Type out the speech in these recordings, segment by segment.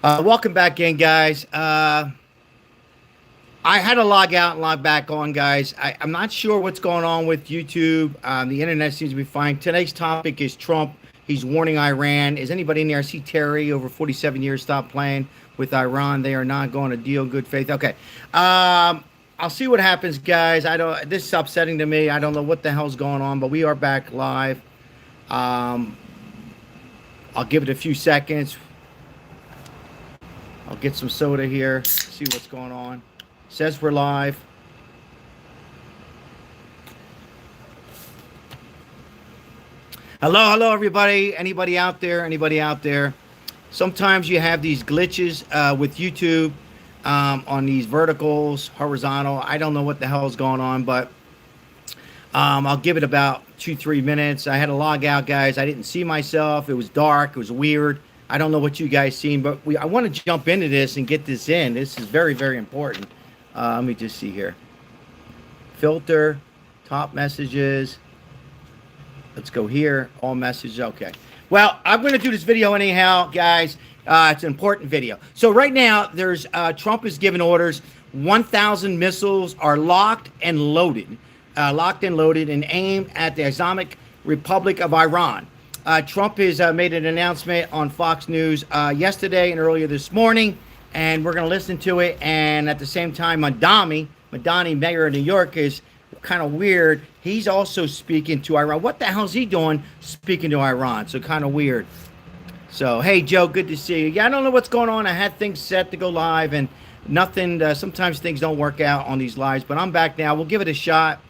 Welcome back in, guys. I had to log out and log back on, guys. I'm not sure what's going on with YouTube. The internet seems to be fine. Today's topic is Trump. He's warning Iran. Is anybody in there? I see Terry, over 47 years, stopped playing with Iran. They are not going to deal in good faith. Okay. I'll see what happens, guys. I don't. This is upsetting to me. I don't know what the hell's going on, but we are back live. Um, I'll give it a few seconds. I'll get some soda here. See what's going on. Says we're live. Hello, everybody. Anybody out there? Anybody out there? Sometimes you have these glitches with YouTube on these verticals, horizontal. I don't know what the hell is going on, but I'll give it about 2-3 minutes. I had to log out, guys. I didn't see myself. It was dark. It was weird. I don't know what you guys seen, but I want to jump into this and get this in. This is very, very important. Let me just see here. Filter, top messages. Let's go here. All messages. Okay. Well, I'm going to do this video anyhow, guys. It's an important video. So right now, there's Trump is giving orders. 1,000 missiles are locked and loaded. And aimed at the Islamic Republic of Iran. Trump has made an announcement on Fox News yesterday and earlier this morning, and we're going to listen to it. And at the same time, Madani, mayor of New York, is kind of weird. He's also speaking to Iran. What the hell's he doing speaking to Iran? So kind of weird. So, hey, Joe, good to see you. Yeah, I don't know what's going on. I had things set to go live, and nothing. Sometimes things don't work out on these lives, but I'm back now. We'll give it a shot.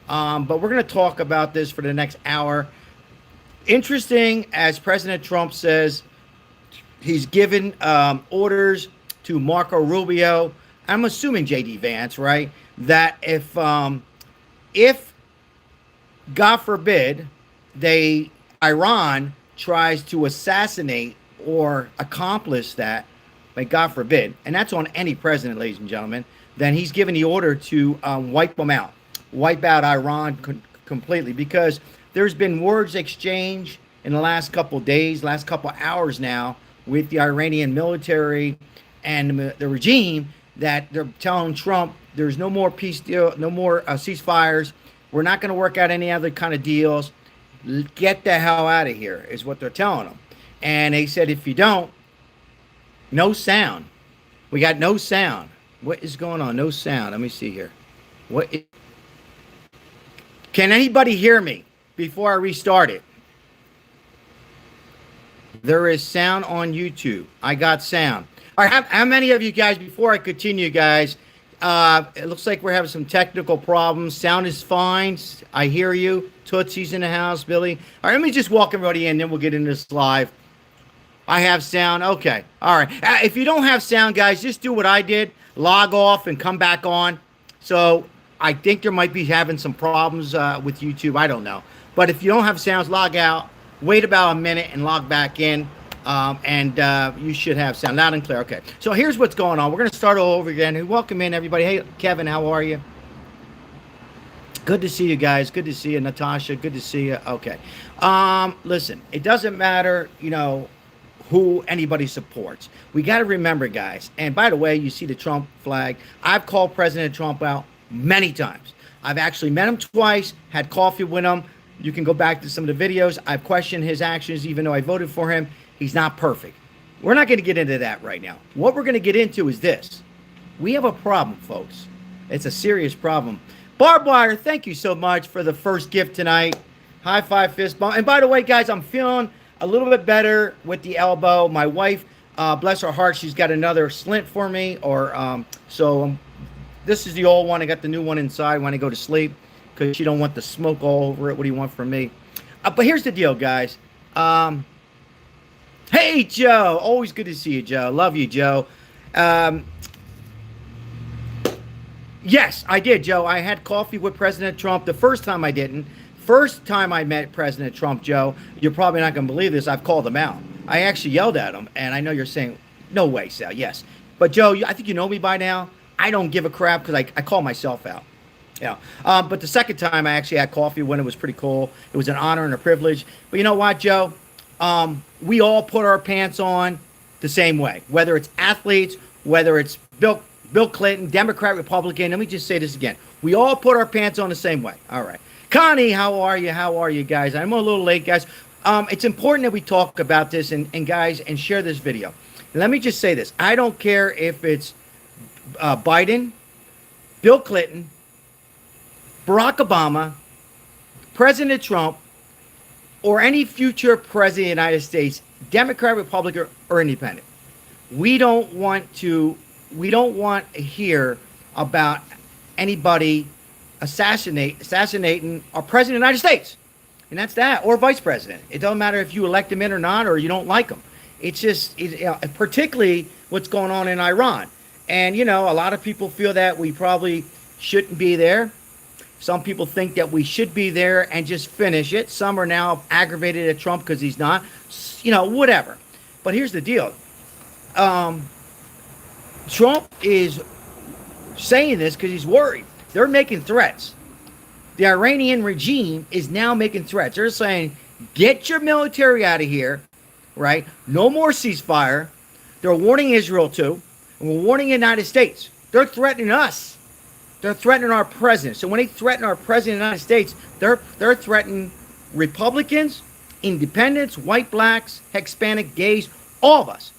But we're going to talk about this for the next hour. Interesting, as President Trump says, he's given orders to Marco Rubio. I'm assuming J.D. Vance, right? That if God forbid, Iran tries to assassinate or accomplish that, like God forbid, and that's on any president, ladies and gentlemen, then he's given the order to wipe them out, wipe out Iran completely, because there's been words exchanged in the last couple of days, last couple of hours now, with the Iranian military and the regime, that they're telling Trump there's no more peace deal, no more ceasefires. We're not going to work out any other kind of deals. Get the hell out of here, is what they're telling them. And they said, if you don't, no sound. We got no sound. What is going on? No sound. Let me see here. Can anybody hear me before I restart it? There is sound on YouTube. I got sound. All right, how many of you guys, before I continue, guys, it looks like we're having some technical problems. Sound is fine. I hear you. Tootsie's in the house, Billy. All right, let me just walk everybody in, then we'll get into this live. I have sound. Okay. All right. If you don't have sound, guys, just do what I did. Log off and come back on. So I think there might be having some problems with YouTube. I don't know. But if you don't have sounds, log out. Wait about a minute and log back in. And you should have sound loud and clear. Okay. So here's what's going on. We're going to start all over again. Welcome in, everybody. Hey, Kevin, how are you? Good to see you guys. Good to see you, Natasha. Good to see you. Okay. Listen, it doesn't matter, who anybody supports. We got to remember, guys. And by the way, you see the Trump flag. I've called President Trump out many times. I've actually met him twice, had coffee with him. You can go back to some of the videos. I've questioned his actions, even though I voted for him. He's not perfect. We're not going to get into that right now. What we're going to get into is this. We have a problem, folks. It's a serious problem. Barbed Wire, thank you so much for the first gift tonight. High five, fist bump. And by the way, guys, I'm feeling a little bit better with the elbow. My wife, bless her heart, she's got another splint for me. This is the old one. I got the new one inside when I go to sleep because she don't want the smoke all over it. What do you want from me? But here's the deal, guys. Hey, Joe. Always good to see you, Joe. Love you, Joe. Yes, I did, Joe. I had coffee with President Trump. The first time I didn't. First time I met President Trump, Joe, you're probably not going to believe this. I've called him out. I actually yelled at him, and I know you're saying, no way, Sal. Yes. But, Joe, I think you know me by now. I don't give a crap because I call myself out. Yeah. But the second time I actually had coffee when it was pretty cool. It was an honor and a privilege. But you know what, Joe? We all put our pants on the same way, whether it's athletes, whether it's Bill Clinton, Democrat, Republican. Let me just say this again. We all put our pants on the same way. All right. Connie, how are you? How are you guys? I'm a little late, guys. It's important that we talk about this and guys, and share this video. And let me just say this. I don't care if it's Biden, Bill Clinton, Barack Obama, President Trump, or any future president of the United States, Democrat, Republican, or Independent. We don't want to hear about anybody assassinating our president of the United States. And that's that, or vice president. It doesn't matter if you elect him in or not, or you don't like him. It's just, particularly what's going on in Iran. And, a lot of people feel that we probably shouldn't be there. Some people think that we should be there and just finish it. Some are now aggravated at Trump because he's not. Whatever. But here's the deal. Trump is saying this because he's worried. They're making threats. The Iranian regime is now making threats. They're saying, get your military out of here, right? No more ceasefire. They're warning Israel too. And we're warning the United States. They're threatening us. They're threatening our president. So when they threaten our president of the United States, they're threatening Republicans, independents, white, blacks, Hispanic, gays, all of us.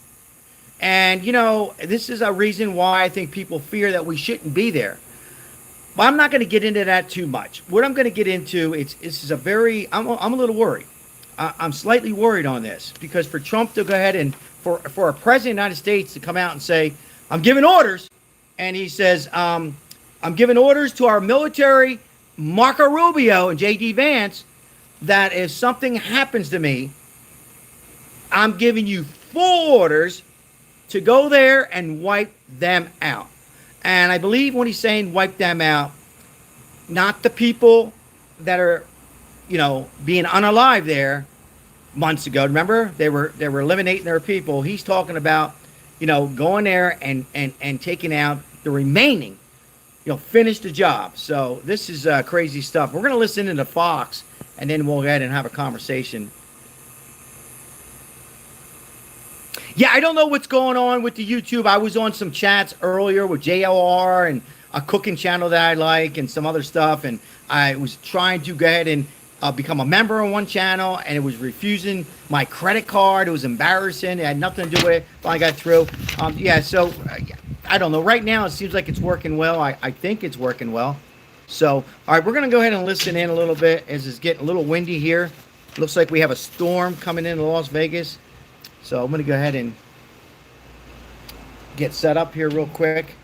And, this is a reason why I think people fear that we shouldn't be there. But I'm not going to get into that too much. What I'm going to get into, I'm a little worried. I'm slightly worried on this because for Trump to go ahead and for a president of the United States to come out and say, I'm giving orders. And he says, I'm giving orders to our military, Marco Rubio and J.D. Vance, that if something happens to me, I'm giving you full orders to go there and wipe them out. And I believe when he's saying wipe them out, not the people that are, being unalive there months ago. Remember, they were eliminating their people. He's talking about, going there and taking out the remaining, finish the job. So this is crazy stuff. We're going to listen into Fox, and then we'll go ahead and have a conversation. Yeah, I don't know what's going on with the YouTube. I was on some chats earlier with JLR and a cooking channel that I like and some other stuff. And I was trying to go ahead and become a member on one channel, and it was refusing my credit card. It was embarrassing. It had nothing to do with it. Finally got through. So I don't know. Right now, it seems like it's working well. I think it's working well. So, all right, we're going to go ahead and listen in a little bit as it's getting a little windy here. Looks like we have a storm coming into Las Vegas. So I'm going to go ahead and get set up here real quick.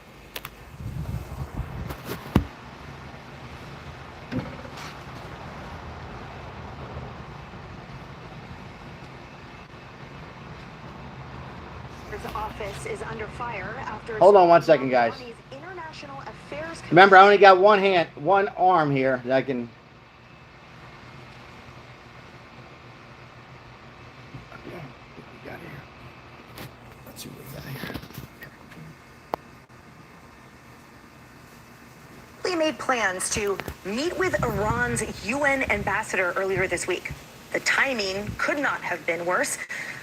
His office is under fire after. Hold on 1 second, guys. Remember, I only got one arm here that I can. Made plans to meet with Iran's UN ambassador earlier this week. The timing could not have been worse.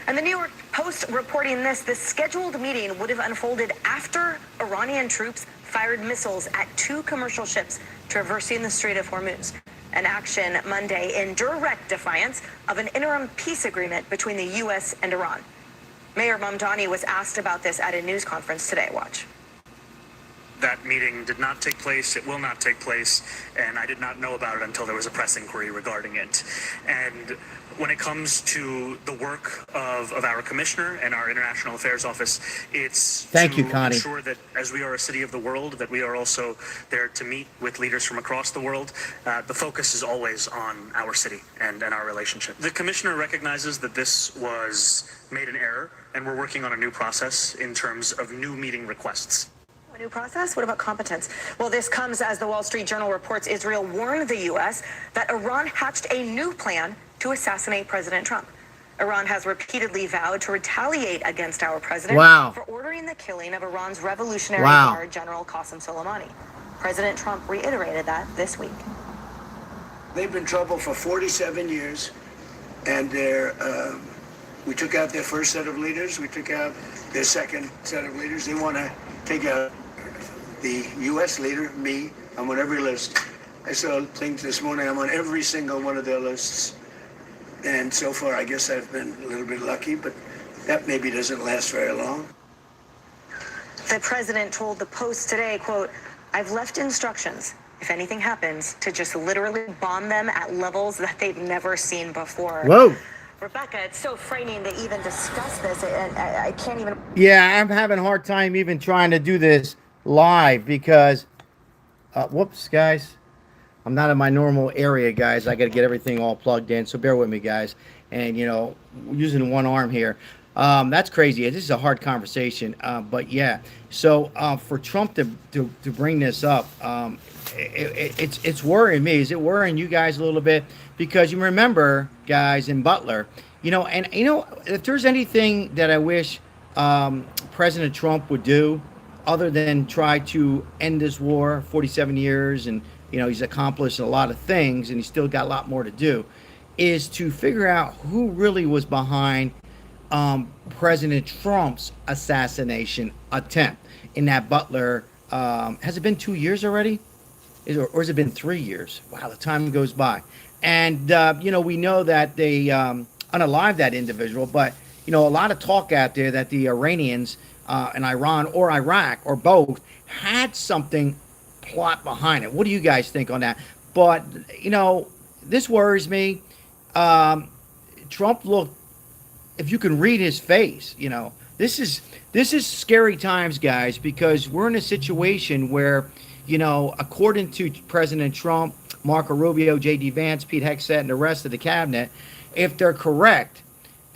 And the New York Post reporting this, the scheduled meeting would have unfolded after Iranian troops fired missiles at 2 commercial ships traversing the Strait of Hormuz. An action Monday in direct defiance of an interim peace agreement between the U.S. and Iran. Mayor Mamdani was asked about this at a news conference today. Watch. That meeting did not take place, it will not take place, and I did not know about it until there was a press inquiry regarding it. And when it comes to the work of our commissioner and our international affairs office, it's Thank to you, Connie. ensure that as we are a city of the world, that we are also there to meet with leaders from across the world. The focus is always on our city and our relationship. The commissioner recognizes that this was made an error, and we're working on a new process in terms of new meeting requests. New process? What about competence? Well, this comes as the Wall Street Journal reports Israel warned the U.S. that Iran hatched a new plan to assassinate President Trump. Iran has repeatedly vowed to retaliate against our president for ordering the killing of Iran's Revolutionary Guard General Qasem Soleimani. President Trump reiterated that this week. They've been in trouble for 47 years, and they're We took out their first set of leaders. We took out their second set of leaders. They want to take out the U.S. leader, me. I'm on every list. I saw a thing this morning. I'm on every single one of their lists. And so far, I guess I've been a little bit lucky, but that maybe doesn't last very long. The president told the Post today, quote, "I've left instructions, if anything happens, to just literally bomb them at levels that they've never seen before." Whoa. Rebecca, it's so frightening to even discuss this, and I can't even. Yeah, I'm having a hard time even trying to do this live because, whoops, guys. I'm not in my normal area, guys. I got to get everything all plugged in, so bear with me, guys. And, you know, using one arm here. That's crazy. This is a hard conversation. But, yeah. So, for Trump to bring this up, it's worrying me. Is it worrying you guys a little bit? Because you remember, guys, in Butler, you know, and, you know, if there's anything that I wish President Trump would do other than try to end this war, 47 years, and, you know, he's accomplished a lot of things and he's still got a lot more to do, is to figure out who really was behind President Trump's assassination attempt in that Butler. Has it been 2 years already? Or has it been 3 years? Wow, the time goes by. And, you know, we know that they unalived that individual, but, you know, a lot of talk out there that the Iranians in Iran or Iraq or both had something plot behind it. What do you guys think on that? But, you know, this worries me. Trump looked, if you can read his face, you know, this is scary times, guys, because we're in a situation where, you know, according to President Trump, Marco Rubio, J.D. Vance, Pete Hegseth, and the rest of the cabinet, if they're correct,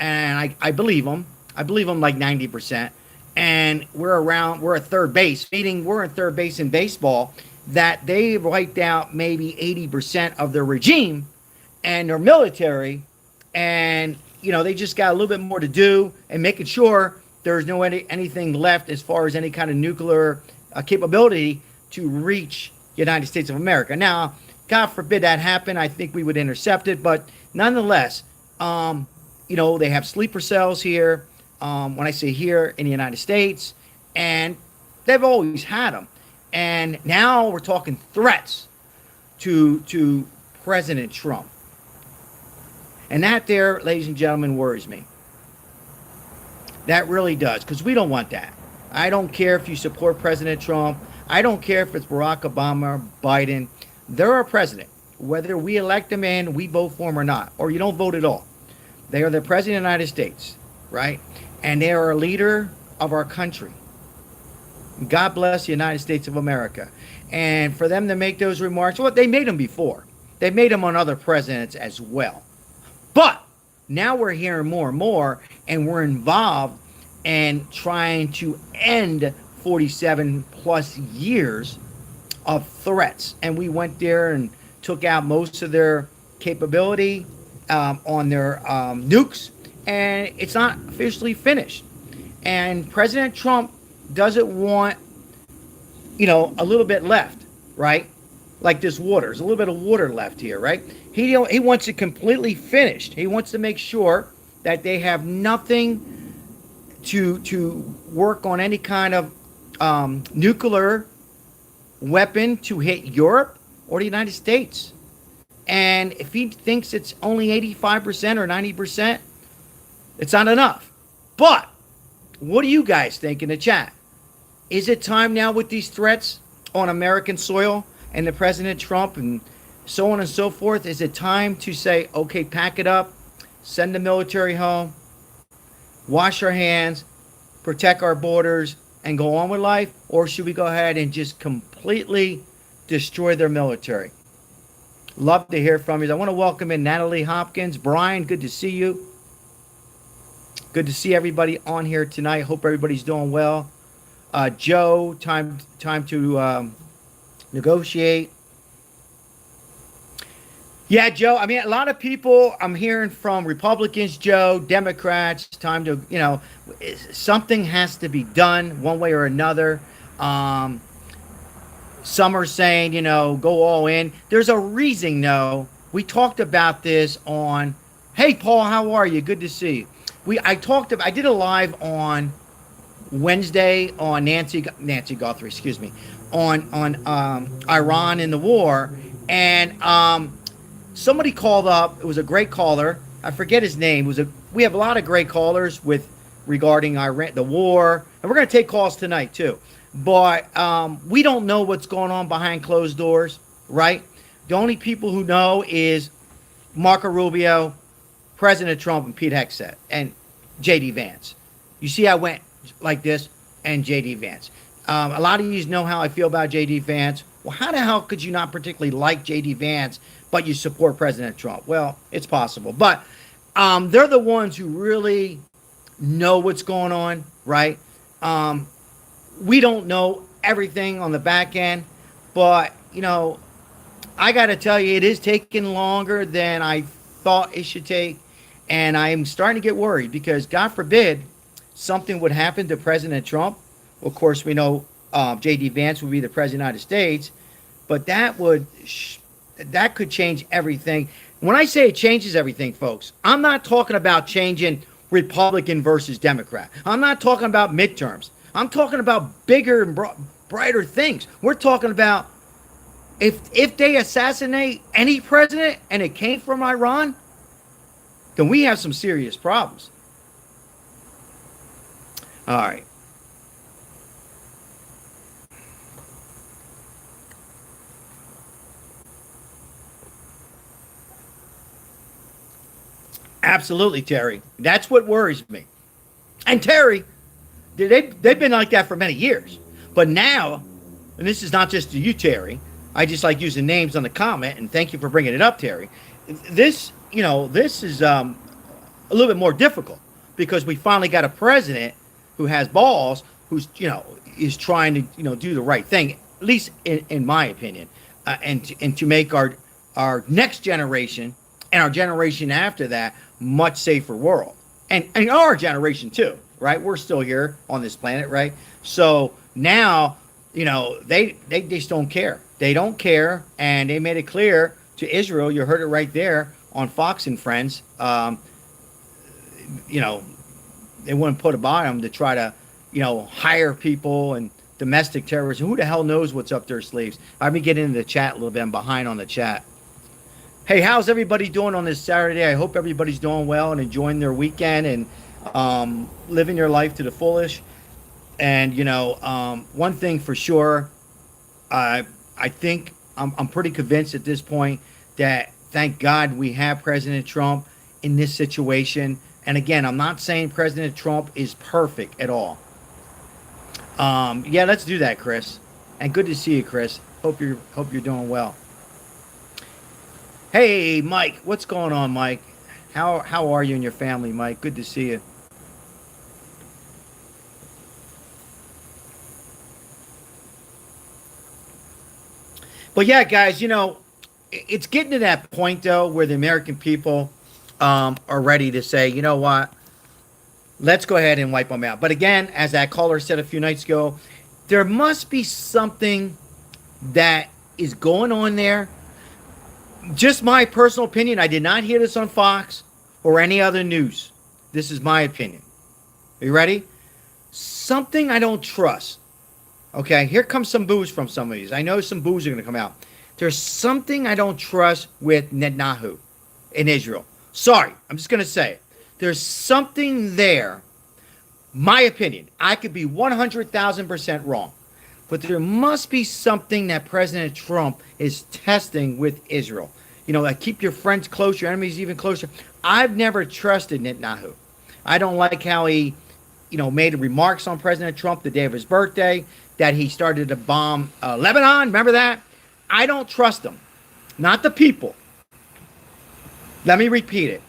and I believe them like 90%, and we're at third base, meaning we're at third base in baseball, that they wiped out maybe 80% of their regime and their military, and, you know, they just got a little bit more to do and making sure there's no anything left as far as any kind of nuclear capability to reach the United States of America. Now, God forbid that happen. I think we would intercept it, but nonetheless, you know, they have sleeper cells here. When I say here in the United States, and they've always had them. And now we're talking threats to President Trump. And that there, ladies and gentlemen, worries me. That really does, because we don't want that. I don't care if you support President Trump. I don't care if it's Barack Obama or Biden. They're our president. Whether we elect them in, we vote for them or not, or you don't vote at all. They are the president of the United States, right? And they are a leader of our country. God bless the United States of America. And for them to make those remarks, well, they made them before. They've made them on other presidents as well. But now we're hearing more and more, and we're involved in trying to end 47 plus years of threats. And we went there and took out most of their capability on their nukes. And it's not officially finished. And President Trump doesn't want, you know, a little bit left, right? Like this water. There's a little bit of water left here, right? He wants it completely finished. He wants to make sure that they have nothing to work on any kind of nuclear weapon to hit Europe or the United States. And if he thinks it's only 85% or 90%, it's not enough. But what do you guys think in the chat? Is it time now with these threats on American soil and the President Trump and so on and so forth? Is it time to say, okay, pack it up, send the military home, wash our hands, protect our borders, and go on with life? Or should we go ahead and just completely destroy their military? Love to hear from you. I want to welcome in Natalie Hopkins. Brian, good to see you. Good to see everybody on here tonight. Hope everybody's doing well. Joe, time to negotiate. Yeah, Joe. I mean, a lot of people I'm hearing from Republicans, Joe, Democrats, time to, you know, something has to be done one way or another. Some are saying, you know, go all in. There's a reason, though. We talked about this on, hey, Paul, how are you? Good to see you. I did a live on Wednesday on Nancy Guthrie, excuse me, on Iran and the war, and somebody called up. It was a great caller. I forget his name. We have a lot of great callers with regarding Iran, the war, and we're going to take calls tonight too. But we don't know what's going on behind closed doors, right? The only people who know is Marco Rubio, President Trump, and Pete Hegseth, and J.D. Vance. You see, I went like this, and J.D. Vance. A lot of you know how I feel about J.D. Vance. Well, how the hell could you not particularly like J.D. Vance, but you support President Trump? Well, it's possible. But they're the ones who really know what's going on, right? We don't know everything on the back end, but, you know, I got to tell you, it is taking longer than I thought it should take. And I'm starting to get worried because, God forbid, something would happen to President Trump. Of course, we know J.D. Vance would be the president of the United States, but that could change everything. When I say it changes everything, folks, I'm not talking about changing Republican versus Democrat. I'm not talking about midterms. I'm talking about bigger and brighter things. We're talking about if they assassinate any president and it came from Iran, then we have some serious problems. All right. Absolutely, Terry. That's what worries me. And Terry, they've been like that for many years. But now, and this is not just to you, Terry, I just like using names on the comment, and thank you for bringing it up, Terry. This is a little bit more difficult because we finally got a president who has balls, who's, is trying to, do the right thing, at least in my opinion, and to make our next generation and our generation after that much safer world, and our generation too, right? We're still here on this planet, right? So now, they just don't care. They don't care, and they made it clear to Israel. You heard it right there on Fox and Friends. They wouldn't put a bottom to try to, hire people and domestic terrorism. Who the hell knows what's up their sleeves? I've been getting into the chat a little bit. I'm behind on the chat. Hey, how's everybody doing on this Saturday? I hope everybody's doing well and enjoying their weekend and living your life to the fullest. And, one thing for sure, I think I'm pretty convinced at this point that, thank God, we have President Trump in this situation. And again, I'm not saying President Trump is perfect at all. Yeah, let's do that, Chris. And good to see you, Chris. Hope you're doing well. Hey, Mike, what's going on, Mike? How are you and your family, Mike? Good to see you. But yeah, guys, it's getting to that point, though, where the American people are ready to say, you know what? Let's go ahead and wipe them out. But again, as that caller said a few nights ago, there must be something that is going on there. Just my personal opinion. I did not hear this on Fox or any other news. This is my opinion. Are you ready? Something I don't trust. Okay, here comes some boos from some of these. I know some boos are going to come out. There's something I don't trust with Netanyahu in Israel. Sorry, I'm just going to say it. There's something there. My opinion. I could be 100,000% wrong. But there must be something that President Trump is testing with Israel. Like keep your friends close, your enemies even closer. I've never trusted Netanyahu. I don't like how he, made remarks on President Trump the day of his birthday, that he started to bomb Lebanon. Remember that? I don't trust him. Not the people. Let me repeat it.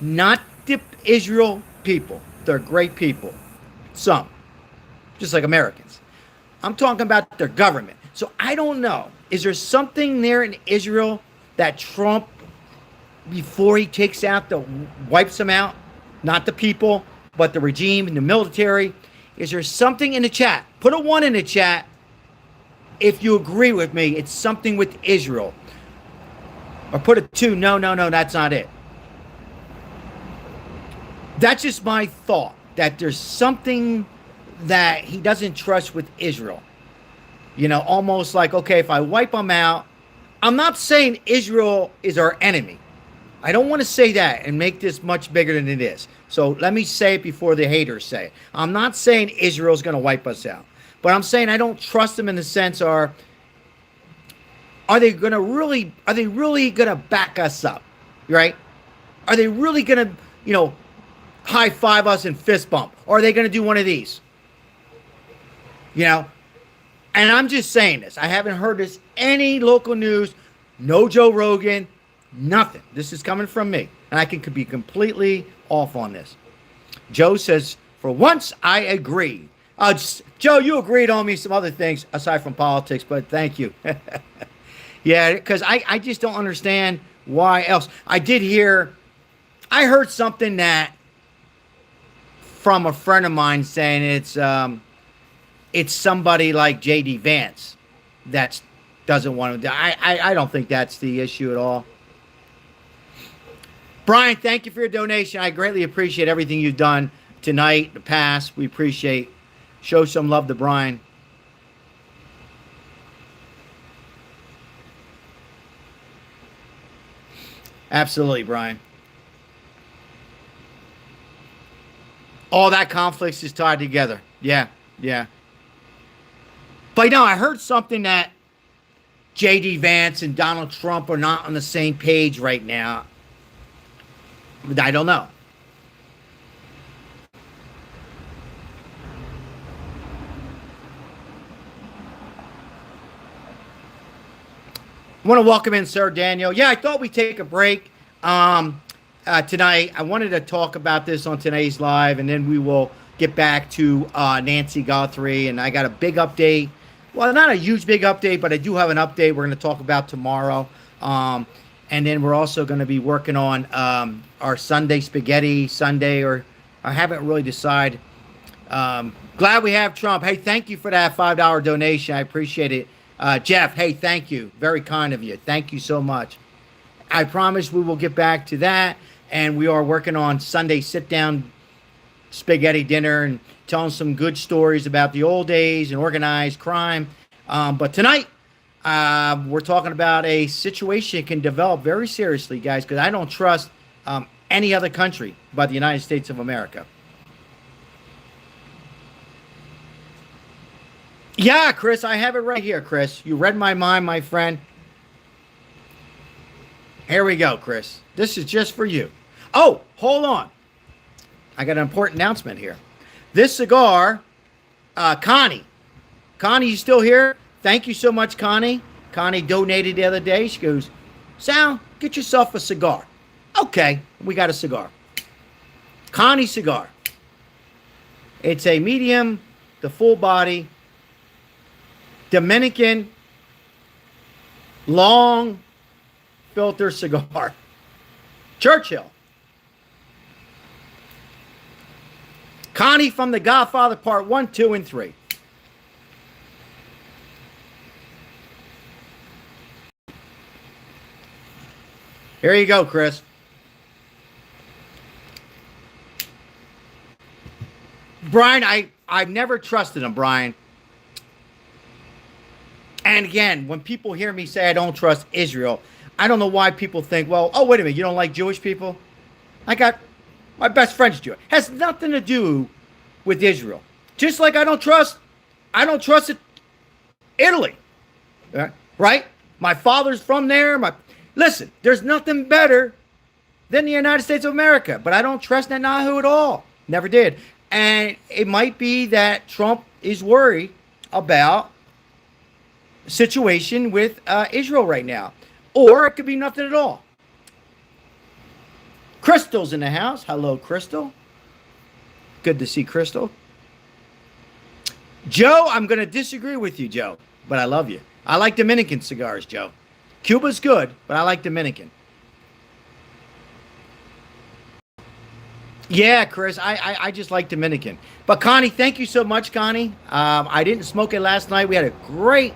Not the Israel people. They're great people. Some. Just like Americans. I'm talking about their government. So I don't know. Is there something there in Israel that Trump, before he takes out wipes them out, not the people, but the regime and the military? Is there something in the chat? Put a 1 in the chat if you agree with me. It's something with Israel. Or put a 2. No, that's not it. That's just my thought, that there's something that he doesn't trust with Israel. You know, almost like, okay, if I wipe them out, I'm not saying Israel is our enemy. I don't want to say that and make this much bigger than it is. So let me say it before the haters say it. I'm not saying Israel's going to wipe us out. But I'm saying I don't trust them in the sense are they really going to back us up? Right? Are they really going to, you know, high five us and fist bump? Or are they going to do one of these? You know? And I'm just saying this. I haven't heard this any local news, no Joe Rogan, nothing. This is coming from me. And I could be completely off on this. Joe says, for once, I agree. Joe, you agreed on me some other things aside from politics, but thank you. Yeah, because I just don't understand why else. I heard something that from a friend of mine saying it's somebody like J.D. Vance that doesn't want to. I don't think that's the issue at all. Brian, thank you for your donation. I greatly appreciate everything you've done tonight, the past. We appreciate. Show some love to Brian. Absolutely, Brian. All that conflicts is tied together. Yeah, yeah. But no, I heard something that J.D. Vance and Donald Trump are not on the same page right now. I don't know. I want to welcome in Sir Daniel. Yeah, I thought we'd take a break tonight. I wanted to talk about this on today's live, and then we will get back to Nancy Guthrie. And I got a big update. Well, not a huge big update, but I do have an update we're going to talk about tomorrow. And then we're also going to be working on our Sunday Spaghetti Sunday, or I haven't really decided. Glad we have Trump. Hey, thank you for that $5 donation. I appreciate it. Jeff, hey, thank you. Very kind of you. Thank you so much. I promise we will get back to that. And we are working on Sunday sit-down spaghetti dinner and telling some good stories about the old days and organized crime. But tonight, we're talking about a situation that can develop very seriously, guys, because I don't trust any other country but the United States of America. Yeah, Chris, I have it right here, Chris. You read my mind, my friend. Here we go, Chris. This is just for you. Oh, hold on. I got an important announcement here. This cigar, Connie. Connie, you still here? Thank you so much, Connie. Connie donated the other day. She goes, Sal, get yourself a cigar. Okay, we got a cigar. Connie cigar. It's a medium, the full body, Dominican, long filter cigar. Churchill. Connie from The Godfather Part 1, 2, and 3. Here you go, Chris. Brian, I've never trusted him, Brian. And again, when people hear me say I don't trust Israel, I don't know why people think, well, oh, wait a minute, you don't like Jewish people? I got my best friend's Jewish. Has nothing to do with Israel. Just like I don't trust it, Italy. Right? My father's from there. Listen, there's nothing better than the United States of America, but I don't trust Netanyahu at all. Never did. And it might be that Trump is worried about the situation with Israel right now. Or it could be nothing at all. Crystal's in the house. Hello, Crystal. Good to see Crystal. Joe, I'm going to disagree with you, Joe, but I love you. I like Dominican cigars, Joe. Cuba's good, but I like Dominican. Yeah, Chris, I just like Dominican. But Connie, thank you so much, Connie. I didn't smoke it last night. We had a great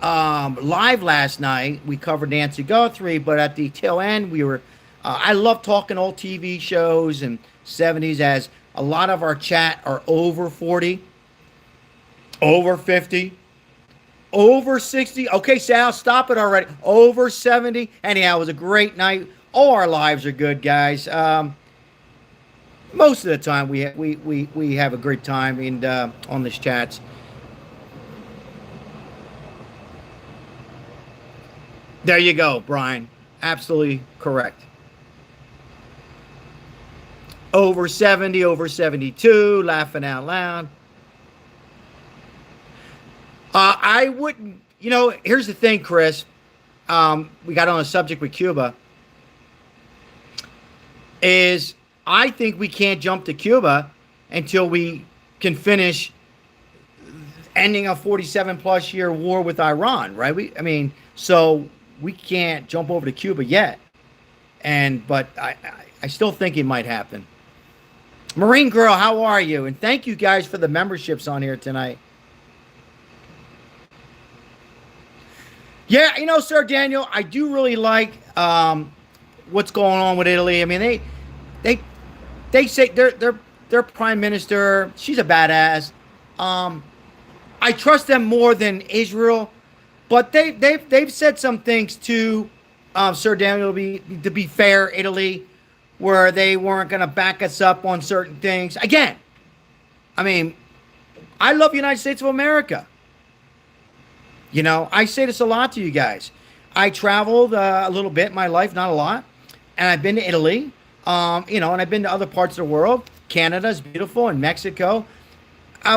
live last night. We covered Nancy Guthrie, but at the tail end, we were. I love talking old TV shows and 70s, as a lot of our chat are over 40, over 50, over 60. Okay, Sal, stop it already. Over 70. Anyhow, it was a great night. All our lives are good, guys. Most of the time, we have a great time on this chats. There you go, Brian. Absolutely correct. Over 70, over 72, laughing out loud. I wouldn't, here's the thing, Chris. We got on a subject with Cuba. Is I think we can't jump to Cuba until we can finish ending a 47-plus year war with Iran, right? So we can't jump over to Cuba yet. But I still think it might happen. Marine Girl, how are you? And thank you guys for the memberships on here tonight. Yeah, Sir Daniel, I do really like what's going on with Italy. I mean, they say their prime minister, she's a badass. I trust them more than Israel, but they've said some things too, Sir Daniel, to be fair, Italy, where they weren't going to back us up on certain things. Again, I love the United States of America. I say this a lot to you guys. I traveled a little bit in my life, not a lot, and I've been to Italy, and I've been to other parts of the world. Canada's beautiful, and Mexico.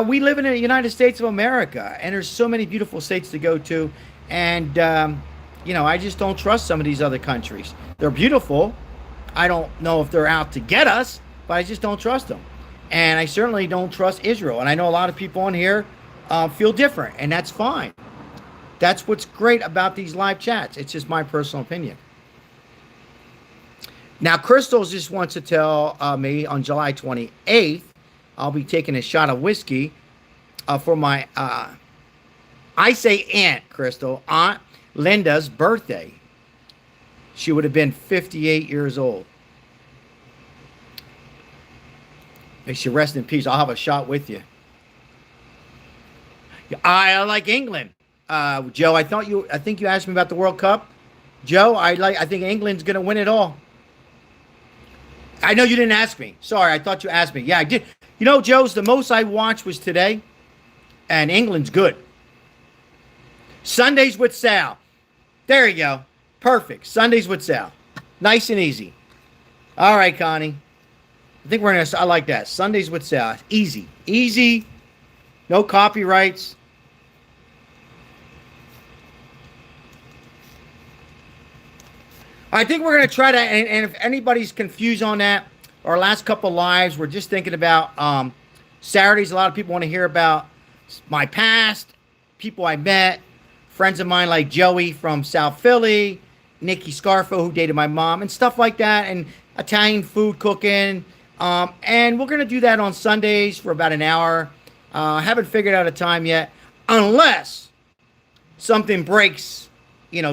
We live in the United States of America, and there's so many beautiful states to go to, and I just don't trust some of these other countries. They're beautiful. I don't know if they're out to get us, but I just don't trust them. And I certainly don't trust Israel. And I know a lot of people on here feel different, and that's fine. That's what's great about these live chats. It's just my personal opinion. Now, Crystal just wants to tell me on July 28th, I'll be taking a shot of whiskey for my, I say Aunt Crystal, Aunt Linda's birthday. She would have been 58 years old. May she rest in peace. I'll have a shot with you. I like England. Joe, I think you asked me about the World Cup. Joe, I think England's going to win it all. I know you didn't ask me. Sorry, I thought you asked me. Yeah, I did. Joe's the most I watched was today, and England's good. Sundays with Sal. There you go. Perfect. Sundays with Sal. Nice and easy. All right, Connie. I like that. Sundays with Sal. Easy. Easy. No copyrights. I think we're going to try to, and if anybody's confused on that, our last couple lives, we're just thinking about Saturdays. A lot of people want to hear about my past, people I met, friends of mine like Joey from South Philly, Nikki Scarfo, who dated my mom, and stuff like that, and Italian food cooking. And we're going to do that on Sundays for about an hour. I haven't figured out a time yet, unless something breaks.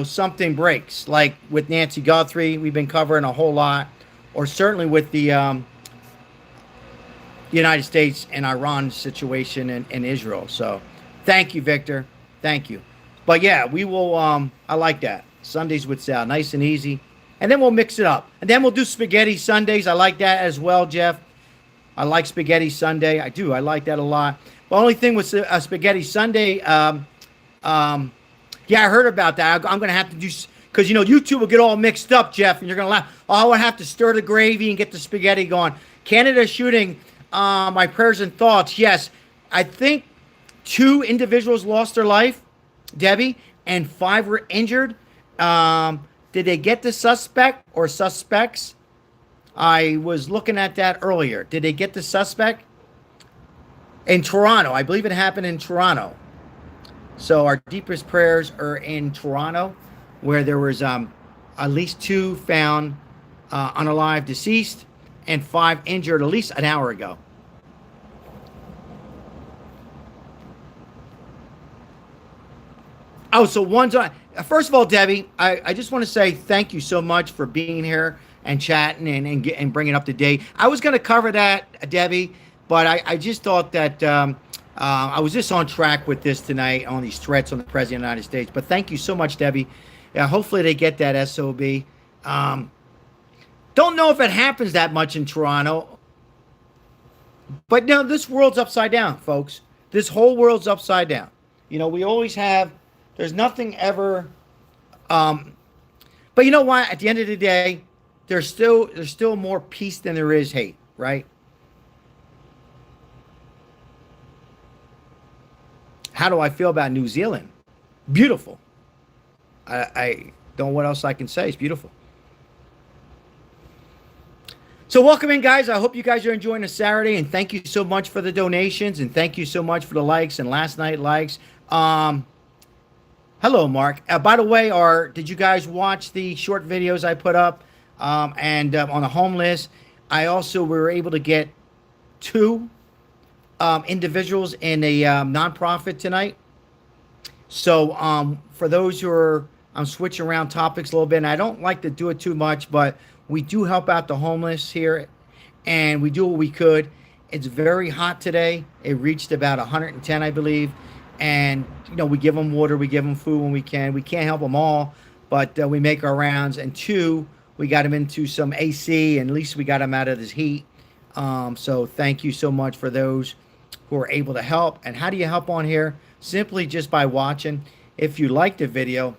Something breaks, like with Nancy Guthrie, we've been covering a whole lot, or certainly with the United States and Iran situation in Israel. So thank you, Victor. Thank you. But yeah, we will, I like that. Sundays with Sal, nice and easy. And then we'll mix it up. And then we'll do Spaghetti Sundays. I like that as well, Jeff. I like Spaghetti Sunday. I do. I like that a lot. The only thing with Spaghetti Sunday, yeah, I heard about that. I'm going to have to do, because, YouTube will get all mixed up, Jeff, and you're going to laugh. Oh, I have to stir the gravy and get the spaghetti going. Canada shooting, my prayers and thoughts. Yes, I think 2 individuals lost their life, Debbie, and 5 were injured. Did they get the suspect or suspects? I was looking at that earlier. Did they get the suspect? In Toronto. I believe it happened in Toronto. So our deepest prayers are in Toronto, where there was at least 2 found unalive, deceased, and 5 injured at least an hour ago. Oh, so one's on. First of all, Debbie, I just want to say thank you so much for being here. and chatting and bringing up to date. I was going to cover that, Debbie, but I just thought that I was just on track with this tonight on these threats on the President of the United States. But thank you so much, Debbie. Yeah, hopefully they get that SOB. Don't know if it happens that much in Toronto. But no, this world's upside down, folks. This whole world's upside down. You know, we always have, there's nothing ever, but you know what? At the end of the day, there's still more peace than there is hate, right? How do I feel about New Zealand? Beautiful. I don't know what else I can say. It's beautiful. So welcome in, guys. I hope you guys are enjoying the Saturday, and thank you so much for the donations, and thank you so much for the likes and last night likes. Hello, Mark. By the way, did you guys watch the short videos I put up and on the homeless? I also were able to get 2 individuals in a nonprofit tonight. So for those who are, I'm switching around topics a little bit, and I don't like to do it too much, but we do help out the homeless here, and we do what we could. It's very hot today. It reached about 110, I believe. And, you know, we give them water, we give them food when we can. We can't help them all, but we make our rounds. And 2, we got them into some AC, and at least we got them out of this heat. So thank you so much for those who are able to help. And how do you help on here? Simply just by watching. If you like the video,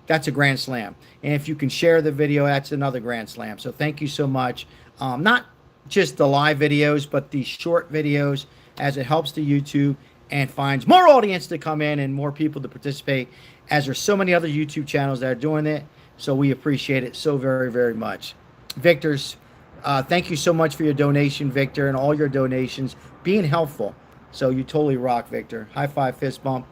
that's a grand slam. And if you can share the video, that's another grand slam. So thank you so much. Not just the live videos, but the short videos, as it helps the YouTube and finds more audience to come in and more people to participate, as there's so many other YouTube channels that are doing it. So we appreciate it so very, very much. Victor's, thank you so much for your donation, Victor, and all your donations being helpful. So you totally rock, Victor. High five, fist bump.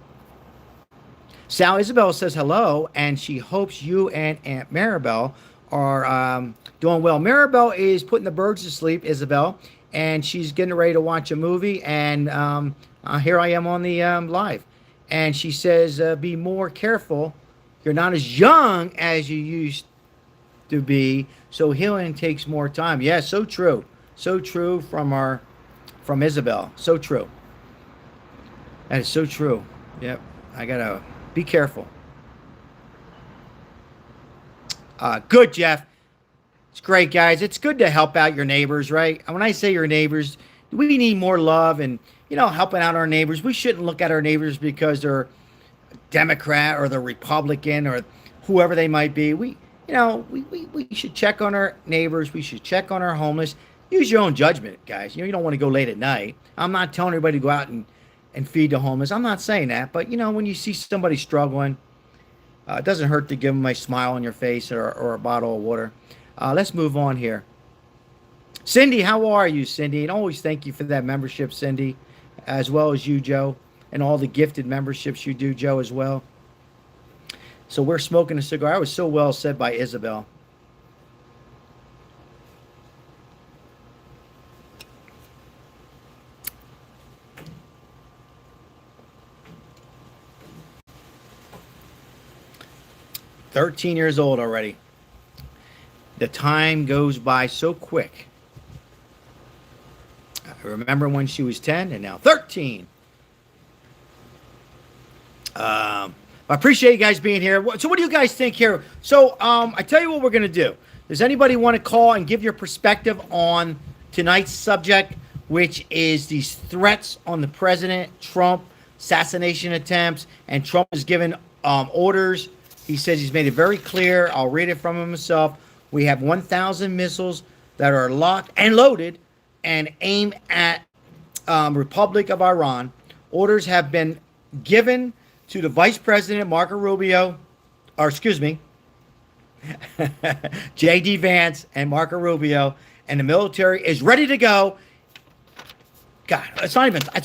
Sal Isabel says hello, and she hopes you and Aunt Maribel are doing well. Maribel is putting the birds to sleep, Isabel, and she's getting ready to watch a movie, and here I am on the live. And she says, be more careful. You're not as young as you used to be, so healing takes more time. Yeah, so true. So true from Isabel. So true. That is so true. Yep, I got to be careful. Good, Jeff. It's great, guys. It's good to help out your neighbors, right? And when I say your neighbors, we need more love and, you know, helping out our neighbors. We shouldn't look at our neighbors because they're Democrat or they're Republican or whoever they might be. We should check on our neighbors. We should check on our homeless. Use your own judgment, guys. You know, you don't want to go late at night. I'm not telling everybody to go out and feed the homeless. I'm not saying that. But, you know, when you see somebody struggling, it doesn't hurt to give them a smile on your face or a bottle of water. Let's move on here. Cindy, how are you, Cindy? And always thank you for that membership, Cindy, as well as you, Joe, and all the gifted memberships you do, Joe, as well. So we're smoking a cigar. I was so well said by Isabel. "13 years old already. The time goes by so quick. I remember when she was 10 and now 13. I appreciate you guys being here. So what do you guys think here? So I tell you what we're going to do. Does anybody want to call and give your perspective on tonight's subject, which is these threats on the president, Trump, assassination attempts, and Trump has given orders. He says he's made it very clear. I'll read it from him himself. We have 1,000 missiles that are locked and loaded and aimed at Republic of Iran. Orders have been given to the Vice President, Marco Rubio, or excuse me, J.D. Vance and Marco Rubio, and the military is ready to go. God, it's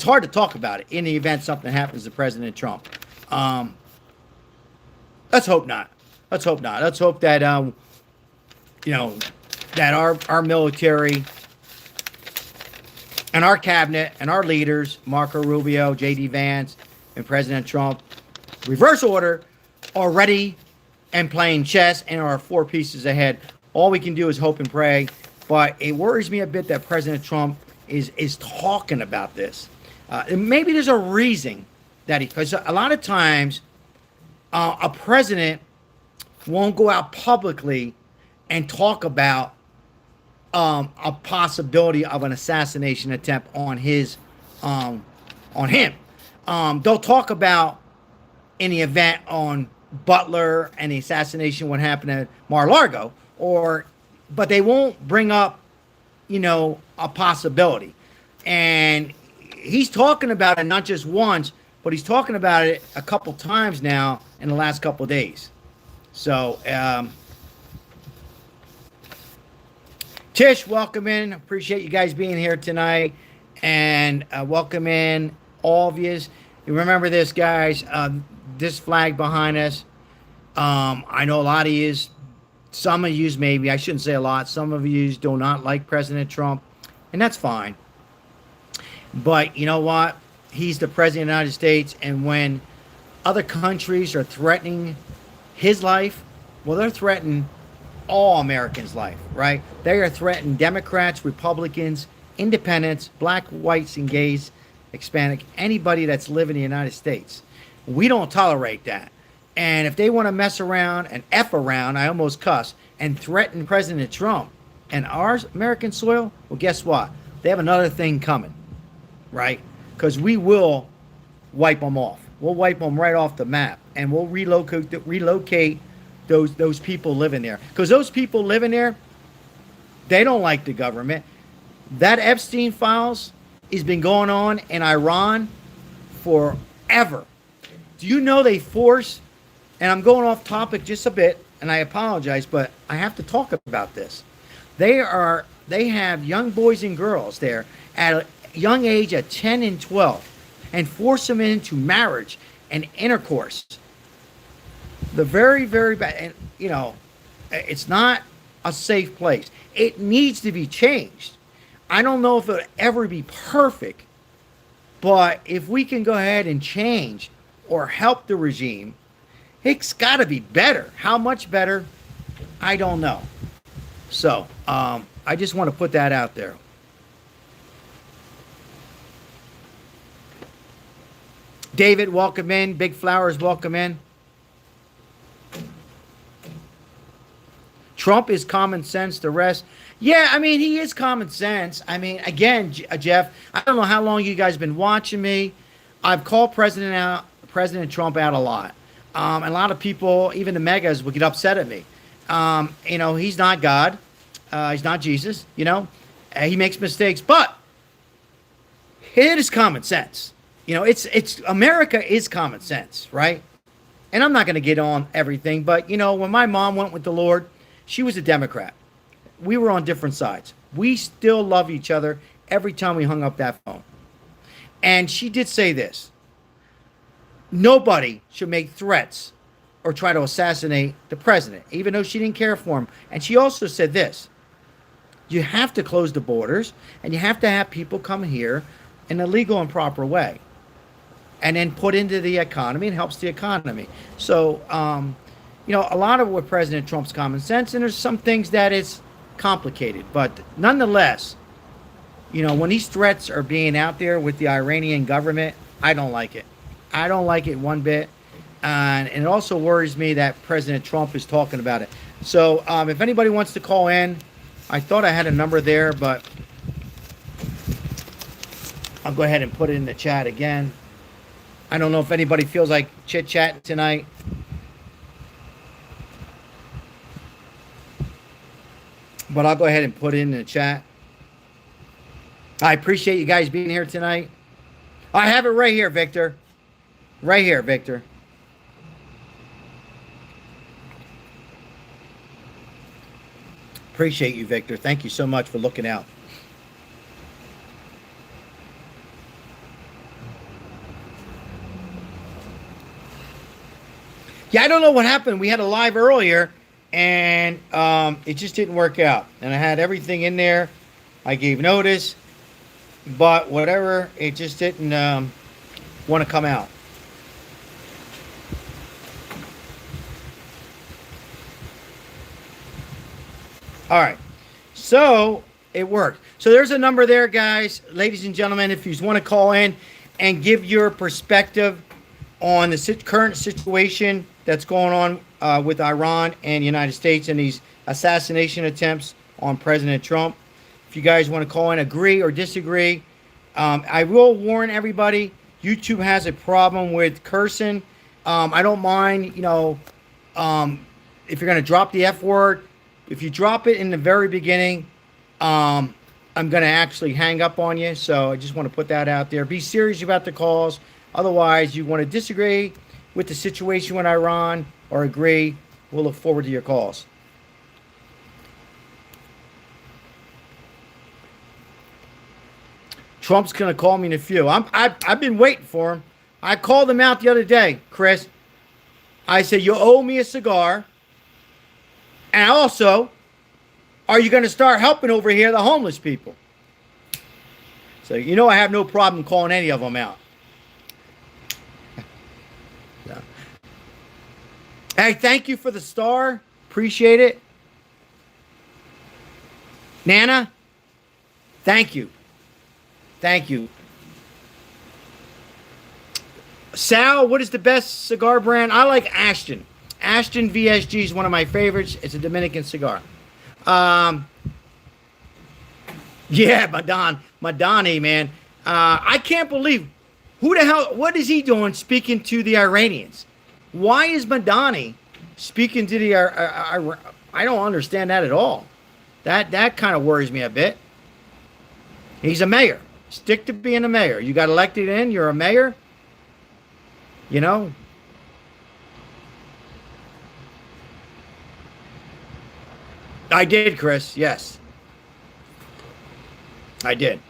hard to talk about it in the event something happens to President Trump. Let's hope not. Let's hope not. Let's hope that, that our military and our cabinet and our leaders, Marco Rubio, J.D. Vance, and President Trump, reverse order, are ready and playing chess and are 4 pieces ahead all we can do is hope and pray. But it worries me a bit that President Trump is talking about this. And maybe there's a reason that because a lot of times a president won't go out publicly and talk about a possibility of an assassination attempt on him. They'll talk about any event on Butler and the assassination, what happened at Mar-a-Lago, but they won't bring up, a possibility. And he's talking about it not just once, but he's talking about it a couple times now in the last couple of days. So, Tish, welcome in. Appreciate you guys being here tonight. And welcome in all of you. You remember this, guys. This flag behind us. I know a lot of you, some of you maybe, I shouldn't say a lot, some of you do not like President Trump, and that's fine. But you know what? He's the president of the United States, and when other countries are threatening his life, well, they're threatening all Americans' life, right? They are threatening Democrats, Republicans, independents, black, whites, and gays, Hispanic, anybody that's living in the United States. We don't tolerate that. And if they want to mess around and F around, I almost cuss, and threaten President Trump and our American soil, well, guess what? They have another thing coming, right? Because we will wipe them off. We'll wipe them right off the map, and we'll relocate those people living there. Because those people living there, they don't like the government. That Epstein files has been going on in Iran forever. Do you know they force, and I'm going off topic just a bit, and I apologize, but I have to talk about this. They have young boys and girls there at a young age at 10 and 12 and force them into marriage and intercourse. The very, very bad, and it's not a safe place. It needs to be changed. I don't know if it'll ever be perfect, but if we can go ahead and change or help the regime, it's got to be better. How much better? I don't know. So, I just want to put that out there. David, welcome in. Big Flowers, welcome in. Trump is common sense. The rest, yeah, I mean, he is common sense. I mean, again, Jeff, I don't know how long you guys been watching me. I've called President Trump out a lot. A lot of people, even the megas, would get upset at me. He's not God. He's not Jesus. He makes mistakes, but it is common sense. It's America is common sense, right? And I'm not going to get on everything, but when my mom went with the Lord, she was a Democrat. We were on different sides. We still love each other every time we hung up that phone. And she did say this: nobody should make threats or try to assassinate the president, even though she didn't care for him. And she also said this: you have to close the borders, and you have to have people come here in a legal and proper way, and then put into the economy and helps the economy. So, a lot of what President Trump's common sense, and there's some things that is complicated, but nonetheless, when these threats are being out there with the Iranian government, I don't like it. I don't like it one bit. And it also worries me that President Trump is talking about it. So if anybody wants to call in, I thought I had a number there, but I'll go ahead and put it in the chat again. I don't know if anybody feels like chit-chatting tonight. But I'll go ahead and put it in the chat. I appreciate you guys being here tonight. I have it right here, Victor. Right here, Victor. Appreciate you, Victor. Thank you so much for looking out. Yeah, I don't know what happened. We had a live earlier, and it just didn't work out. And I had everything in there. I gave notice, but whatever, it just didn't want to come out. All right. So it worked. So there's a number there, guys, ladies and gentlemen. If you want to call in and give your perspective on the current situation that's going on with Iran and the United States and these assassination attempts on President Trump. If you guys want to call in, agree or disagree. I will warn everybody, YouTube has a problem with cursing. I don't mind, if you're going to drop the F word, if you drop it in the very beginning, I'm going to actually hang up on you. So I just want to put that out there. Be serious about the calls. Otherwise, you want to disagree with the situation with Iran or agree, we'll look forward to your calls. Trump's going to call me in a few. I've been waiting for him. I called him out the other day, Chris. I said, you owe me a cigar. And also, are you going to start helping over here the homeless people? So, I have no problem calling any of them out. Yeah. Hey, thank you for the star. Appreciate it. Nana, thank you. Thank you. Sal, what is the best cigar brand? I like Ashton. Ashton VSG is one of my favorites. It's a Dominican cigar. Yeah, Madani, man. I can't believe what is he doing speaking to the Iranians? Why is Madani speaking to the I don't understand that at all. That kind of worries me a bit. He's a mayor. Stick to being a mayor. You got elected in, you're a mayor. I did, Chris. Yes. I did.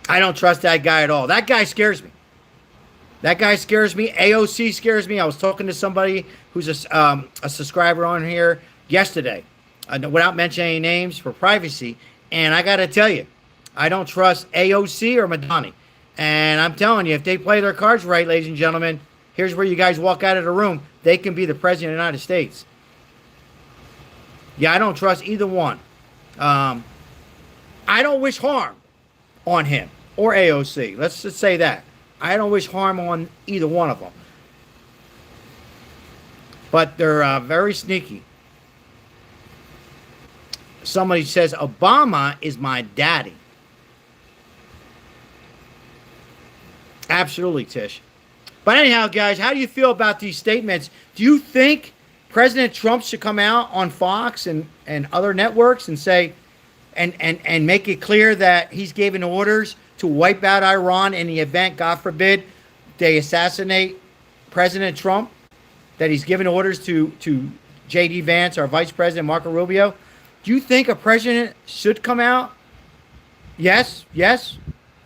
I don't trust that guy at all. That guy scares me. AOC scares me. I was talking to somebody who's a subscriber on here yesterday, without mentioning any names for privacy. And I got to tell you, I don't trust AOC or Madani. And I'm telling you, if they play their cards right, ladies and gentlemen, here's where you guys walk out of the room. They can be the president of the United States. Yeah, I don't trust either one. I don't wish harm on him or AOC. Let's just say that. I don't wish harm on either one of them. But they're very sneaky. Somebody says, Obama is my daddy. Absolutely, Tish. But anyhow, guys, how do you feel about these statements? Do you think President Trump should come out on Fox and other networks and say and make it clear that he's given orders to wipe out Iran in the event, God forbid, they assassinate President Trump? That he's given orders to J.D. Vance, our Vice President, Marco Rubio? Do you think a president should come out? Yes.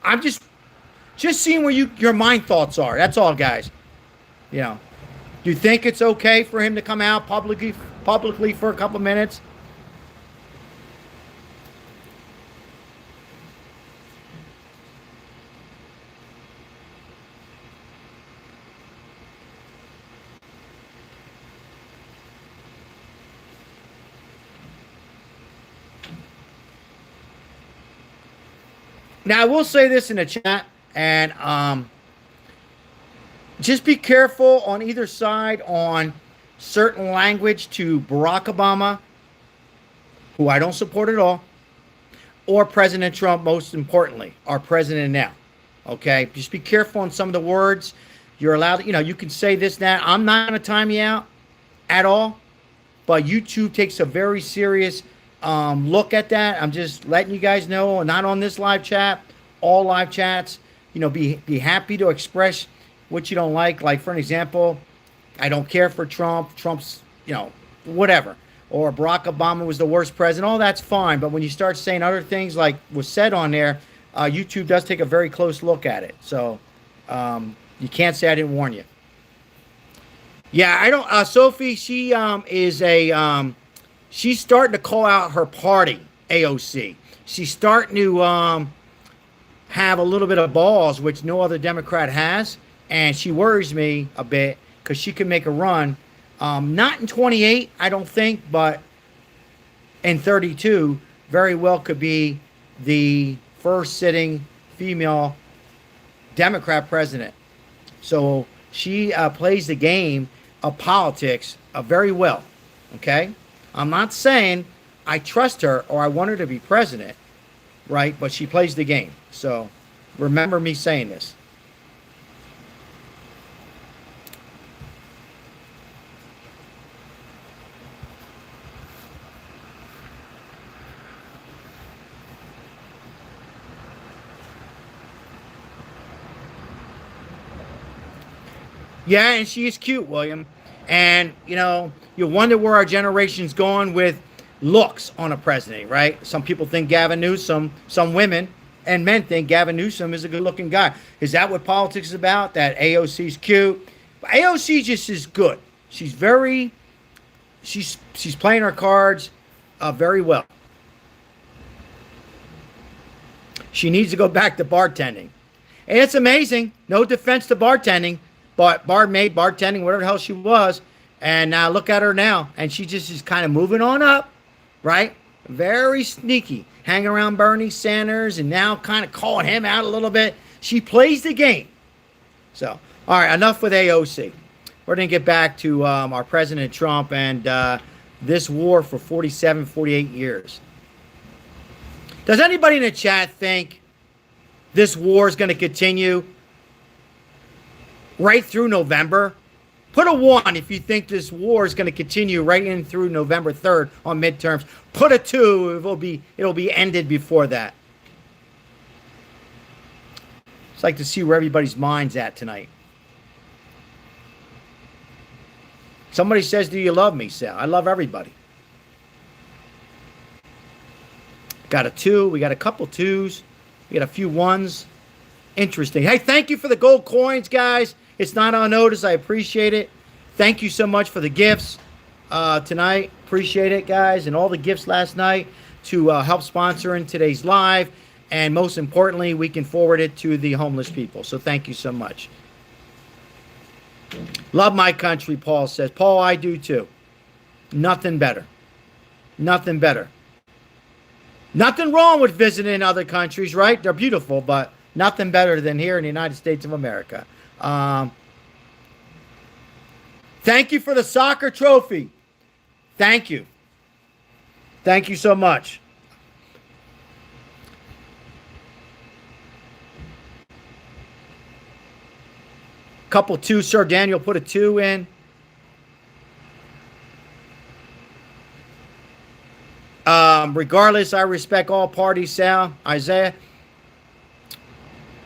I'm just seeing where your mind thoughts are. That's all, guys. Do you think it's okay for him to come out publicly for a couple minutes? Now, I will say this in the chat, and just be careful on either side on certain language to Barack Obama, who I don't support at all, or President Trump, most importantly, our president now. Okay? Just be careful on some of the words. You're allowed, you can say this, that. I'm not going to time you out at all, but YouTube takes a very serious look at that. I'm just letting you guys know, not on this live chat, all live chats, be happy to express what you don't like. Like, for an example, I don't care for Trump. Trump's, whatever. Or Barack Obama was the worst president. All that's fine. But when you start saying other things like was said on there, YouTube does take a very close look at it. So you can't say I didn't warn you. Yeah, I don't. Sophie, she she's starting to call out her party, AOC. She's starting to have a little bit of balls, which no other Democrat has. And she worries me a bit because she can make a run. Not in 28, I don't think, but and 32 very well could be the first sitting female Democrat president. So she plays the game of politics very well. Okay? I'm not saying I trust her or I want her to be president, right? But she plays the game. So remember me saying this. Yeah, and she is cute, William. And, you know, you wonder where our generation's going with looks on a president, right? Some people think Gavin Newsom, some women and men think Gavin Newsom is a good-looking guy. Is that what politics is about? That AOC's cute? AOC just is good. She's playing her cards very well. She needs to go back to bartending. And it's amazing. No defense to bartending. But barmaid, bartending, whatever the hell she was. And now look at her now. And she just is kind of moving on up, right? Very sneaky. Hanging around Bernie Sanders and now kind of calling him out a little bit. She plays the game. So, all right, enough with AOC. We're going to get back to our President Trump and this war for 47, 48 years. Does anybody in the chat think this war is going to continue right through November? Put a 1 if you think this war is going to continue right in through November 3rd on midterms. Put a 2 if it'll be ended before that. It's like to see where everybody's mind's at tonight. Somebody says, "Do you love me, Sal?" I love everybody. Got a 2. We got a couple 2s. We got a few 1s. Interesting. Hey, thank you for the gold coins, guys. It's not on notice. I appreciate it. Thank you so much for the gifts tonight. Appreciate it, guys. And all the gifts last night to help sponsor in today's live. And most importantly, we can forward it to the homeless people. So thank you so much. Love my country, Paul says. Paul, I do too. Nothing better. Nothing better. Nothing wrong with visiting other countries, right? They're beautiful, but nothing better than here in the United States of America. Thank you for the soccer trophy. Thank you. Thank you so much. Couple 2, Sir Daniel put a 2 in. Regardless, I respect all parties, Sal. Isaiah.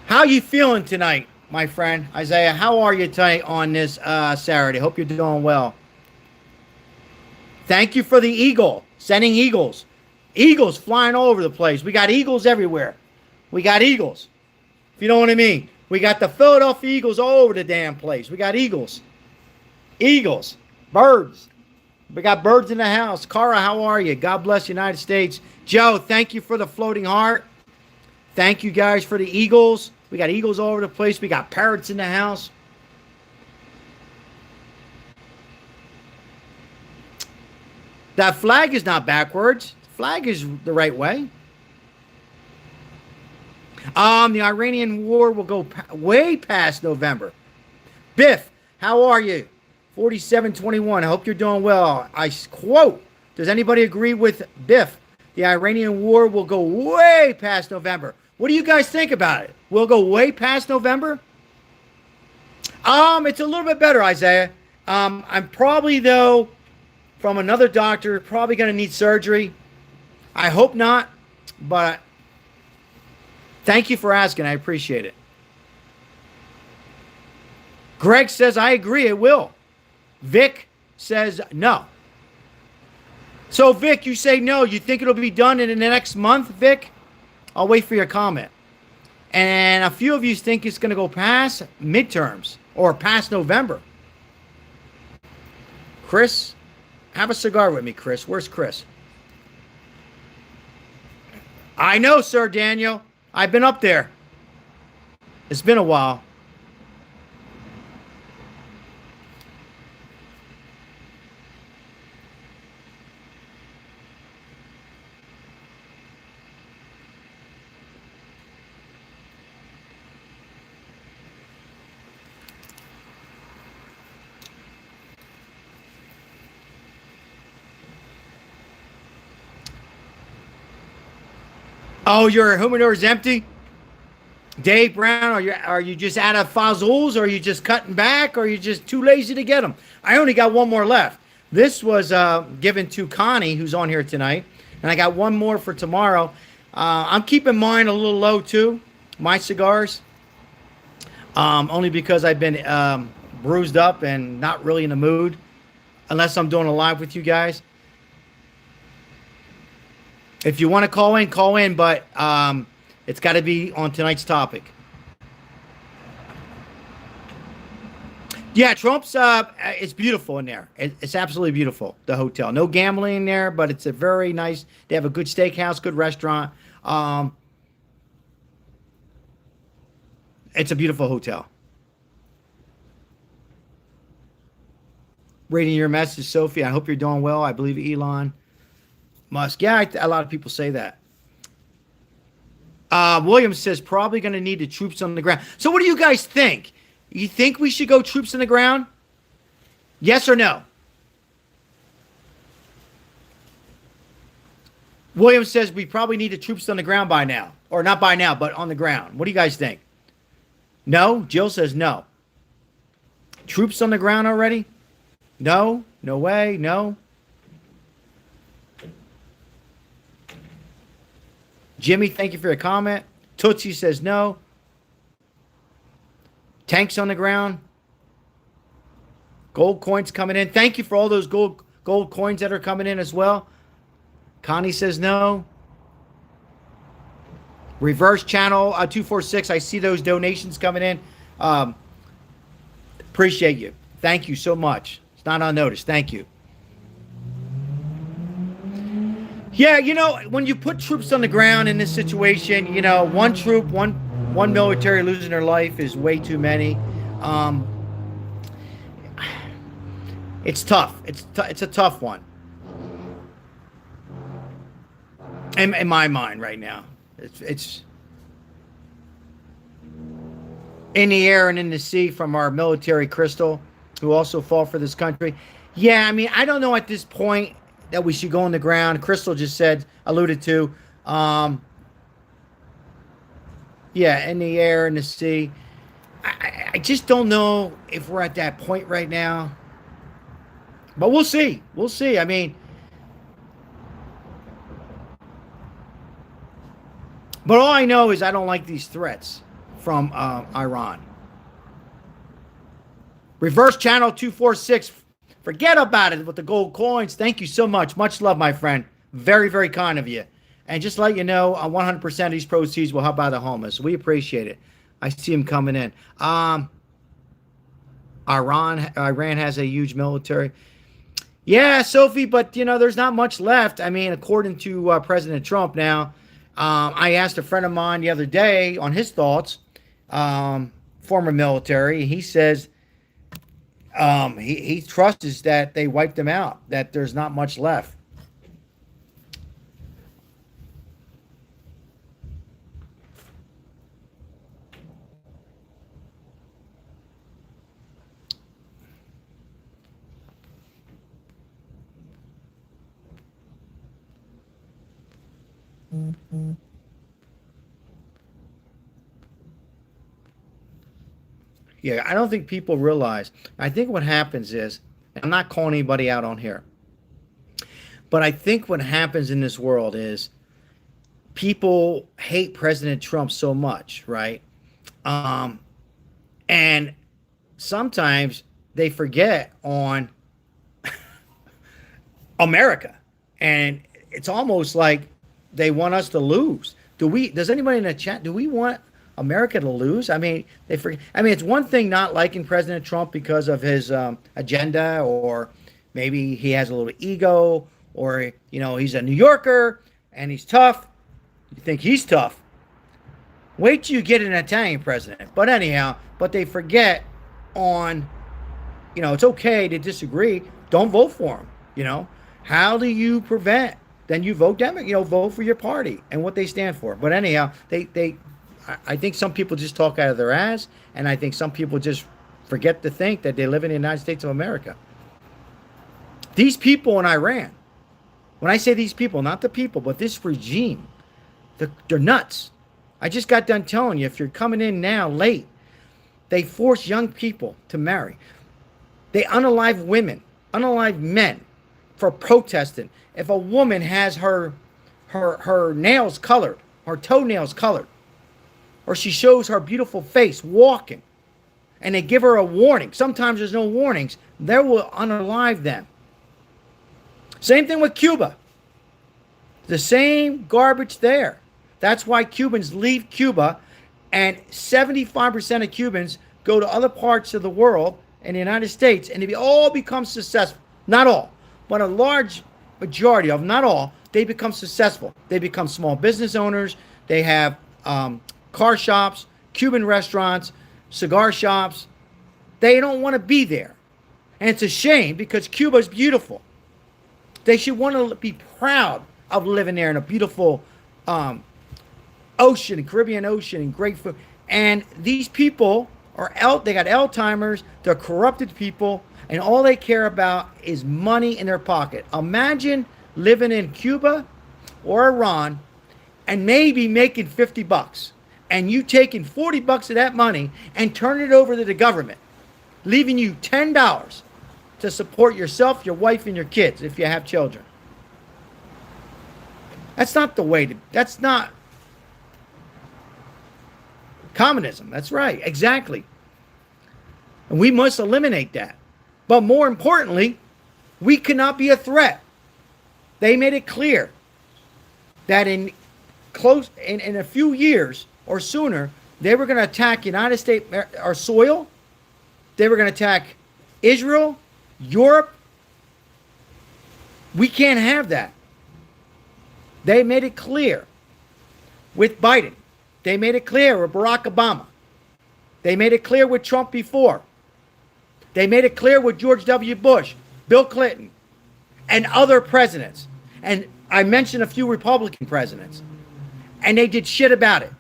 How you feeling tonight, my friend? Isaiah, how are you tonight on this Saturday? Hope you're doing well. Thank you for the eagle. Sending eagles. Eagles flying all over the place. We got eagles everywhere. We got eagles. If you know what I mean. We got the Philadelphia Eagles all over the damn place. We got eagles. Eagles. Birds. We got birds in the house. Cara, how are you? God bless the United States. Joe, thank you for the floating heart. Thank you guys for the eagles. We got eagles all over the place. We got parrots in the house. That flag is not backwards. The flag is the right way. The Iranian war will go way past November. Biff, how are you? 4721. I hope you're doing well. I quote, does anybody agree with Biff? The Iranian war will go way past November. What do you guys think about it? Will go way past November? It's a little bit better, Isaiah. I'm probably, though, from another doctor, probably going to need surgery. I hope not, but thank you for asking. I appreciate it. Greg says, I agree, it will. Vic says no. So, Vic, you say no. You think it'll be done in the next month, Vic? I'll wait for your comment. And a few of you think it's going to go past midterms or past November. Chris, have a cigar with me, Chris. Where's Chris? I know, Sir Daniel. I've been up there. It's been a while. Oh, your humidor is empty? Dave Brown, are you just out of Fazools, or are you just cutting back, or are you just too lazy to get them? I only got one more left. This was given to Connie, who's on here tonight, and I got one more for tomorrow. I'm keeping mine a little low too, my cigars, only because I've been bruised up and not really in the mood, unless I'm doing a live with you guys. If you want to call in, but it's got to be on tonight's topic. Yeah, Trump's, it's beautiful in there. It's absolutely beautiful, the hotel. No gambling in there, but it's a very nice, they have a good steakhouse, good restaurant. It's a beautiful hotel. Reading your message, Sophie. I hope you're doing well. I believe Elon Musk. Yeah, a lot of people say that. Williams says probably going to need the troops on the ground. So what do you guys think? You think we should go troops on the ground? Yes or no? Williams says we probably need the troops on the ground by now. Or not by now, but on the ground. What do you guys think? No? Jill says no. Troops on the ground already? No? No way? No? Jimmy, thank you for your comment. Tootsie says no. Tanks on the ground. Gold coins coming in. Thank you for all those gold coins that are coming in as well. Connie says no. Reverse channel 246. I see those donations coming in. Appreciate you. Thank you so much. It's not unnoticed. Thank you. Yeah, you know, when you put troops on the ground in this situation, you know, one troop, one military losing their life is way too many. It's tough. It's a tough one. In my mind right now. It's in the air and in the sea from our military Crystal, who also fought for this country. Yeah, I mean, I don't know at this point that we should go on the ground. Crystal just alluded to, yeah, in the air, in the sea. I just don't know if we're at that point right now. But we'll see. We'll see. I mean, but all I know is I don't like these threats from Iran. Reverse channel 246. Forget about it with the gold coins. Thank you so much. Much love, my friend. Very, very kind of you. And just to let you know, 100% of these proceeds will help out the homeless. We appreciate it. I see them coming in. Iran has a huge military. Yeah, Sophie, but, you know, there's not much left. I mean, according to President Trump now, I asked a friend of mine the other day on his thoughts, former military. He says he trusts that they wiped them out, that there's not much left. Yeah, I don't think people realize. I think what happens is, I'm not calling anybody out on here, but I think what happens in this world is people hate President Trump so much, right? And sometimes they forget on America, and it's almost like they want us to lose. Does anybody in the chat, do we want America to lose? I mean, they forget. I mean, it's one thing not liking President Trump because of his agenda, or maybe he has a little ego, or, you know, he's a New Yorker and he's tough. You think he's tough? Wait till you get an Italian president. But anyhow, but they forget on, you know, it's okay to disagree. Don't vote for him. You know, how do you prevent? Then you vote Democrat. You know, vote for your party and what they stand for. But anyhow, I think some people just talk out of their ass, and I think some people just forget to think that they live in the United States of America. These people in Iran, when I say these people, not the people, but this regime, They're nuts. I just got done telling you, if you're coming in now late, they force young people to marry. They unalive women, unalive men for protesting. If a woman has her nails colored, her toenails colored, or she shows her beautiful face walking, and they give her a warning. Sometimes there's no warnings. They will unalive them. Same thing with Cuba. The same garbage there. That's why Cubans leave Cuba, and 75% of Cubans go to other parts of the world and the United States, and they all become successful. Not all, but a large majority of them, not all, they become successful. They become small business owners. They have car shops, Cuban restaurants, cigar shops. They don't want to be there. And it's a shame because Cuba is beautiful. They should want to be proud of living there in a beautiful ocean, Caribbean Ocean, and great food. And these people they got Alzheimer's, they're corrupted people, and all they care about is money in their pocket. Imagine living in Cuba or Iran and maybe making $50, and you taking $40 of that money and turning it over to the government, leaving you $10 to support yourself, your wife, and your kids if you have children. That's not the way to, that's not communism. That's right. Exactly. And we must eliminate that. But more importantly, we cannot be a threat. They made it clear that in a few years or sooner, they were going to attack United States, our soil. They were going to attack Israel, Europe. We can't have that. They made it clear with Biden. They made it clear with Barack Obama. They made it clear with Trump before. They made it clear with George W. Bush, Bill Clinton, and other presidents. And I mentioned a few Republican presidents. And they did shit about it.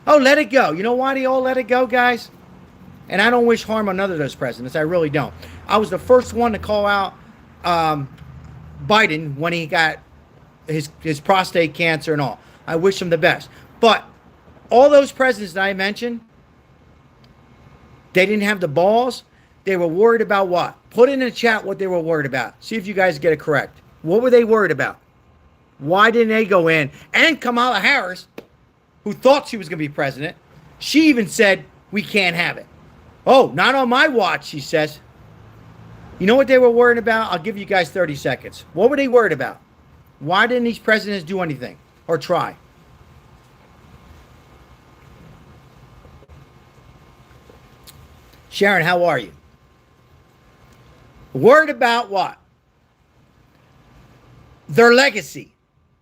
Oh, let it go. You know why they all let it go, guys? And I don't wish harm on none of those presidents. I really don't. I was the first one to call out Biden when he got his prostate cancer and all. I wish him the best. But all those presidents that I mentioned, they didn't have the balls. They were worried about what? Put in the chat what they were worried about. See if you guys get it correct. What were they worried about? Why didn't they go in? And Kamala Harris, who thought she was going to be president, she even said, we can't have it. Oh, not on my watch, she says. You know what they were worried about? I'll give you guys 30 seconds. What were they worried about? Why didn't these presidents do anything or try? Sharon, how are you? Worried about what? Their legacy.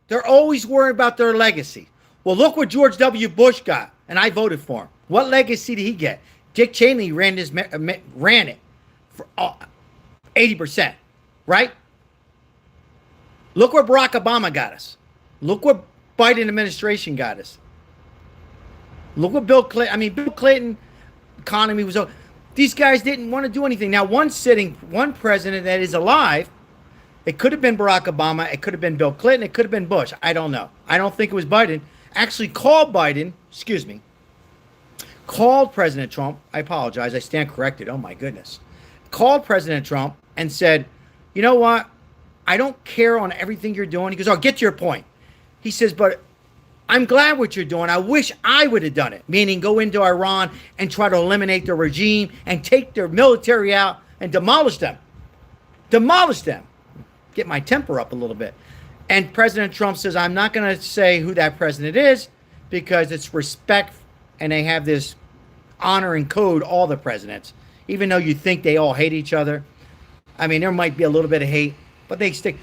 They're always worried about their legacy. Well, look what George W. Bush got, and I voted for him. What legacy did he get? Dick Cheney ran it for 80%, right? Look where Barack Obama got us. Look what Biden administration got us. Look what Bill Clinton. I mean, Bill Clinton economy was. These guys didn't want to do anything. Now, one president that is alive, it could have been Barack Obama, it could have been Bill Clinton, it could have been Bush. I don't know. I don't think it was Biden. Actually called Biden, called President Trump. I apologize. I stand corrected. Oh, my goodness. Called President Trump and said, you know what? I don't care on everything you're doing. He goes, I'll get to your point. He says, but I'm glad what you're doing. I wish I would have done it, meaning go into Iran and try to eliminate their regime and take their military out and demolish them. Demolish them. Get my temper up a little bit. And President Trump says, I'm not going to say who that president is because it's respect, and they have this honor and code, all the presidents, even though you think they all hate each other. I mean, there might be a little bit of hate, but they stick.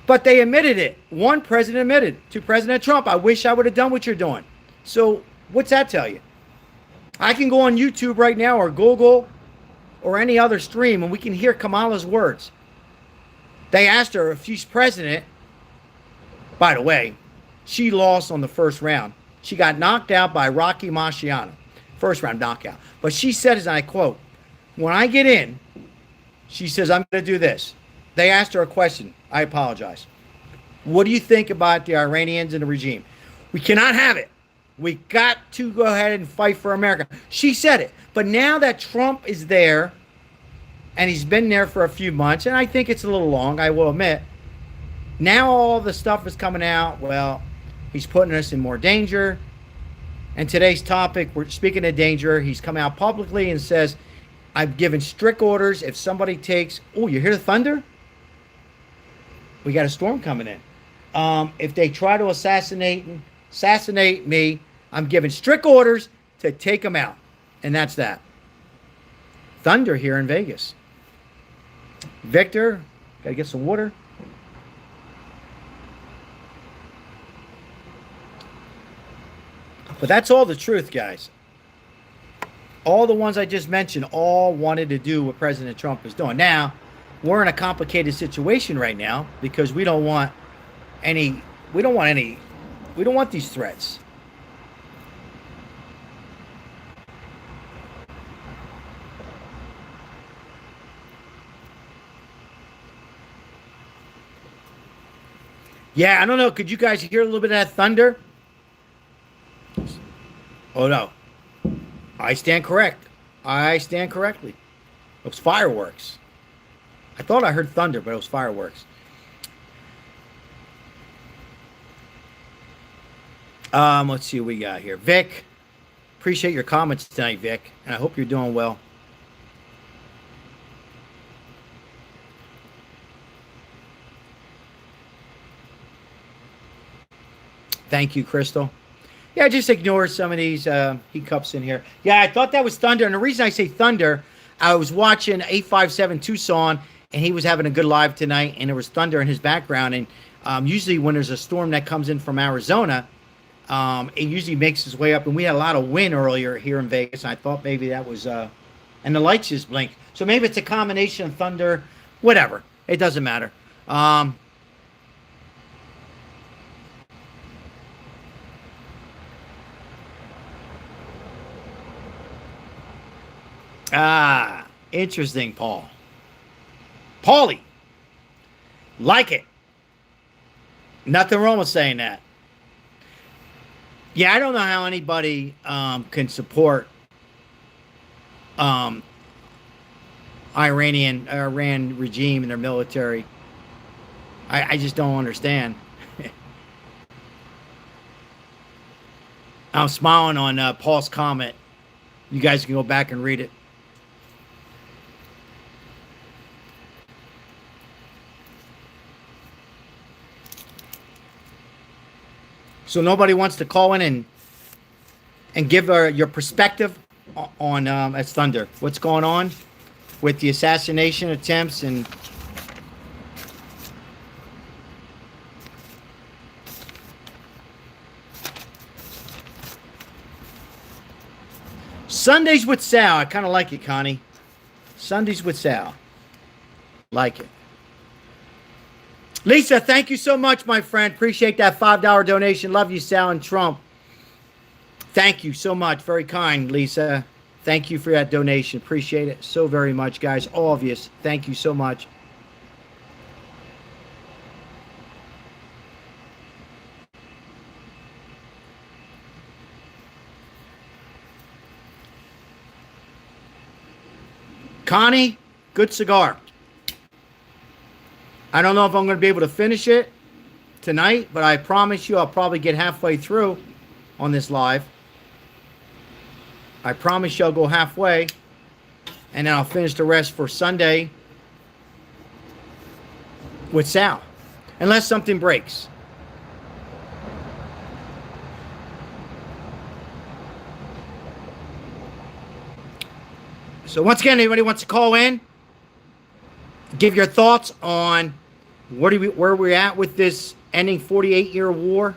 But they admitted it. One president admitted to President Trump, I wish I would have done what you're doing. So what's that tell you? I can go on YouTube right now or Google or any other stream and we can hear Kamala's words. They asked her if she's president. By the way, she lost on the first round. She got knocked out by Rocky Marciano. First round knockout. But she said, as I quote, when I get in, she says, I'm going to do this. They asked her a question. I apologize. What do you think about the Iranians and the regime? We cannot have it. We got to go ahead and fight for America. She said it. But now that Trump is there, and he's been there for a few months, and I think it's a little long, I will admit, now all the stuff is coming out. Well, he's putting us in more danger. And today's topic, we're speaking of danger, he's come out publicly and says, I've given strict orders if somebody takes, oh, you hear the thunder? We got a storm coming in. If they try to assassinate me, I'm giving strict orders to take them out. And that's that. Thunder here in Vegas. Victor, got to get some water. But that's all the truth, guys. All the ones I just mentioned all wanted to do what President Trump is doing. Now, we're in a complicated situation right now because we don't want these threats. Yeah, I don't know. Could you guys hear a little bit of that thunder? Oh, no. I stand correct. I stand correctly. It was fireworks. I thought I heard thunder, but it was fireworks. Let's see what we got here. Vic, appreciate your comments tonight, Vic, and I hope you're doing well. Thank you, Crystal. Yeah, just ignore some of these hiccups in here. Yeah, I thought that was thunder. And the reason I say thunder, I was watching 857 Tucson, and he was having a good live tonight, and there was thunder in his background. And usually when there's a storm that comes in from Arizona, it usually makes its way up. And we had a lot of wind earlier here in Vegas, and I thought maybe that was... and the lights just blink. So maybe it's a combination of thunder, whatever. It doesn't matter. Interesting, Paul. Paulie. Like it. Nothing wrong with saying that. Yeah, I don't know how anybody can support Iran regime and their military. I just don't understand. I'm smiling on Paul's comment. You guys can go back and read it. So nobody wants to call in and give your perspective on as Thunder. What's going on with the assassination attempts and Sundays with Sal. I kind of like it, Connie. Sundays with Sal. Like it. Lisa, thank you so much, my friend. Appreciate that $5 donation. Love you, Sal and Trump. Thank you so much. Very kind, Lisa. Thank you for that donation. Appreciate it so very much, guys. All of you. Thank you so much. Connie, good cigar. I don't know if I'm going to be able to finish it tonight, but I promise you I'll probably get halfway through on this live. I promise you I'll go halfway, and then I'll finish the rest for Sunday with Sal, unless something breaks. So once again, anybody wants to call in, give your thoughts on where we're at with this ending 48-year war.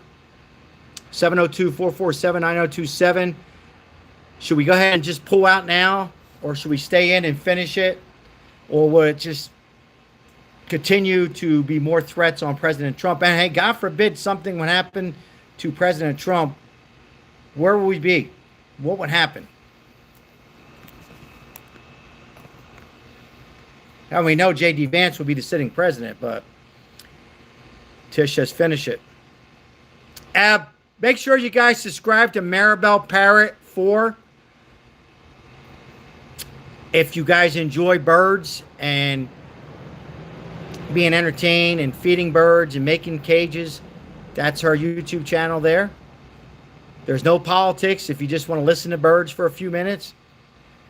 702-447-9027. Should we go ahead and just pull out now, or should we stay in and finish it, or will it just continue to be more threats on President Trump? And hey, God forbid something would happen to President Trump. Where would we be? What would happen? Now, we know J.D. Vance will be the sitting president, but Tish says finish it. make sure you guys subscribe to Maribel Parrot 4. If you guys enjoy birds and being entertained and feeding birds and making cages, that's her YouTube channel there. There's no politics if you just want to listen to birds for a few minutes.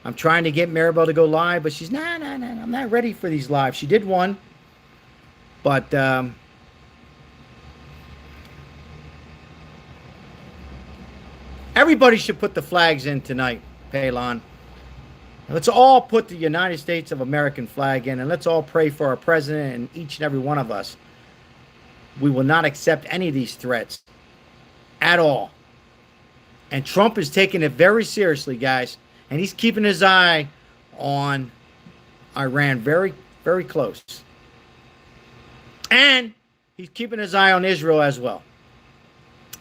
I'm trying to get Maribel to go live, but she's, nah, I'm not ready for these lives. She did one, but everybody should put the flags in tonight, Palon. Let's all put the United States of American flag in, and let's all pray for our president and each and every one of us. We will not accept any of these threats at all. And Trump is taking it very seriously, guys. And he's keeping his eye on Iran very, very close. And he's keeping his eye on Israel as well.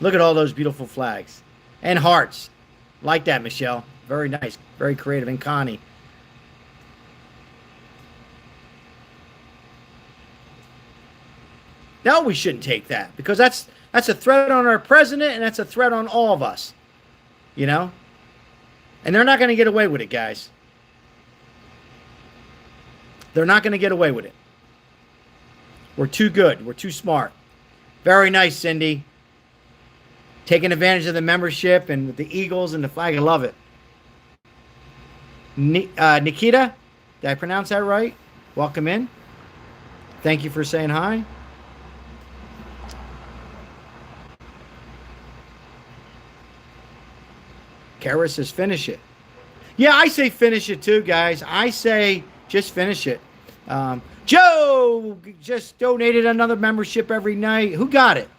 Look at all those beautiful flags. And hearts. Like that, Michelle. Very nice. Very creative. And Connie. No, we shouldn't take that. Because that's a threat on our president, and that's a threat on all of us. You know? And they're not going to get away with it, guys. They're not going to get away with it. We're too good. We're too smart. Very nice, Cindy. Taking advantage of the membership and the Eagles and the flag. I love it. Nikita, did I pronounce that right? Welcome in. Thank you for saying hi. Kara says finish it. Yeah, I say finish it too, guys. I say just finish it. Joe just donated another membership every night. Who got it?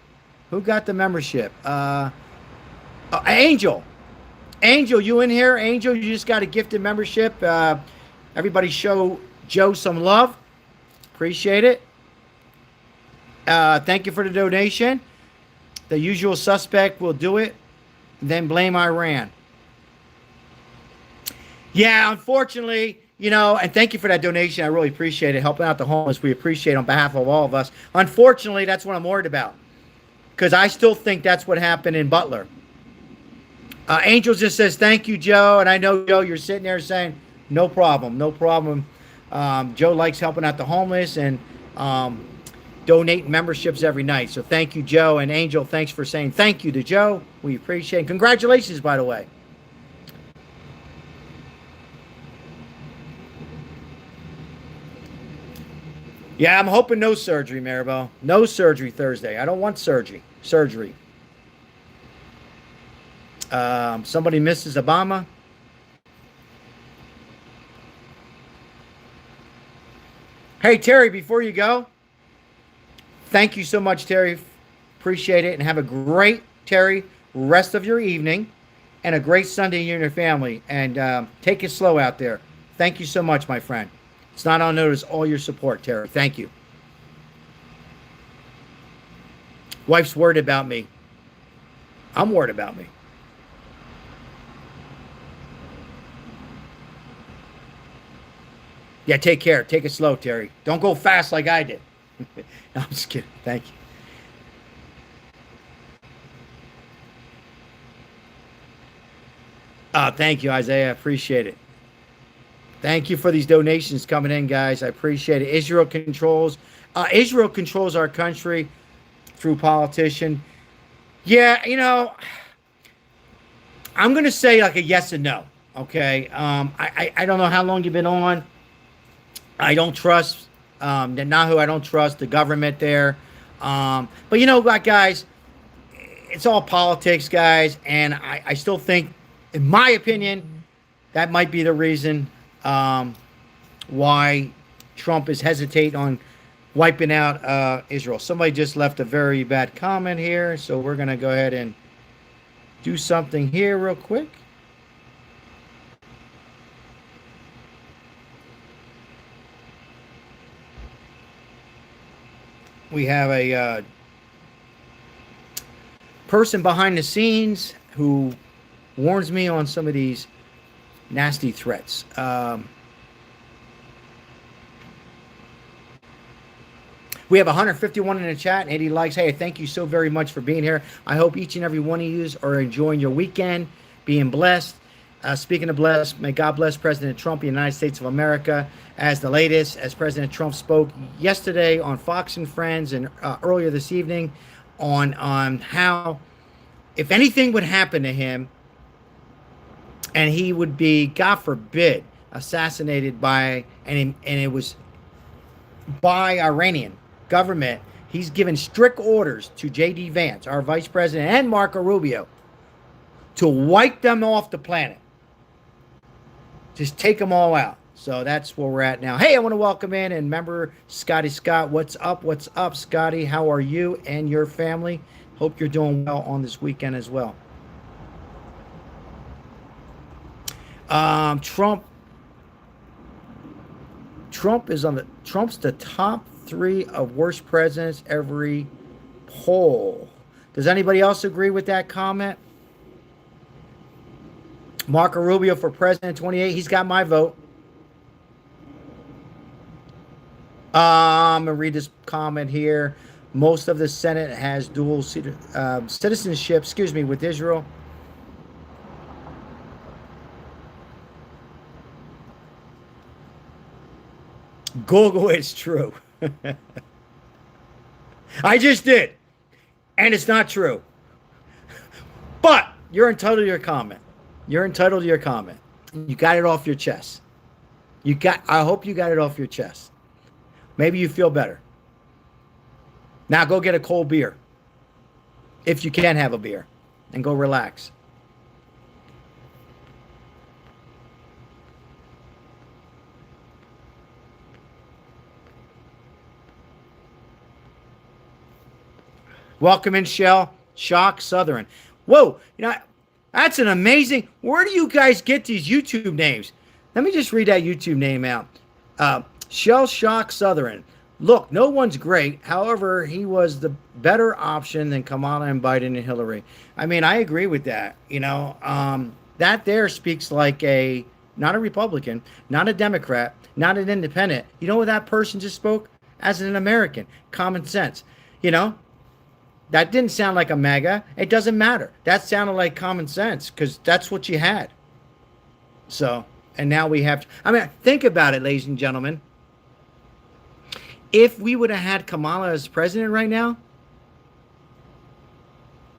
Who got the membership? Angel. Angel, you in here? Angel, you just got a gifted membership. Everybody show Joe some love. Appreciate it. Thank you for the donation. The usual suspect will do it, then blame Iran. Yeah, unfortunately, you know, and thank you for that donation. I really appreciate it. Helping out the homeless, we appreciate it on behalf of all of us. Unfortunately, that's what I'm worried about. Because I still think that's what happened in Butler. Angel just says, thank you, Joe. And I know, Joe, you're sitting there saying, no problem, no problem. Joe likes helping out the homeless and donating memberships every night. So thank you, Joe. And Angel, thanks for saying thank you to Joe. We appreciate it. Congratulations, by the way. Yeah, I'm hoping no surgery, Maribel. No surgery Thursday. I don't want surgery. Somebody misses Obama. Hey, Terry, before you go, thank you so much, Terry. Appreciate it. And have a great, Terry, rest of your evening and a great Sunday you and your family. And take it slow out there. Thank you so much, my friend. It's not on notice, all your support, Terry. Thank you. Wife's worried about me. I'm worried about me. Yeah, take care. Take it slow, Terry. Don't go fast like I did. No, I'm just kidding. Thank you. Thank you, Isaiah. Appreciate it. Thank you for these donations coming in, guys. I appreciate it. Israel controls our country through politician. Yeah, you know, I'm going to say like a yes and no, okay? I don't know how long you've been on. I don't trust Netanyahu. I don't trust the government there. But you know what, guys? It's all politics, guys. And I still think, in my opinion, that might be the reason why Trump is hesitating on wiping out Israel. Somebody just left a very bad comment here. So we're going to go ahead and do something here real quick. We have a person behind the scenes who warns me on some of these nasty threats. We have 151 in the chat and 80 likes. Hey, thank you so very much for being here. I hope each and every one of you are enjoying your weekend, being blessed. Speaking of blessed, may God bless President Trump of the United States of America. As the latest, as President Trump spoke yesterday on Fox and Friends and earlier this evening on how if anything would happen to him and he would be, God forbid, assassinated by, and it was by Iranian government, he's given strict orders to J.D. Vance, our vice president, and Marco Rubio to wipe them off the planet. Just take them all out. So that's where we're at now. Hey, I want to welcome in and member Scotty Scott. What's up? What's up, Scotty? How are you and your family? Hope you're doing well on this weekend as well. Trump's the top 3 of worst presidents every poll. Does anybody else agree with that comment? Marco Rubio for president 28. He's got my vote. I'm going to read this comment here. Most of the Senate has dual citizenship, with Israel. Google, it's true. I just did. And it's not true. But you're entitled to your comment. You're entitled to your comment. You got it off your chest. I hope you got it off your chest. Maybe you feel better. Now go get a cold beer. If you can have a beer. And go relax. Welcome in, Shell. Shock Southern. Whoa, that's an amazing. Where do you guys get these YouTube names? Let me just read that YouTube name out. Shell Shock Southern. Look, no one's great. However, he was the better option than Kamala and Biden and Hillary. I mean, I agree with that. That there speaks like not a Republican, not a Democrat, not an independent. You know what that person just spoke? As an American. Common sense. That didn't sound like a MAGA. It doesn't matter. That sounded like common sense because that's what you had. So, and now we have, think about it, ladies and gentlemen. If we would have had Kamala as president right now,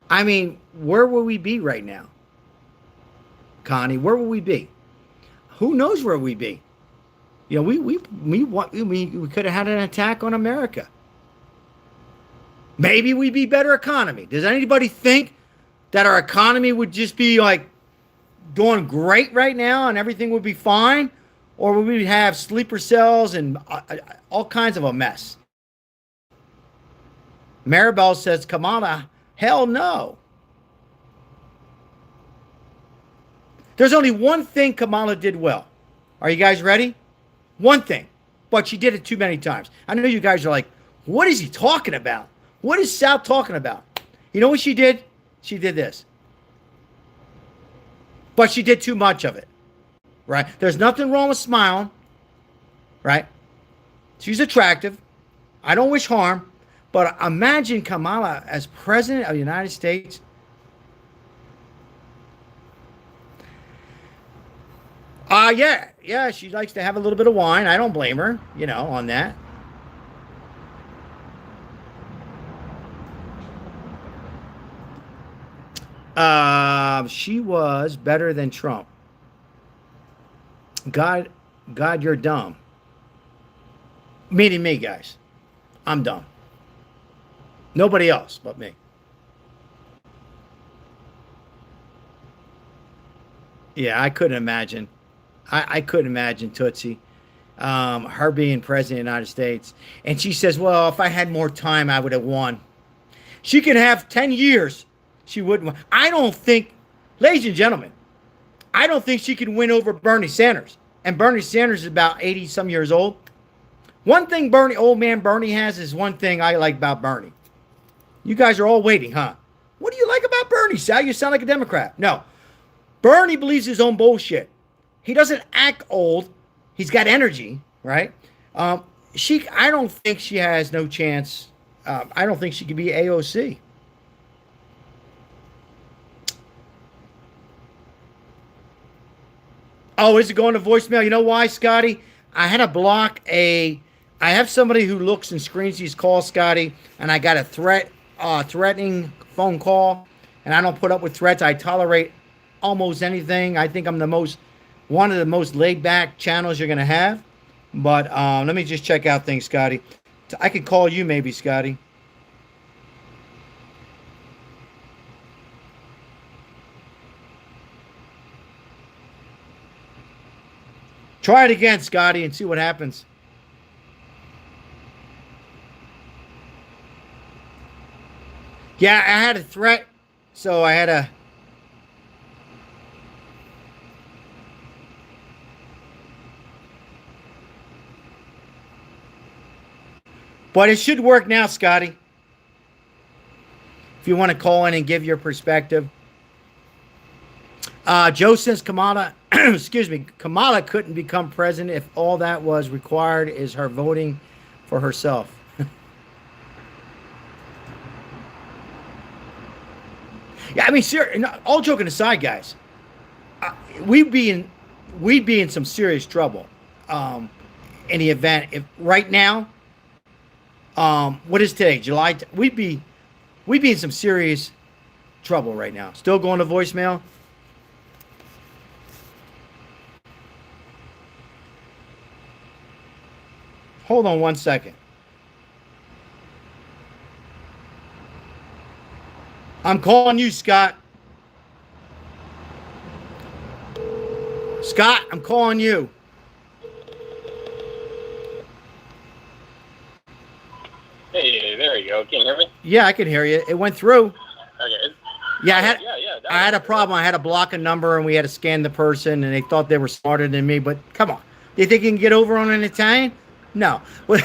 where would we be right now? Connie, where would we be? Who knows where we'd be? We could have had an attack on America. Maybe we'd be better economy. Does anybody think that our economy would just be like doing great right now and everything would be fine? Or would we have sleeper cells and all kinds of a mess? Maribel says, Kamala, hell no. There's only one thing Kamala did well. Are you guys ready? One thing. But she did it too many times. I know you guys are like, what is he talking about? What is South talking about? You know what she did? She did this. But she did too much of it. Right? There's nothing wrong with smiling. Right? She's attractive. I don't wish harm. But imagine Kamala as president of the United States. Yeah, she likes to have a little bit of wine. I don't blame her, on that. She was better than Trump. God, you're dumb. Meaning me, guys. I'm dumb. Nobody else but me. Yeah, I couldn't imagine. I couldn't imagine Tootsie, her being president of the United States. And she says, well, if I had more time, I would have won. She can have 10 years. She wouldn't. I don't think, ladies and gentlemen, I don't think she can win over Bernie Sanders. And Bernie Sanders is about 80-some years old. One thing old man Bernie has is one thing I like about Bernie. You guys are all waiting, huh? What do you like about Bernie, Sal? You sound like a Democrat. No. Bernie believes his own bullshit. He doesn't act old. He's got energy, right? I don't think she has no chance. I don't think she could be AOC. Oh, is it going to voicemail? You know why, Scotty? I had to block a. I have somebody who looks and screens these calls, Scotty, and I got a threatening phone call, and I don't put up with threats. I tolerate almost anything. I think I'm one of the most laid back channels you're gonna have. But let me just check out things, Scotty. I could call you maybe, Scotty. Try it again, Scotty, and see what happens. Yeah, I had a threat, so I had a. But it should work now, Scotty. If you want to call in and give your perspective. Joe says Kamala, excuse me, Kamala couldn't become president if all that was required is her voting for herself. Yeah, I mean, all joking aside, guys, we'd be in some serious trouble. In the event, if right now, what is today? July. We'd be in some serious trouble right now. Still going to voicemail. Hold on one second. I'm calling you, Scott. Scott, I'm calling you. Hey, there you go. Can you hear me? Yeah, I can hear you. It went through. Okay. Yeah, I had a was- problem. I had to block a number, and we had to scan the person, and they thought they were smarter than me. But come on, do you think you can get over on an Italian? No. Right?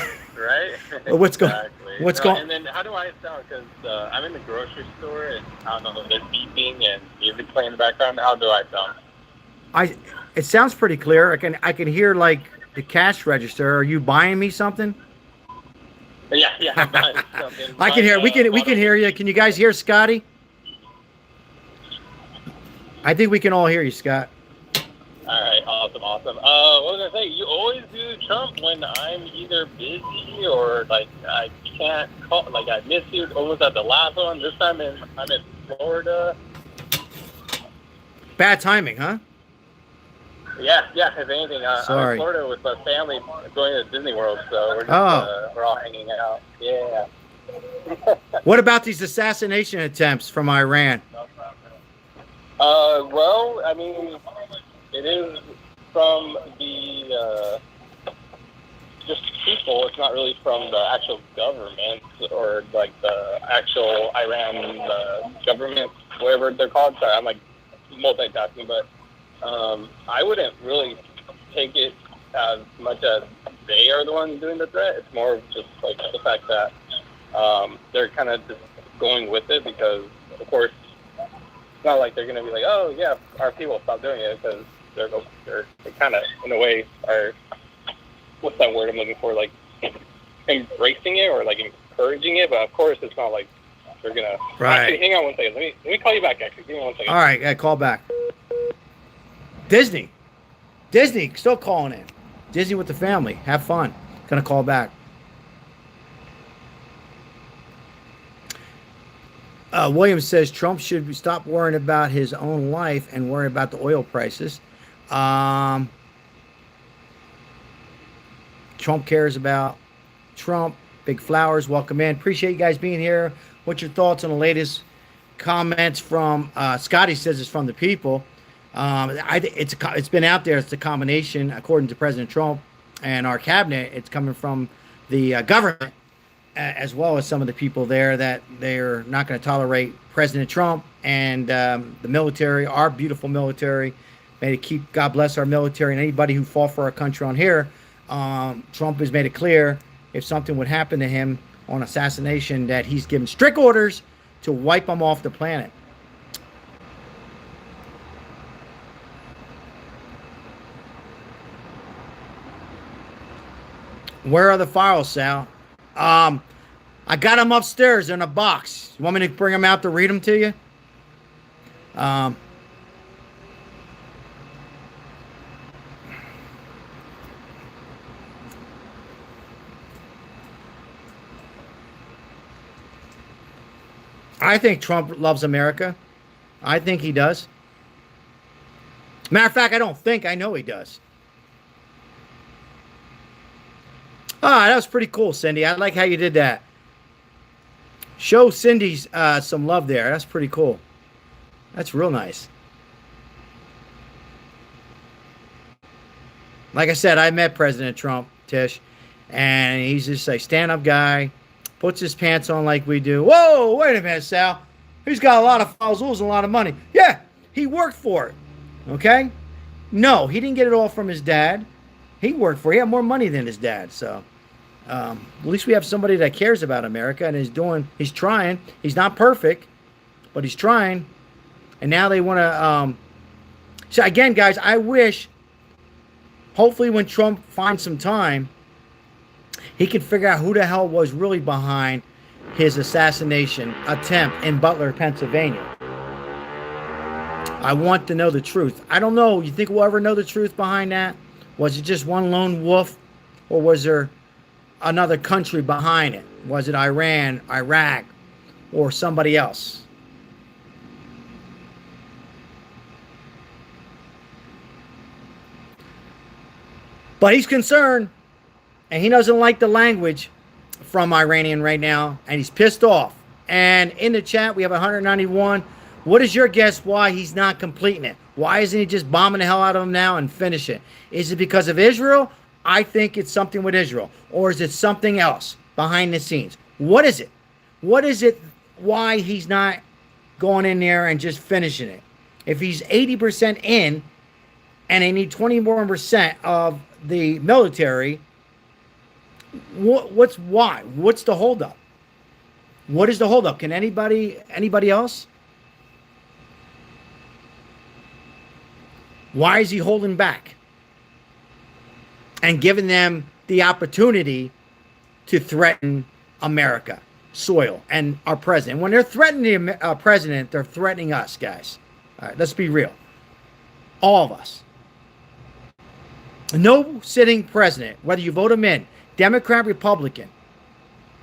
What's going? Exactly. What's No, going? And then how do I sound? Because I'm in the grocery store, and I don't know, there's beeping and music playing in the background. How do I sound? It sounds pretty clear. I can hear like the cash register. Are you buying me something? Yeah. I'm buying something. I can hear. We can hear you. Can you guys hear Scotty? I think we can all hear you, Scott. All right, awesome. What was I say? You always do Trump when I'm either busy or like I can't call. Like I missed you almost at the last one. This time I'm in Florida. Bad timing, huh? Yeah. If anything, I'm Sorry. in Florida with my family going to Disney World, so we're we're all hanging out. Yeah. What about these assassination attempts from Iran? Well, I mean, it is from the just people. It's not really from the actual government or like the actual Iran government, whatever they're called. Sorry, I'm like multitasking, but I wouldn't really take it as much as they are the ones doing the threat. It's more of just like the fact that they're kind of just going with it because, of course, it's not like they're going to be like, oh, yeah, our people stop doing it because they kind of, in a way, are, what's that word I'm looking for, like embracing it or like encouraging it. But, of course, it's not like they're going to. Right. Actually, hang on one second. Let me call you back, actually. Give me 1 second. All right, I call back. Disney, still calling in. Disney with the family. Have fun. Gonna call back. Williams says Trump should stop worrying about his own life and worry about the oil prices. Trump cares about Trump. Big Flowers, welcome in. Appreciate you guys being here. What's your thoughts on the latest comments from Scotty? Says it's from the people. It's been out there. It's a combination, according to President Trump and our cabinet. It's coming from the government, as well as some of the people there, that they're not going to tolerate President Trump and the military, our beautiful military. May it keep. God bless our military and anybody who fought for our country on here. Trump has made it clear if something would happen to him on assassination, that he's given strict orders to wipe him off the planet. Where are the files, Sal? I got them upstairs in a box. You want me to bring them out to read them to you? I think Trump loves America. I think he does. Matter of fact, I don't think, I know he does. Ah, that was pretty cool, Cindy. I like how you did that. Show Cindy's some love there. That's pretty cool. That's real nice. Like I said, I met President Trump, Tish, and he's just a stand-up guy, puts his pants on like we do. Whoa, wait a minute, Sal. He's got a lot of followers and a lot of money. Yeah, he worked for it. Okay? No, he didn't get it all from his dad. He worked for it. He had more money than his dad. So at least we have somebody that cares about America and he's trying. He's not perfect, but he's trying. And now they want to. So again, guys, I wish, hopefully when Trump finds some time, he can figure out who the hell was really behind his assassination attempt in Butler, Pennsylvania. I want to know the truth. I don't know. You think we'll ever know the truth behind that? Was it just one lone wolf? Or was there another country behind it? Was it Iran, Iraq, or somebody else? But he's concerned, and he doesn't like the language from Iranian right now, and he's pissed off. And in the chat, we have 191. What is your guess why he's not completing it? Why isn't he just bombing the hell out of them now and finish it? Is it because of Israel? I think it's something with Israel. Or is it something else behind the scenes? What is it? What is it why he's not going in there and just finishing it? If he's 80% in and they need 20% of the military, what's why? What's the holdup? What is the holdup? Can anybody else? Why is he holding back and giving them the opportunity to threaten America, soil, and our president? When they're threatening the president, they're threatening us, guys. All right, let's be real. All of us. No sitting president, whether you vote him in, Democrat, Republican,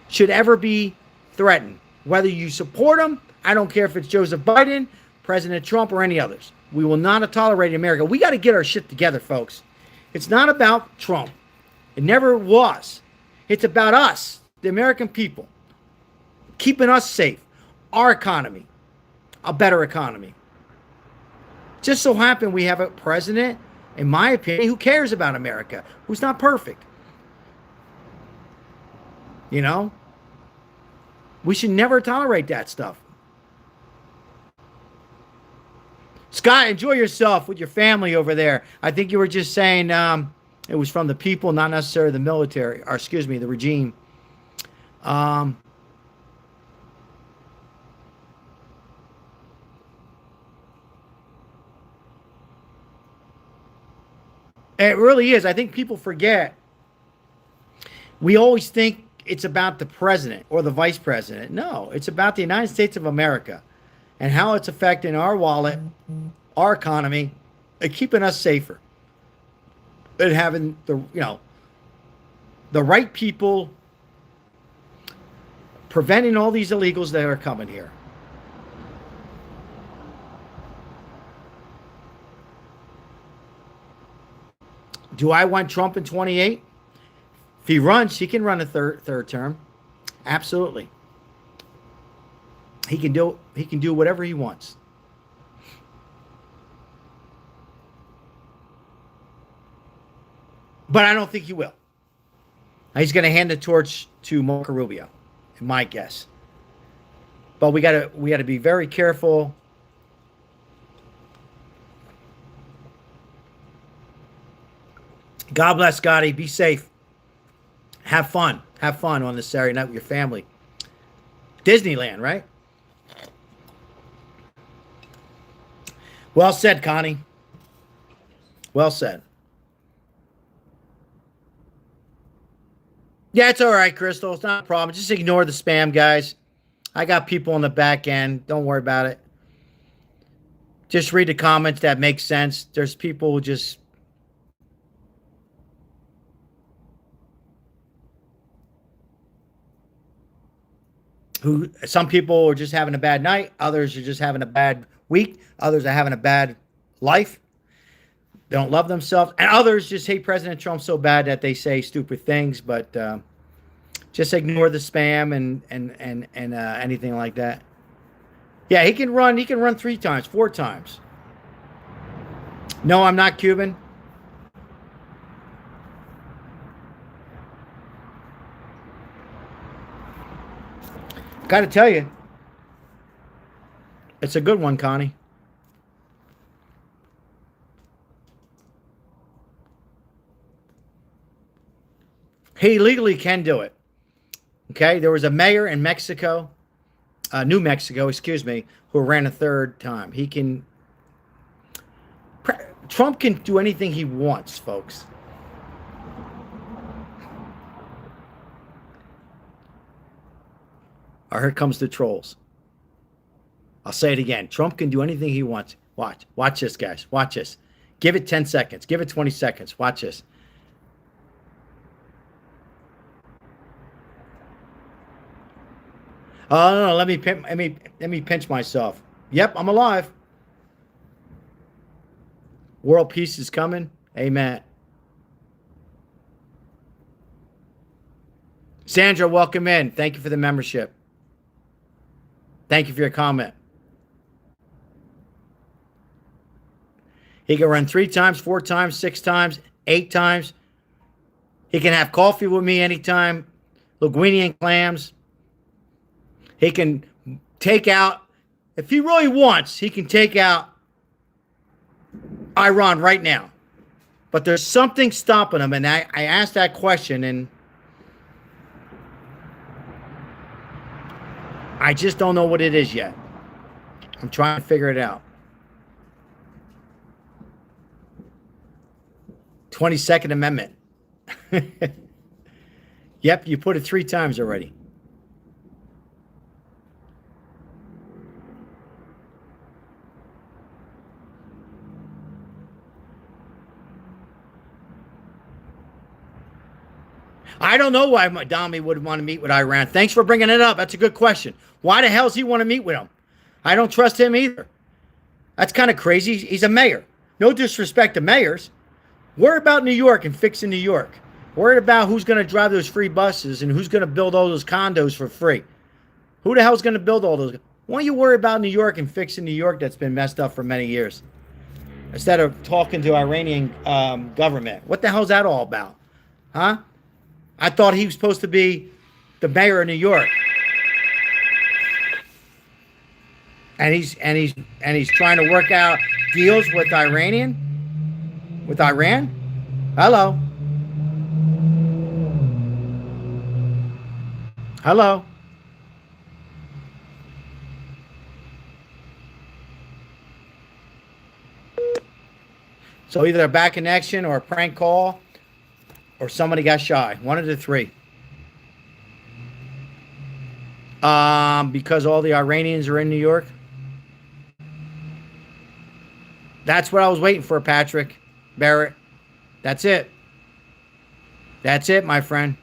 should ever be threatened. Whether you support him, I don't care if it's Joseph Biden, President Trump, or any others. We will not tolerate America. We got to get our shit together, folks. It's not about Trump. It never was. It's about us, the American people, keeping us safe, our economy, a better economy. Just so happened we have a president, in my opinion, who cares about America, who's not perfect. You know? We should never tolerate that stuff. Scott, enjoy yourself with your family over there. I think you were just saying it was from the people, not necessarily the military, or excuse me, the regime. It really is. I think people forget. We always think it's about the president or the vice president. No, it's about the United States of America and how it's affecting our wallet, our economy, and keeping us safer. And having the right people preventing all these illegals that are coming here. Do I want Trump in 28? If he runs, he can run a third term. Absolutely. He can do whatever he wants. But I don't think he will. He's going to hand the torch to Marco Rubio, my guess. But we got to be very careful. God bless, Scotty. Be safe. Have fun. Have fun on this Saturday night with your family. Disneyland, right? Well said, Connie. Well said. Yeah, it's all right, Crystal. It's not a problem. Just ignore the spam, guys. I got people on the back end. Don't worry about it. Just read the comments that make sense. There's people who just some people are just having a bad night, others are just having a bad week, others are having a bad life. They don't love themselves, and others just hate President Trump so bad that they say stupid things. But just ignore the spam and anything like that. Yeah, he can run. He can run 3 times, 4 times. No, I'm not Cuban. Got to tell you, it's a good one, Connie. He legally can do it. Okay, there was a mayor in Mexico, New Mexico, excuse me, who ran a 3rd time. He can. Trump can do anything he wants, folks. Or here comes the trolls. I'll say it again. Trump can do anything he wants. Watch this, guys. Watch this. Give it 10 seconds. Give it 20 seconds. Watch this. Oh no, let me pinch myself. Yep, I'm alive. World peace is coming. Amen. Sandra, welcome in. Thank you for the membership. Thank you for your comment. He can run 3 times, 4 times, 6 times, 8 times. He can have coffee with me anytime. Linguine and clams. He can take out, if he really wants, he can take out Iran right now. But there's something stopping him. And I asked that question, and I just don't know what it is yet. I'm trying to figure it out. 22nd Amendment. Yep, you put it 3 times already. I don't know why Adami would want to meet with Iran. Thanks for bringing it up. That's a good question. Why the hell does he want to meet with him? I don't trust him either. That's kind of crazy. He's a mayor. No disrespect to mayors. Worry about New York and fixing New York. Worry about who's going to drive those free buses and who's going to build all those condos for free. Who the hell's going to build all those? Why don't you worry about New York and fixing New York that's been messed up for many years? Instead of talking to Iranian government. What the hell's that all about? Huh? I thought he was supposed to be the mayor of New York. And he's trying to work out deals with Iran? Hello. Hello. So either a bad connection or a prank call or somebody got shy. One of the 3. Because all the Iranians are in New York. That's what I was waiting for, Patrick Barrett. That's it. That's it, my friend.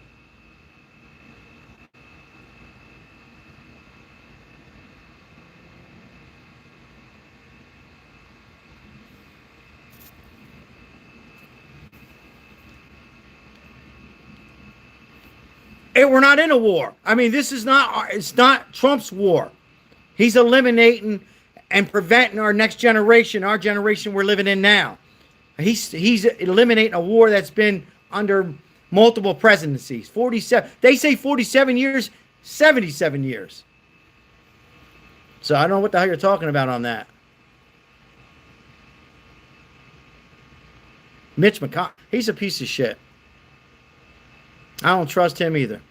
And we're not in a war. I mean, it's not Trump's war. He's eliminating and preventing our next generation, our generation we're living in now. He's eliminating a war that's been under multiple presidencies. 47. They say 47 years, 77 years. So I don't know what the hell you're talking about on that. Mitch McConnell, he's a piece of shit. I don't trust him either.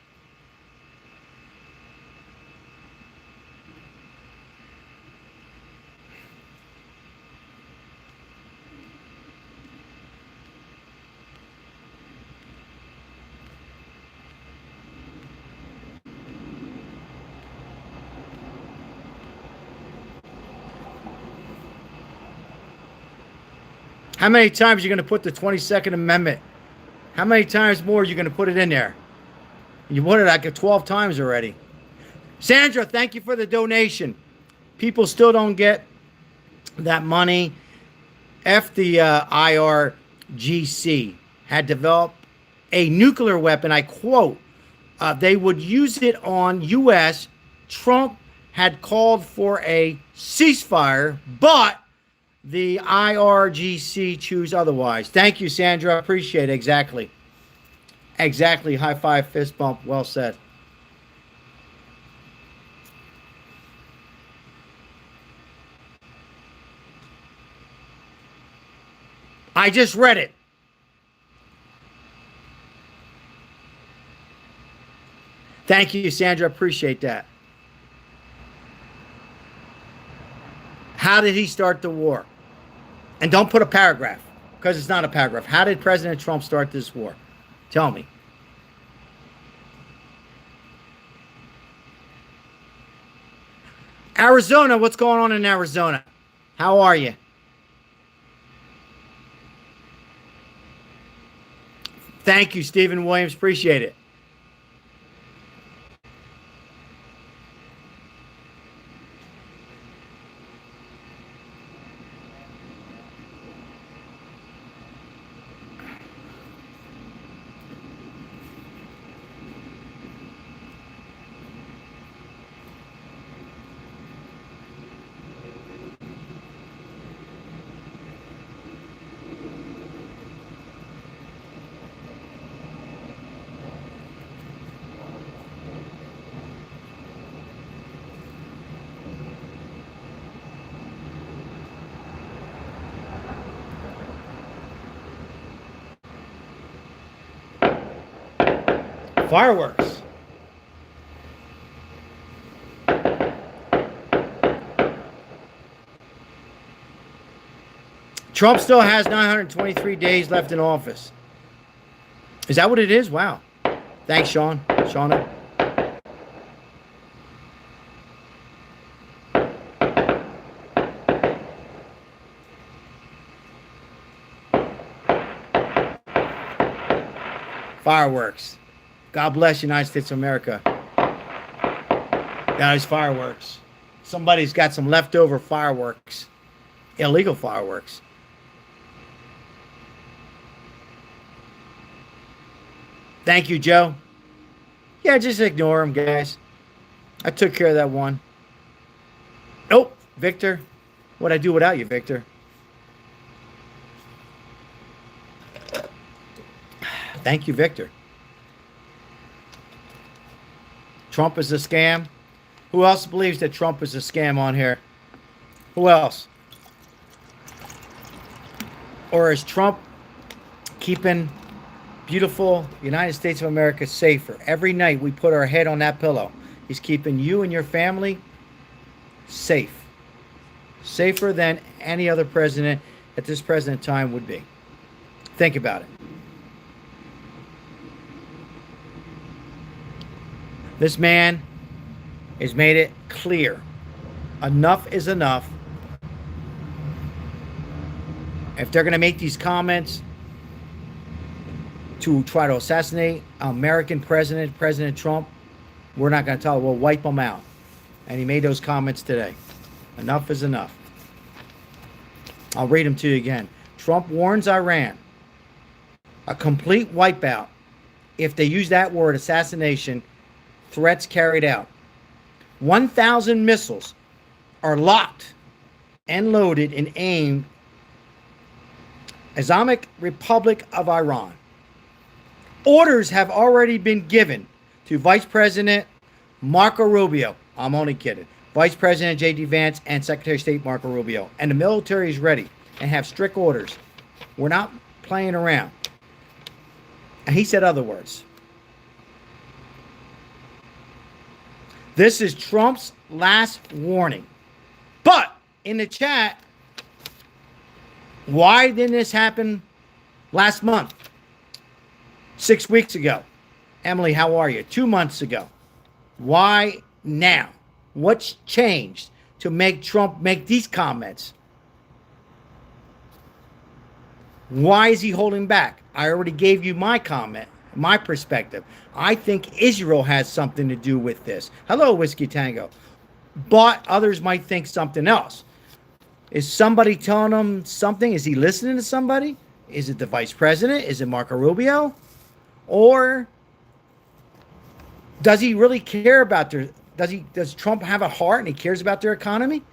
How many times are you going to put the 22nd Amendment? How many times more are you going to put it in there? You put it like 12 times already. Sandra, thank you for the donation. People still don't get that money. The IRGC had developed a nuclear weapon. I quote, they would use it on U.S. Trump had called for a ceasefire, but the IRGC choose otherwise. Thank you, Sandra. Appreciate it. Exactly. Exactly. High five, fist bump. Well said. I just read it. Thank you, Sandra. Appreciate that. How did he start the war? And don't put a paragraph, because it's not a paragraph. How did President Trump start this war? Tell me. Arizona, what's going on in Arizona? How are you? Thank you, Stephen Williams. Appreciate it. Fireworks. Trump still has 923 days left in office. Is that what it is? Wow. Thanks, Sean. Shauna. Fireworks. God bless United States of America. Guys, fireworks. Somebody's got some leftover fireworks. Illegal fireworks. Thank you, Joe. Yeah, just ignore them, guys. I took care of that one. Oh, Victor. What'd I do without you, Victor? Thank you, Victor. Trump is a scam. Who else believes that Trump is a scam on here? Who else? Or is Trump keeping beautiful United States of America safer? Every night we put our head on that pillow. He's keeping you and your family safe. Safer than any other president at this present time would be. Think about it. This man has made it clear. Enough is enough. If they're going to make these comments to try to assassinate American president, President Trump, we're not going to tell him. We'll wipe them out. And he made those comments today. Enough is enough. I'll read them to you again. Trump warns Iran. A complete wipeout. If they use that word, assassination, threats carried out. 1,000 missiles are locked and loaded and aimed Islamic Republic of Iran. Orders have already been given to Vice President Marco Rubio. I'm only kidding. Vice President J.D. Vance and Secretary of State Marco Rubio. And the military is ready and have strict orders. We're not playing around. And he said other words. This is Trump's last warning. But in the chat, why didn't this happen last month? 6 weeks ago? Emily, how are you? 2 months ago. Why now? What's changed to make Trump make these comments? Why is he holding back? I already gave you my comment, my perspective. I think Israel has something to do with this. Hello, Whiskey Tango. But others might think something else. Is somebody telling him something? Is he listening to somebody? Is it the vice president? Is it Marco Rubio? Or does he really care about their, does Trump have a heart and he cares about their economy?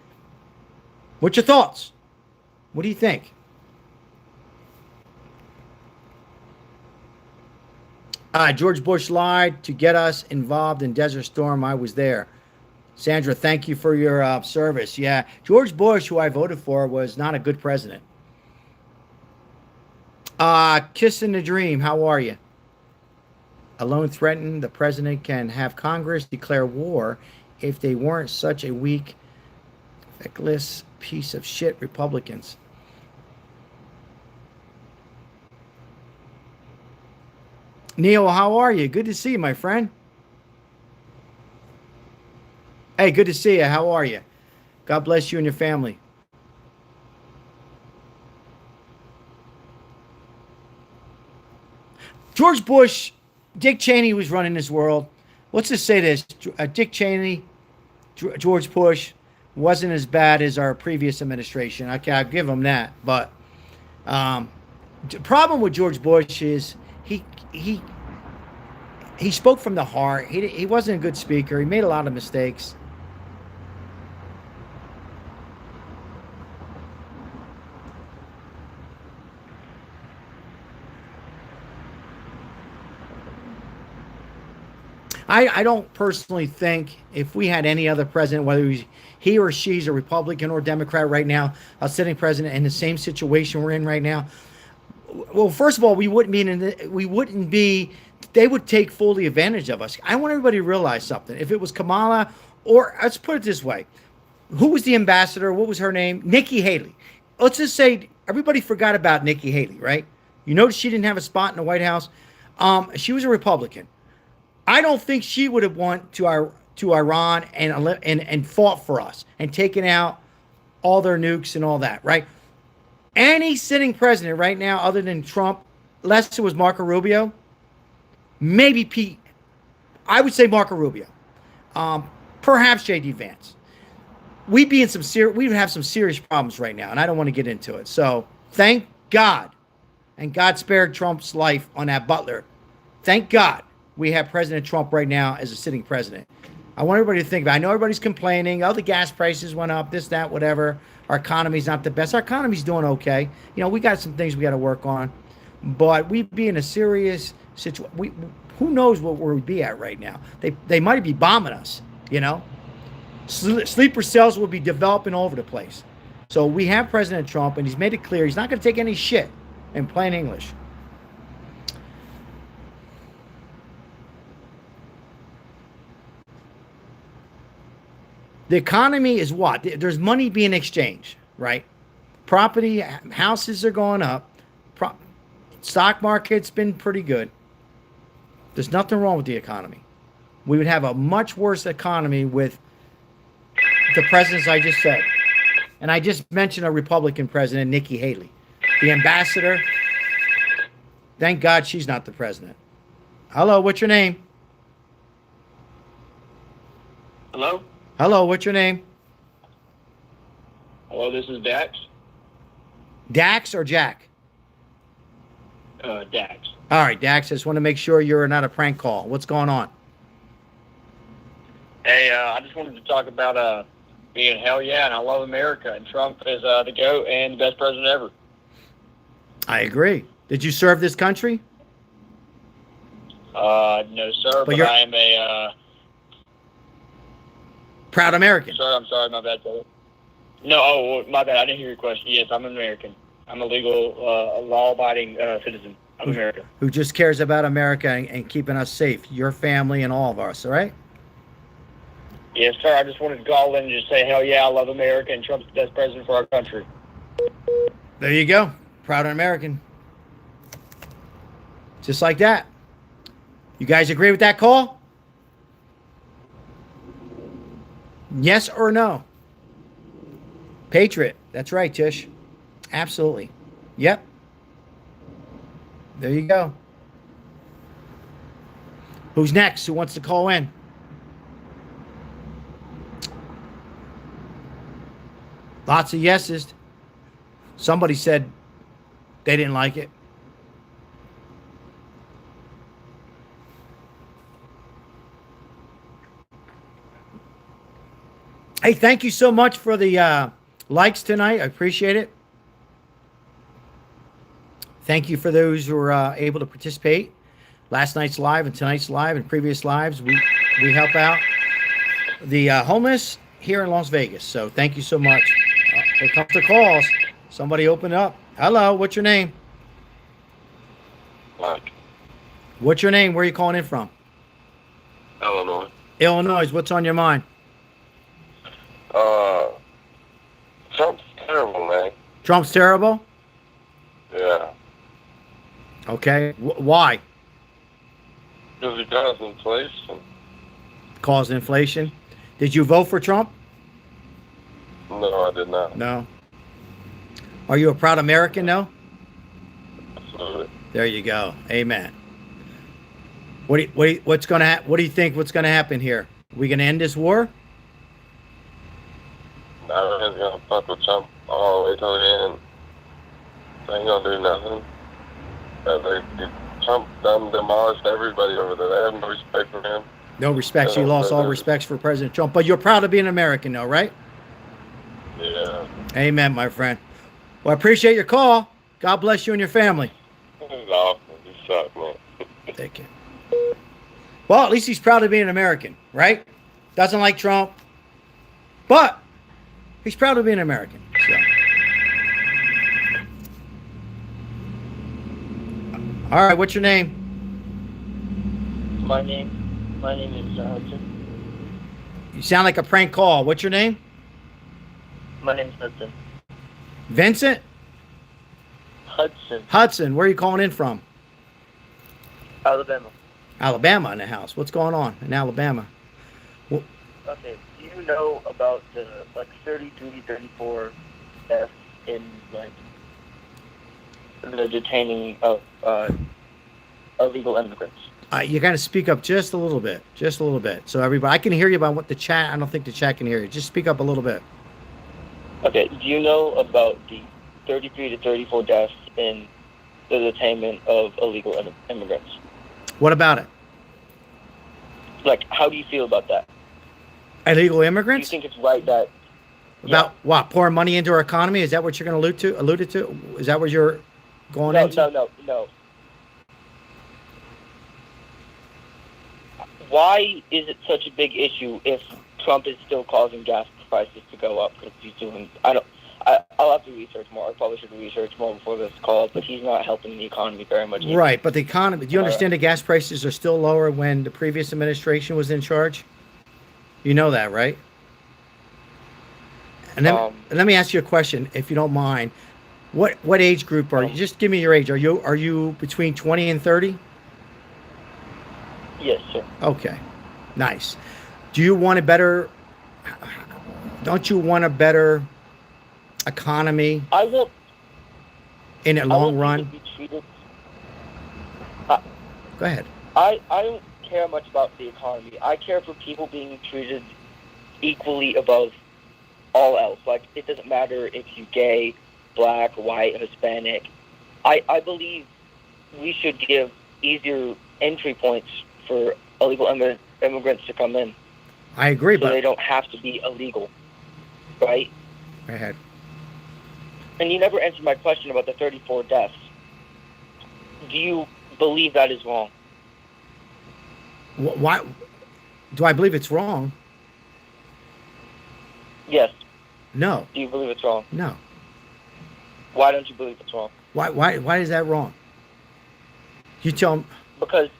What's your thoughts? What do you think? George Bush lied to get us involved in Desert Storm. I was there. Sandra, thank you for your service. Yeah, George Bush, who I voted for, was not a good president. Kissing the Dream, how are you? Alone threatened the president can have Congress declare war if they weren't such a weak, feckless piece of shit Republicans. Neil, how are you? Good to see you, my friend. Hey, good to see you. How are you? God bless you and your family. George Bush, Dick Cheney was running this world. Let's just say this. Dick Cheney, George Bush wasn't as bad as our previous administration. Okay, I'll give him that. But the problem with George Bush is he spoke from the heart. He wasn't a good speaker. He made a lot of mistakes. I don't personally think if we had any other president, whether he or she's a Republican or Democrat right now, a sitting president in the same situation we're in right now, well, first of all, we wouldn't be, they would take fully advantage of us. I want everybody to realize something. If it was Kamala, or let's put it this way, who was the ambassador? What was her name? Nikki Haley. Let's just say everybody forgot about Nikki Haley, right? You notice she didn't have a spot in the White House. She was a Republican. I don't think she would have went to Iran and fought for us and taken out all their nukes and all that, right? Any sitting president right now, other than Trump, unless it was Marco Rubio, maybe Pete. I would say Marco Rubio, perhaps J.D. Vance. We would have some serious problems right now, and I don't want to get into it. So thank God, and God spared Trump's life on that Butler. Thank God we have President Trump right now as a sitting president. I want everybody to think about it. I know everybody's complaining. Oh, the gas prices went up, this, that, whatever. Our economy's not the best. Our economy's doing okay. You know, we got some things we got to work on. But we'd be in a serious situation. Who knows where we'd be at right now? They might be bombing us, you know. Sleeper cells will be developing all over the place. So we have President Trump, and he's made it clear he's not going to take any shit in plain English. The economy is what? There's money being exchanged, right? Property, houses are going up. Stock market's been pretty good. There's nothing wrong with the economy. We would have a much worse economy with the presidents I just said. And I just mentioned a Republican president, Nikki Haley. The ambassador, thank God she's not the president. Hello, what's your name? Hello? Hello, what's your name? Hello, this is Dax. Dax or Jack? Dax. All right, Dax, I just want to make sure you're not a prank call. What's going on? Hey, I just wanted to talk about being hell yeah, and I love America, and Trump is the GOAT and the best president ever. I agree. Did you serve this country? No, sir, but I am a... proud American. I'm sorry, my bad, sir. No, my bad, I didn't hear your question. Yes, I'm an American. I'm a legal, law-abiding citizen of America. Who just cares about America and keeping us safe, your family and all of us, all right? Yes, sir. I just wanted to call in and just say, hell yeah, I love America, and Trump's the best president for our country. There you go. Proud American. Just like that. You guys agree with that call? Yes or no? Patriot. That's right, Tish. Absolutely. Yep. There you go. Who's next? Who wants to call in? Lots of yeses. Somebody said they didn't like it. Hey, thank you so much for the likes tonight. I appreciate it. Thank you for those who were able to participate. Last night's live and tonight's live and previous lives. We help out the homeless here in Las Vegas. So thank you so much. Here comes the calls. Somebody open up. Hello, what's your name? Mike. What's your name? Where are you calling in from? Illinois. Illinois. What's on your mind? Trump's terrible, man. Trump's terrible? Yeah. Okay. Why? Because he got us inflation. Caused inflation. Did you vote for Trump? No, I did not. No. Are you a proud American? No. Absolutely. There you go. Amen. What do you think? What's gonna happen here? We gonna end this war? Everyone's gonna fuck with Trump all the way till the end. They ain't gonna do nothing. Trump done demolished everybody over there. They have no respect for him. No respect. So you lost all respects for President Trump, but you're proud of being an American, though, right? Yeah. Amen, my friend. Well, I appreciate your call. God bless you and your family. This is awful. You suck, man. Thank you. Well, at least he's proud of being an American, right? Doesn't like Trump, but he's proud of being an American. So. All right, what's your name? My name is Hudson. You sound like a prank call. What's your name? My name's Hudson. Vincent? Hudson, Hudson, where are you calling in from? Alabama. Alabama in the house. What's going on in Alabama? Okay, do you know about the 33, 34 deaths in the detaining of illegal immigrants? You got to speak up just a little bit. Just a little bit. So everybody, I can hear you, but what the chat, I don't think the chat can hear you. Just speak up a little bit. Okay, do you know about the 33 to 34 deaths in the detainment of illegal immigrants? What about it? How do you feel about that? Illegal Do you immigrants? think it's right that... About what? Pouring money into our economy? Is that what you're going to alluded to? Is that what you're going into? No. Why is it such a big issue if Trump is still causing gas prices to go up? Because he's doing... I'll have to research more. I probably should research more before this call, but he's not helping the economy very much. Right, but the economy... Do you understand the gas prices are still lower when the previous administration was in charge? You know that, right? And then, let me ask you a question, if you don't mind. What age group are you? Just give me your age. Are you between 20 and 30? Yes, sir. Okay, nice. Do you want a better? Don't you want a better economy I won't. in the long run? Be treated, Go ahead. I don't care much about the economy. I care for people being treated equally above all else. It doesn't matter if you're gay, black, white, Hispanic. I believe we should give easier entry points for illegal immigrants to come in. I agree, so but they don't have to be illegal, right? go ahead. And you never answered my question about the 34 deaths. Do you believe that is wrong? Why? Do I believe it's wrong? Yes. No. Do you believe it's wrong? No. Why don't you believe it's wrong? Why is that wrong? You tell me. Because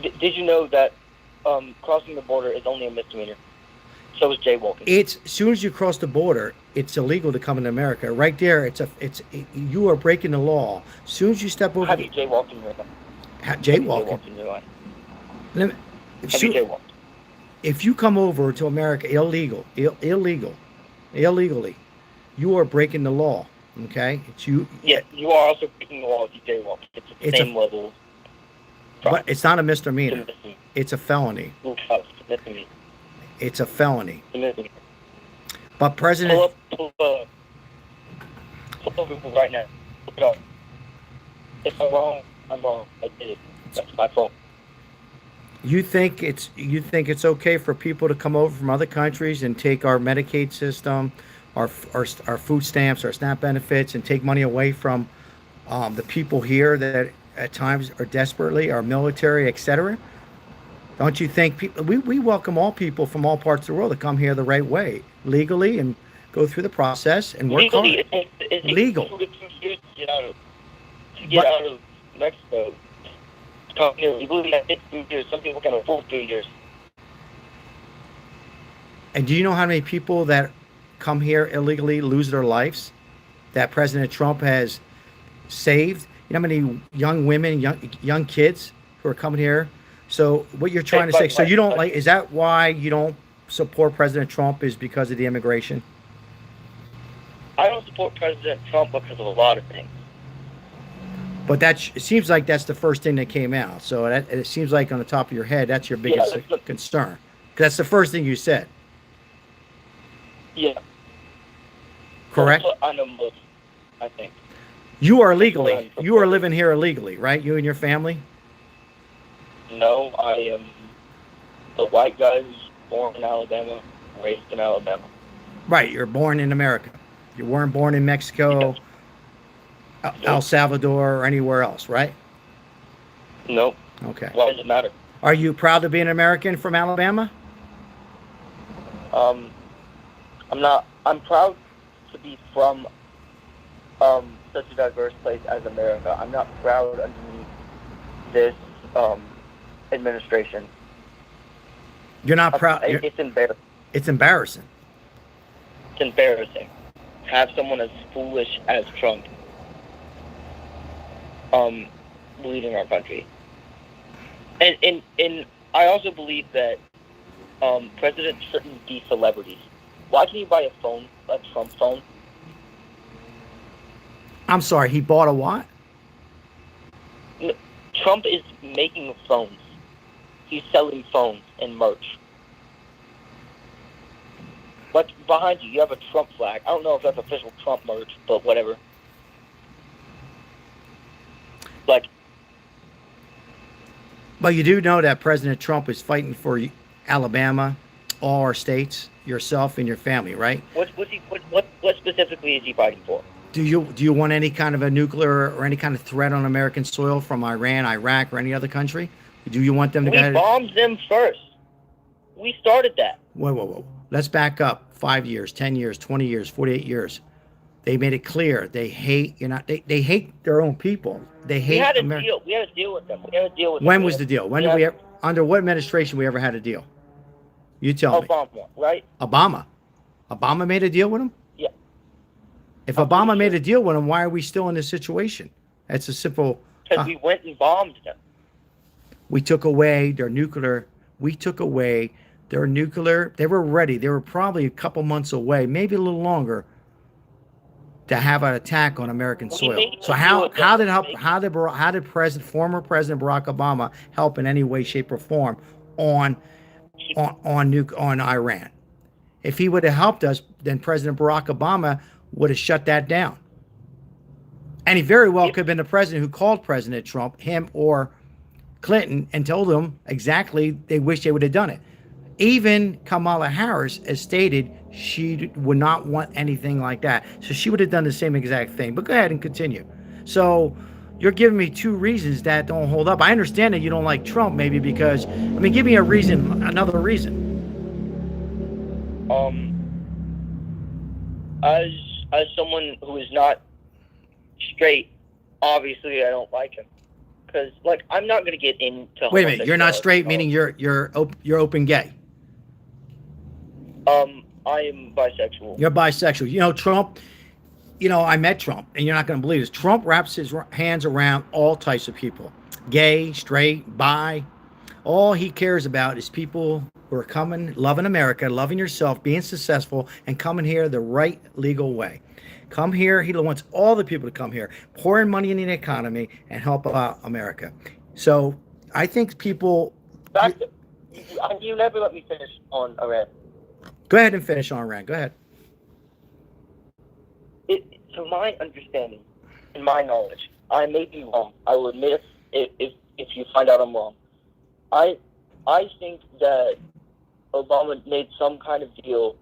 did you know that crossing the border is only a misdemeanor? So is jaywalking. It's as soon as you cross the border, it's illegal to come into America. Right there, you are breaking the law. As soon as you step over. Have you jaywalked in your life? Jaywalking. In your life? Have you jaywalked? If you come over to America illegally, you are breaking the law. Okay, it's you. Yeah, you are also breaking the law if you jaywalk. It's at the It's a- same level. But it's not a to misdemeanor. missing. It's a felony. Missing me. It's a felony. Missing. But President, Pull up Google right now. Look it up. If I'm wrong, I'm wrong. I did it. That's my fault. you think it's okay for people to come over from other countries and take our Medicaid system, our food stamps, our SNAP benefits, and take money away from the people here that at times are desperately, our military, etc.? Don't you think people? We welcome all people from all parts of the world to come here the right way, legally, and go through the process and work Legally, hard. it takes Legal. 2 to 3 years to get out of Mexico. Come here legally, that takes 3 years. Some people can afford 3 years. And do you know how many people that come here illegally lose their lives that President Trump has saved? You know how many young women, young kids who are coming here? So what you're trying to say, so you don't like, is that why you don't support President Trump, is because of the immigration? I don't support President Trump because of a lot of things. But it seems like that's the first thing that came out. So it seems like on the top of your head, that's your biggest concern. 'Cause that's the first thing you said. Yeah. Correct? That's what I know most, I think. You are living here illegally, right? You and your family? No, I am the white guy who's born in Alabama, raised in Alabama. Right. You're born in America. You weren't born in Mexico, El Salvador, or anywhere else, right? Nope. Okay. Why does it matter? Are you proud to be an American from Alabama? I'm not. I'm proud to be from such a diverse place as America. I'm not proud underneath this administration. You're not proud. It's embarrassing. It's embarrassing. It's embarrassing. Have someone as foolish as Trump leading our country. And I also believe that presidents shouldn't be celebrities. Why can you buy a phone, a Trump phone? I'm sorry. He bought a what? Trump is making phones. He's selling phones and merch. Like behind you, you have a Trump flag. I don't know if that's official Trump merch, but whatever. Like, But you do know that President Trump is fighting for Alabama, all our states, yourself and your family, right? what specifically is he fighting for? Do you want any kind of a nuclear or any kind of threat on American soil from Iran, Iraq, or any other country? Do you want them to We go? bombed them first. We started that. Whoa. Let's back up 5 years, 10 years, 20 years, 48 years. They made it clear they hate they hate their own people. They hate We had a America. deal. We had a deal with them. We had a deal with them. When was the deal? When did we ever, under what administration we ever had a deal? You tell me. Obama, right? Obama. Obama made a deal with him? Yeah. If Obama made a deal with him, why are we still in this situation? It's a simple. Because we went and bombed them. We took away their nuclear. We took away their nuclear. They were ready. They were probably a couple months away, maybe a little longer, to have an attack on American soil. So how did former President Barack Obama help in any way, shape, or form on Iran? If he would have helped us, then President Barack Obama would have shut that down. And he very well could have been the president who called President Trump, him or Clinton, and told them exactly they wish they would have done it. Even Kamala Harris has stated she would not want anything like that. So she would have done the same exact thing. But go ahead and continue. So you're giving me two reasons that don't hold up. I understand that you don't like Trump, maybe because, give me a reason, another reason. As someone who is not straight, obviously I don't like him. Because, I'm not going to get into... Wait a minute, you're not straight, meaning you're open gay? I am bisexual. You're bisexual. Trump, I met Trump, and you're not going to believe this. Trump wraps his hands around all types of people. Gay, straight, bi. All he cares about is people who are coming, loving America, loving yourself, being successful, and coming here the right legal way. Come here. He wants all the people to come here, pouring money in the economy and help out America. So I think people. You never let me finish on Iran. Go ahead and finish on Iran. Go ahead. To my understanding, in my knowledge, I may be wrong. I will admit if you find out I'm wrong. I think that Obama made some kind of deal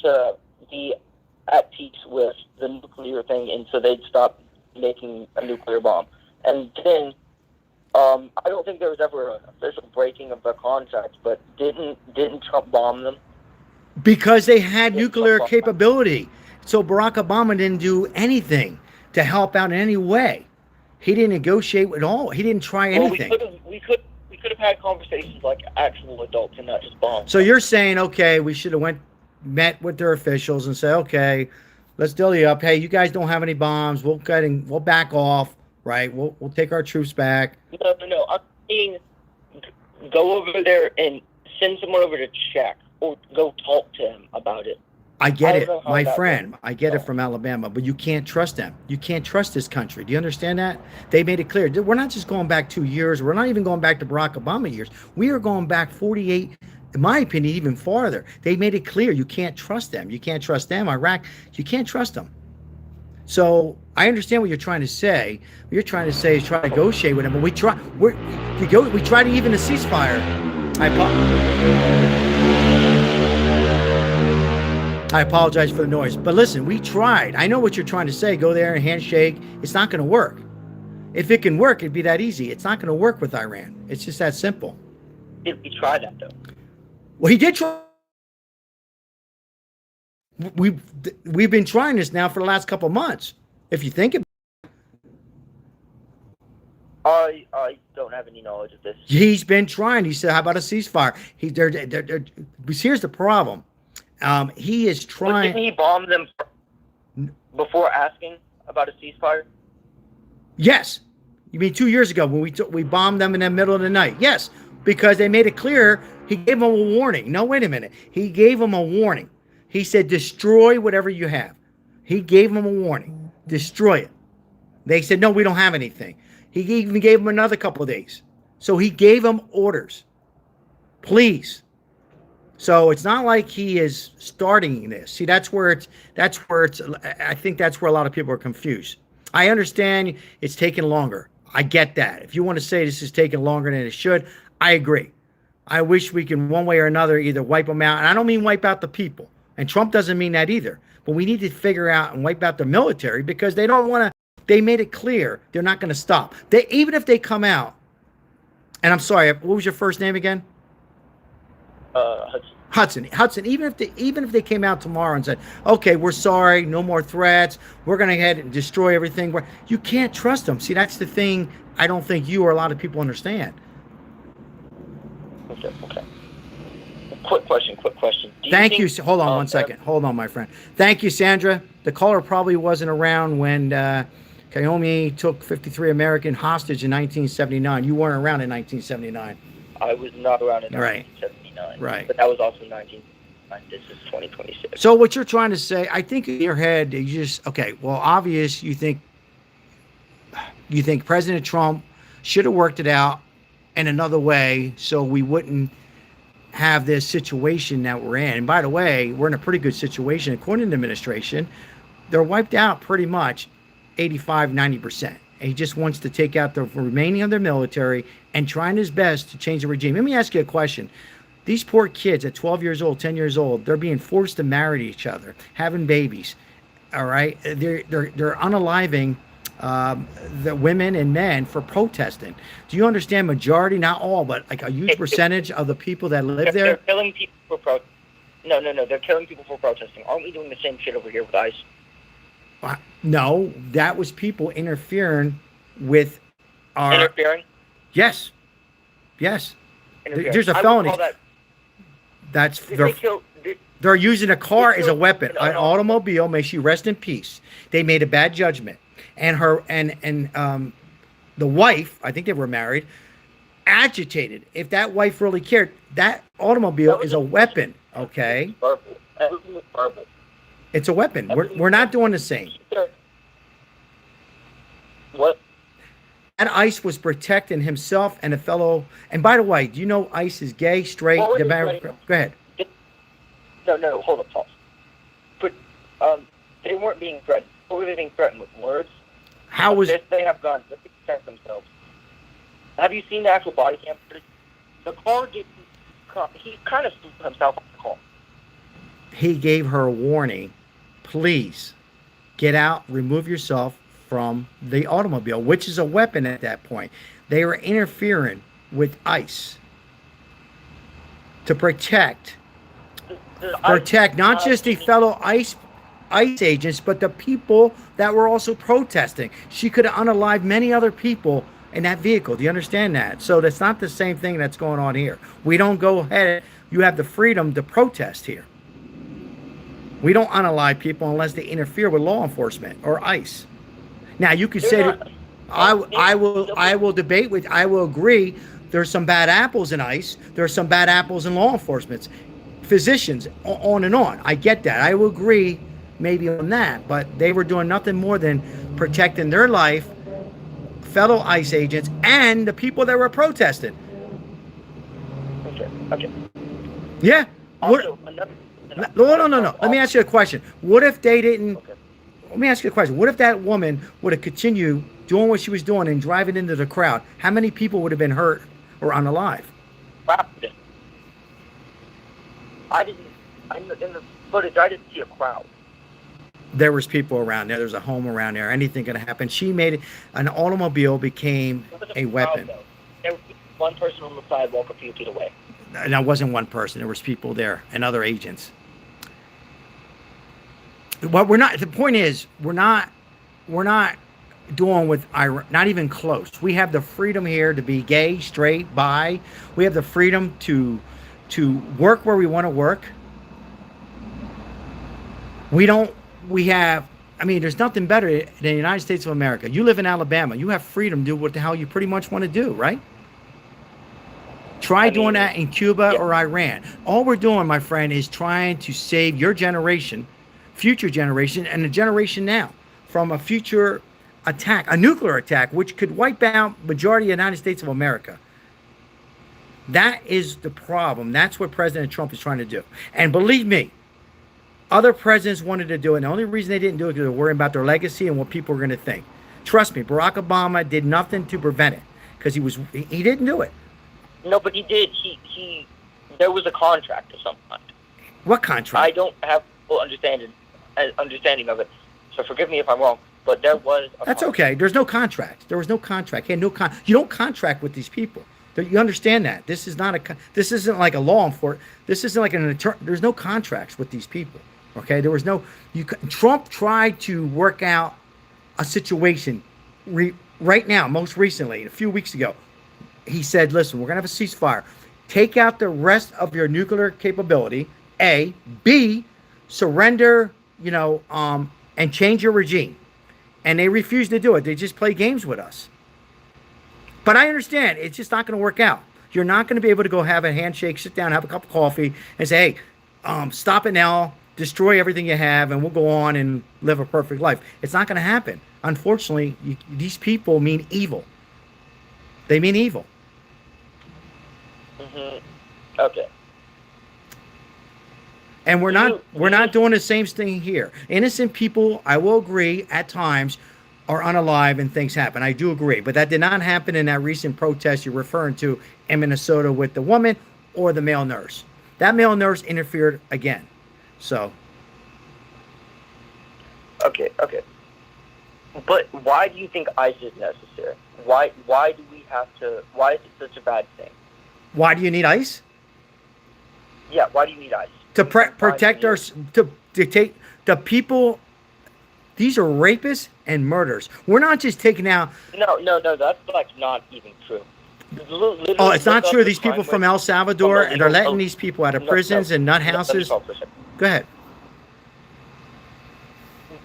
to be at peace with the nuclear thing, and so they'd stop making a nuclear bomb. And then I don't think there was ever an official breaking of the contract, but didn't Trump bomb them? Because they had nuclear capability. So Barack Obama didn't do anything to help out in any way. He didn't negotiate at all. He didn't try anything. We could have had conversations like actual adults and not just bombs. So you're saying, okay, we should have met with their officials and say, okay, let's dilly up. Hey, you guys don't have any bombs. We'll back off, right? We'll take our troops back. No. I'm saying go over there and send someone over to check or go talk to him about it. I get it, my friend. I get it from Alabama, but you can't trust them. You can't trust this country. Do you understand that? They made it clear. We're not just going back 2 years. We're not even going back to Barack Obama years. We are going back 48, in my opinion, even farther. They made it clear you can't trust them. You can't trust them. Iraq, you can't trust them. So I understand what you're trying to say. What you're trying to say is try to negotiate with them, but we try to even a ceasefire. I apologize for the noise. But listen, we tried. I know what you're trying to say. Go there and handshake. It's not going to work. If it can work, it'd be that easy. It's not going to work with Iran. It's just that simple. We tried that, though. Well, he did try. We've been trying this now for the last couple of months. If you think about it. I don't have any knowledge of this. He's been trying. He said, how about a ceasefire? Here's the problem. He is trying. Didn't he bomb them before asking about a ceasefire? Yes. You mean 2 years ago when we bombed them in the middle of the night? Yes, because they made it clear. He gave them a warning. No, wait a minute. He gave them a warning. He said, destroy whatever you have. He gave them a warning. Destroy it. They said, no, we don't have anything. He even gave them another couple of days. So he gave them orders. Please. So it's not like he is starting this. See, I think that's where a lot of people are confused. I understand it's taking longer. I get that. If you want to say this is taking longer than it should, I agree. I wish we can one way or another either wipe them out. And I don't mean wipe out the people. And Trump doesn't mean that either. But we need to figure out and wipe out the military because they don't want to. They made it clear they're not going to stop. Even if they come out, and I'm sorry, what was your first name again? Hudson. Even if they came out tomorrow and said, okay, we're sorry, no more threats, we're going to head and destroy everything. You can't trust them. See, that's the thing I don't think you or a lot of people understand. Okay. Quick question. Thank you. Hold on 1 second. Hold on, my friend. Thank you, Sandra. The caller probably wasn't around when Kayome took 53 American hostage in 1979. You weren't around in 1979. I was not around in 1979. Right. But that was also 1979. This is 2026. So what you're trying to say, I think in your head, you just, okay, well, obvious, you think President Trump should have worked it out in another way so we wouldn't have this situation that we're in. And by the way, we're in a pretty good situation. According to the administration, they're wiped out pretty much 85, 90%. And he just wants to take out the remaining of their military and trying his best to change the regime. Let me ask you a question. These poor kids at 12 years old, 10 years old, they're being forced to marry each other, having babies. All right. They're unaliving the women and men for protesting. Do you understand? Majority, not all, but like a huge percentage of the people that live there. They're killing people for No. They're killing people for protesting. Aren't we doing the same shit over here with ICE? No, that was people interfering with our. Interfering? Yes. Interfering. There's a felony. That's they're using a car as a weapon. An automobile. May she rest in peace. They made a bad judgment. And her and the wife, I think they were married, agitated. If that wife really cared, that automobile is a weapon. Okay, Verbal. Everything was verbal. it's a weapon. We're not doing the same. What? And ICE was protecting himself and a fellow. And by the way, do you know ICE is gay, straight? What were they Go threatening? ahead. No, hold up, pause. But they weren't being threatened. What were they being threatened with? Words? How was They have guns. They can protect themselves. Have you seen the actual body cam footage? The car didn't. He kind of threw himself off the car. he gave her a warning? Please get out, remove yourself from the automobile, which is a weapon at that point. They were interfering with ICE to protect not just the fellow ICE agents, but the people that were also protesting. She could have unalived many other people in that vehicle. Do you understand that? So that's not the same thing that's going on here. We don't go ahead. You have the freedom to protest here. We don't unalive people unless they interfere with law enforcement or ICE. Now you could say that I will debate with. I will agree. There's some bad apples in ICE. There's some bad apples in law enforcement, physicians, on and on. I get that. I will agree maybe on that. But they were doing nothing more than protecting their life, fellow ICE agents, and the people that were protesting. Okay. Yeah. Also, No. Let me ask you a question. What if they didn't? Okay. Let me ask you a question. What if that woman would have continued doing what she was doing and driving into the crowd? How many people would have been hurt or unalive? In the footage, I didn't see a crowd. There was people around there. There's a home around there. Anything could have happened. She made it. An automobile became a weapon. Crowd, there was one person on the sidewalk a few feet away. And that wasn't one person. There was people there and other agents. What we're not. The point is, we're not doing with Iran. Not even close. We have the freedom here to be gay, straight, bi. We have the freedom to work where we want to work. We have. I mean, there's nothing better than the United States of America. You live in Alabama. You have freedom to do what the hell you pretty much want to do, right? Try doing that in Cuba or Iran. All we're doing, my friend, is trying to save your generation, future generation, and the generation now from a future attack, a nuclear attack, which could wipe out majority of the United States of America. That is the problem. That's what President Trump is trying to do. And believe me, other presidents wanted to do it. And the only reason they didn't do it is because they're worrying about their legacy and what people are going to think. Trust me, Barack Obama did nothing to prevent it because he didn't do it. No, but he did. There was a contract of some kind. What contract? I don't have full understanding of it, so forgive me if I'm wrong. But there was. That's okay. There's no contract. There was no contract. You don't contract with these people. You understand that this is not This isn't like a law enforcement. This isn't like an attorney. There's no contracts with these people. Okay. There was no. Trump tried to work out a situation right now. Most recently, a few weeks ago. He said, listen, we're going to have a ceasefire. Take out the rest of your nuclear capability, A. B, surrender, and change your regime. And they refused to do it. They just play games with us. But I understand. It's just not going to work out. You're not going to be able to go have a handshake, sit down, have a cup of coffee, and say, hey, stop it now, destroy everything you have, and we'll go on and live a perfect life. It's not going to happen. Unfortunately, these people mean evil. They mean evil. Mm-hmm. Okay. And we're not doing the same thing here. Innocent people, I will agree, at times are unalive and things happen. I do agree. But that did not happen in that recent protest you're referring to in Minnesota with the woman or the male nurse. That male nurse interfered again. So. Okay. But why do you think ICE is necessary? Why do we have to? Why is it such a bad thing? Why do you need ICE? Yeah, why do you need ICE? To protect to take the people. These are rapists and murderers. We're not just taking out. No, that's like not even true. Oh, it's not true. These people from El Salvador, and they're letting these people out of prisons and nut houses. Go ahead.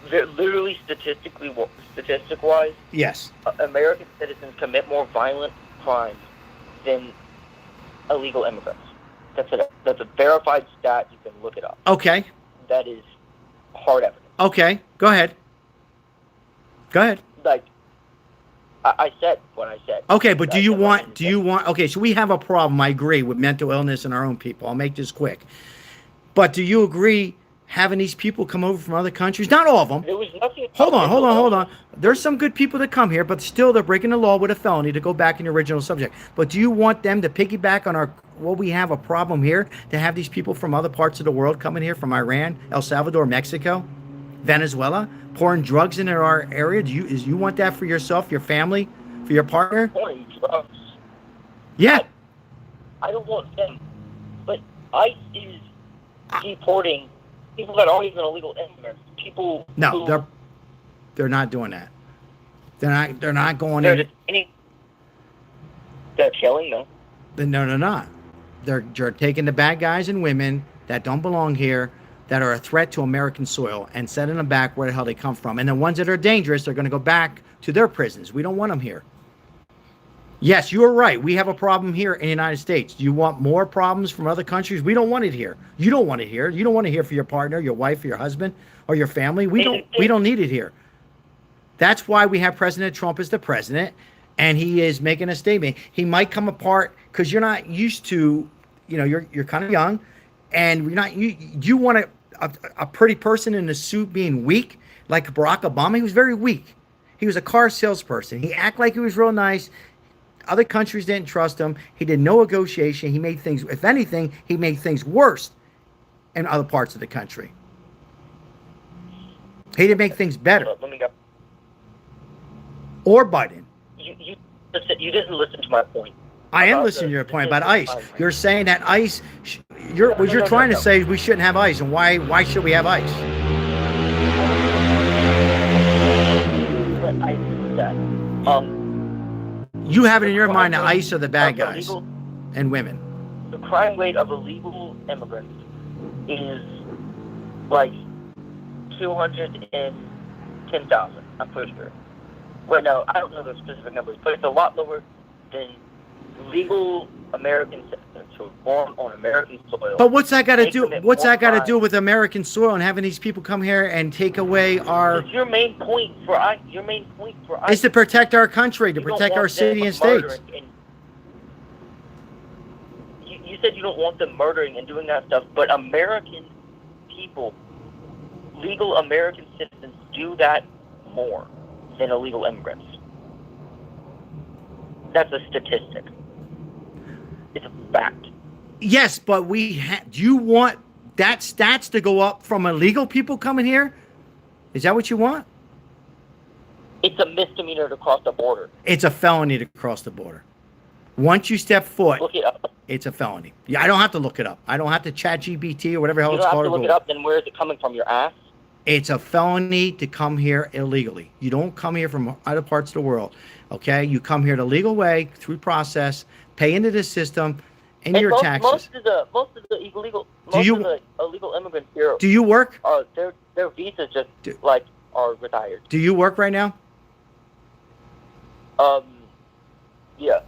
Literally, statistic-wise, yes, American citizens commit more violent crimes than illegal immigrants. That's a verified stat. You can look it up. Okay. That is hard evidence. Okay. Go ahead. Go ahead. Like, I said what I said. Okay, but do you I said want, what I do you want, okay, so we have a problem, I agree, with mental illness in our own people. I'll make this quick. But do you agree having these people come over from other countries? Not all of them. There was nothing. Hold on. There's some good people that come here, but still they're breaking the law with a felony, to go back in the original subject. But do you want them to piggyback on what we have a problem here, to have these people from other parts of the world coming here, from Iran, El Salvador, Mexico, Venezuela, pouring drugs into our area? Do you want that for yourself, your family, for your partner? Pouring drugs. Yeah. I don't want them. But ICE is deporting people that aren't even illegal immigrants. People. No, who, they're not doing that. They're not going they're in. They're killing them. No, they're not. They're taking the bad guys and women that don't belong here, that are a threat to American soil, and sending them back where the hell they come from. And the ones that are dangerous, they're going to go back to their prisons. We don't want them here. Yes, you're right. We have a problem here in the United States. Do you want more problems from other countries? We don't want it here. You don't want it here. You don't want it here for your partner, your wife, or your husband, or your family. We don't need it here. That's why we have President Trump as the president, and he is making a statement. He might come apart because you're not used to, you're kind of young, and you want a pretty person in a suit being weak, like Barack Obama. He was very weak. He was a car salesperson. He acted like he was real nice. Other countries didn't trust him. He did no negotiation. He made things, if anything, he made things worse in other parts of the country. He didn't make things better. Let me go. Or Biden. You didn't listen to my point. I am listening to your point about ICE. You're saying that ICE, what you're trying to say is we shouldn't have ICE, and why should we have ICE? But I see that. You have it in your mind that ICE are the bad guys and women. The crime rate of illegal immigrants is like 210,000, I'm pretty sure. Well, no, I don't know the specific numbers, but it's a lot lower than legal American citizens who are born on American soil. But what's that got to do? What's that got to do with American soil and having these people come here and take away our? Your main point for ICE is to protect our country, to protect our city and states. You said you don't want them murdering and doing that stuff, but American people, legal American citizens, do that more than illegal immigrants. That's a statistic. It's a fact. Yes, but do you want that stats to go up from illegal people coming here? Is that what you want? It's a misdemeanor to cross the border. It's a felony to cross the border. Once you step foot, look it up. It's a felony. Yeah, I don't have to look it up. I don't have to chat GPT or whatever the hell it's called. You don't have to look it up, then where is it coming from? Your ass? It's a felony to come here illegally. You don't come here from other parts of the world, okay? You come here the legal way, through process, pay into the system, and your taxes. Most of the illegal immigrants here. Do you work? Their visas just are retired. Do you work right now? Yeah.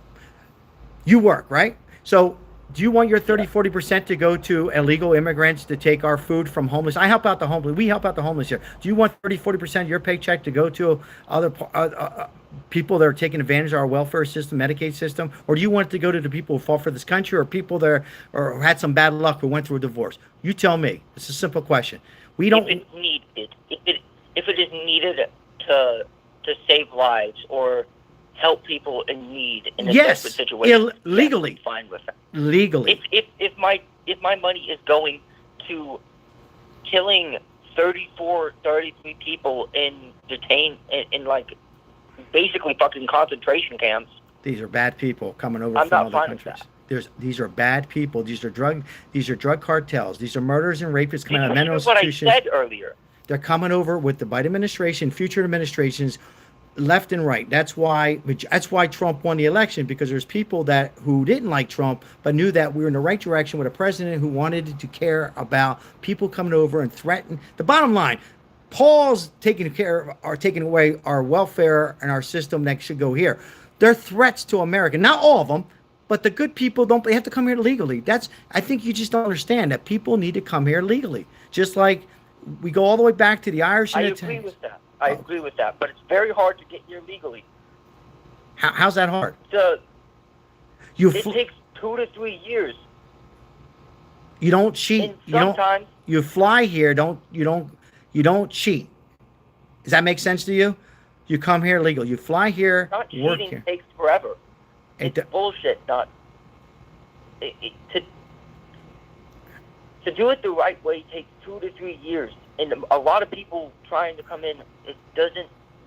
You work, right? So do you want your 30-40% to go to illegal immigrants to take our food from homeless? I help out the homeless. We help out the homeless here. Do you want 30-40% of your paycheck to go to other people that are taking advantage of our welfare system, Medicaid system? Or do you want it to go to the people who fought for this country, or people that or had some bad luck who went through a divorce? You tell me. It's a simple question. We don't. If it is needed to save lives or help people in need in a desperate situation. Legally. Fine with that. Legally. If my money is going to killing 33 people detained in like basically fucking concentration camps. These are bad people coming over from other countries. These are bad people. These are drug cartels. These are murders and rapists coming out of mental institutions. What I said earlier. They're coming over with the Biden administration, future administrations, left and right. That's why Trump won the election, because there's people who didn't like Trump but knew that we were in the right direction with a president who wanted to care about people coming over and threaten. The bottom line, Paul's taking away our welfare and our system that should go here. They're threats to America. Not all of them, but the good people don't. They have to come here legally. I think you just don't understand that people need to come here legally. Just like we go all the way back to the Irish I and agree Italians. with that. I agree with that. But it's very hard to get here legally. How's that hard? So You it takes 2 to 3 years. you don't cheat. And sometimes You fly here. You don't cheat. Does that make sense to you? You come here legal. You fly here, not work cheating here. takes forever. It It's bullshit. To do it the right way takes 2 to 3 years, and a lot of people trying to come in,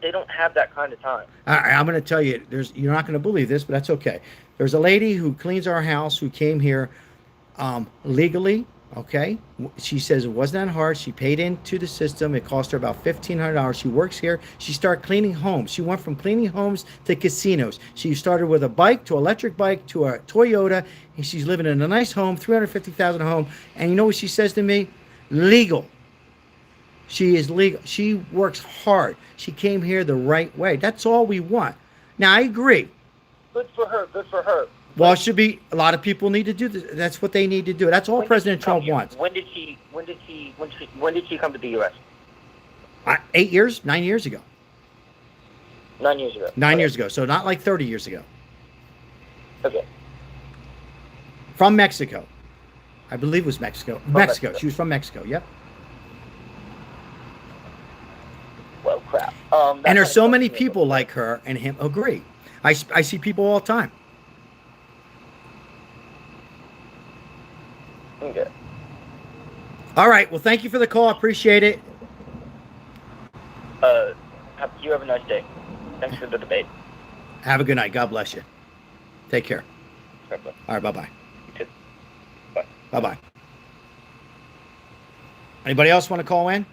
they don't have that kind of time. I'm going to tell you, you're not going to believe this, but that's okay. There's a lady who cleans our house who came here legally, okay? She says it wasn't that hard. She paid into the system. It cost her about $1,500. She works here. She started cleaning homes. She went from cleaning homes to casinos. She started with a bike to electric bike to a Toyota, and she's living in a nice home, $350,000 home. And you know what she says to me? Legal. She is legal. She works hard. She came here the right way. That's all we want. Now, I agree. Good for her. Good for her. Well, it should be. A lot of people need to do this. That's what they need to do. That's all President Trump wants. When did she come to the U.S.? 8 years, 9 years ago. 9 years ago. 9 Okay. years ago. So not like 30 years ago. Okay. From Mexico. I believe it was Mexico. Mexico. Mexico. She was from Mexico. Yep. Well, crap. And there's so many people like her and him agree. I see people all the time. Okay. All right. Well, thank you for the call. I appreciate it. You have a nice day. Thanks for the debate. Have a good night. God bless you. Take care. Bye-bye. All right. Bye-bye. You too. Bye. Bye-bye. Anybody else want to call in?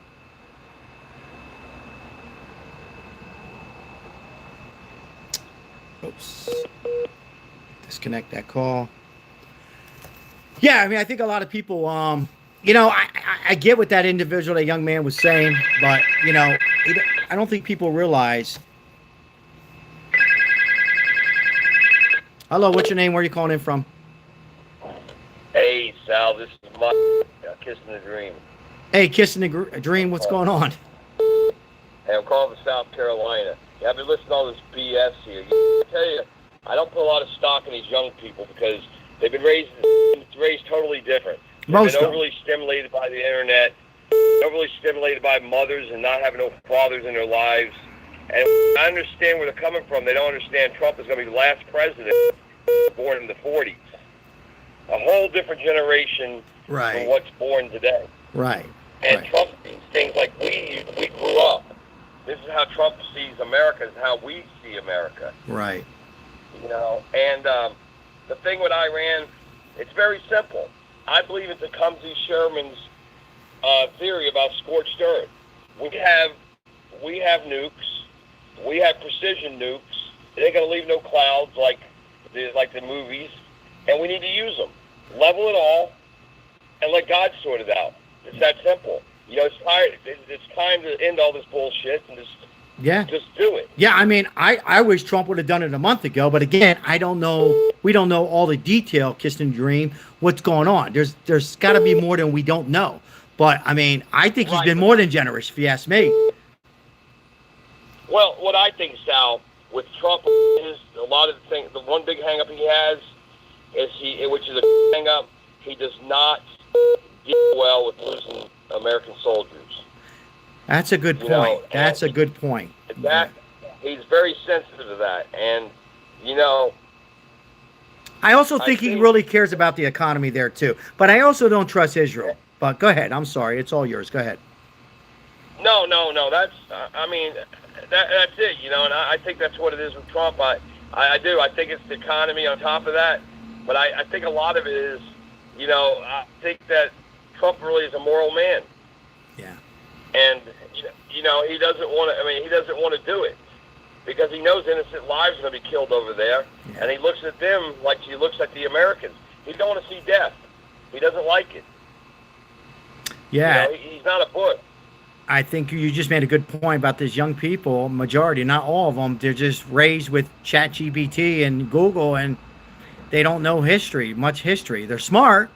Oops. Disconnect that call. Yeah, I mean, I think a lot of people, you know, I get what that individual, that young man was saying, but, you know, I don't think people realize. Hello, what's your name? Where are you calling in from? Hey, Sal, this is Mike, Kissing the Dream. Hey, Kissing the Dream, what's going on? Hey, I'm calling from South Carolina. Yeah, I've been listening to all this BS here. I tell you, I don't put a lot of stock in these young people because they've been raised totally different. Most They've of been them. overly stimulated by the internet, overly stimulated by mothers and not having no fathers in their lives. And I understand where they're coming from. They don't understand Trump is going to be the last president born in the 40s. A whole different generation Right. from what's born today. Right. And Right. Trump sees things like we grew up. This is how Trump sees America, is how we see America. Right. You know, and the thing with Iran, it's very simple. I believe in Tecumseh Sherman's theory about scorched earth. We have nukes. We have precision nukes. They ain't gonna leave no clouds like the movies, and we need to use them. Level it all, and let God sort it out. It's that simple. You know, it's time to end all this bullshit and just do it. Yeah, I mean, I wish Trump would have done it a month ago, but again, I don't know. We don't know all the detail, Kissing Dream, what's going on. There's got to be more than we don't know. But I mean, I think he's been more than generous, if you ask me. Well, what I think, Sal, with Trump is a lot of the things. The one big hang-up he has is which is a hang-up, he does not deal well with losing American soldiers. That's a good You point. know, That's a good point. That he's very sensitive to that, and you know. I also think he really cares about the economy there too. But I also don't trust Israel. But go ahead. I'm sorry. It's all yours. Go ahead. No. That's I mean, that's it. You know, and I think that's what it is with Trump. I do. I think it's the economy on top of that. But I think a lot of it is, you know, I think that Trump really is a moral man. Yeah. And you know, he doesn't want to. I mean, he doesn't want to do it because he knows innocent lives are going to be killed over there, and he looks at them like he looks at the Americans. He don't want to see death. He doesn't like it. Yeah. You know, he's not a butt. I think you just made a good point about this young people, majority, not all of them. They're just raised with ChatGPT and Google, and They don't know much history. They're smart,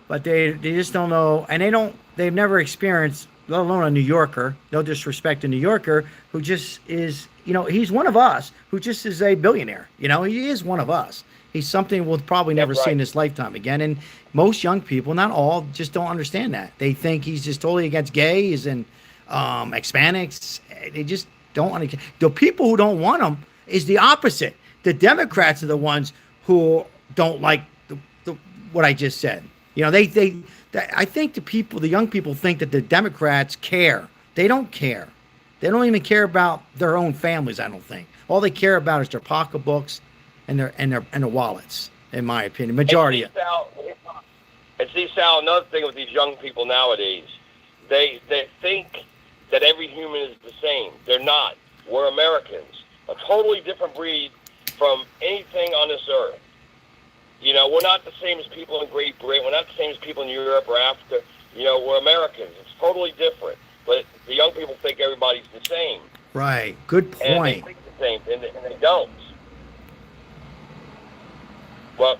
but they just don't know, and they've never experienced, let alone a New Yorker, no disrespect to New Yorker, who just is, he's one of us, who just is a billionaire. He is one of us. He's something we'll probably never see in this lifetime again. And most young people, not all, just don't understand that. They think he's just totally against gays and Hispanics. They just don't understand. The people who don't want him is the opposite. The Democrats are the ones who don't like what I just said. I think the young people think that the Democrats care. They don't care. They don't even care about their own families, I don't think. All they care about is their pocketbooks and their wallets, in my opinion. Majority. And see, Sal, another thing with these young people nowadays, they think that every human is the same. They're not. We're Americans, a totally different breed from anything on this earth. We're not the same as people in Great Britain. We're not the same as people in Europe or Africa. We're Americans. It's totally different. But the young people think everybody's the same. Right. Good point. And they think the same, and they don't. Well,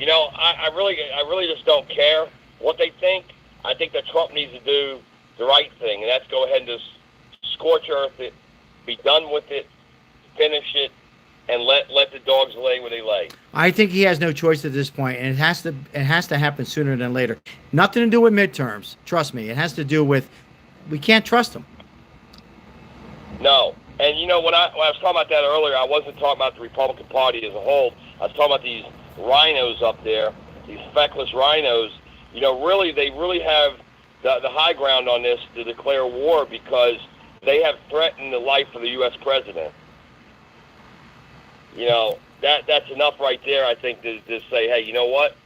I really just don't care what they think. I think that Trump needs to do the right thing, and that's go ahead and just scorch earth it, be done with it, finish it, and let the dogs lay where they lay. I think he has no choice at this point, and it has to happen sooner than later. Nothing to do with midterms. Trust me, it has to do with we can't trust him. No, and when I was talking about that earlier, I wasn't talking about the Republican Party as a whole. I was talking about these rhinos up there, these feckless rhinos. They really have the high ground on this to declare war because they have threatened the life of the U.S. president. That's enough right there, I think, to say, hey, you know what?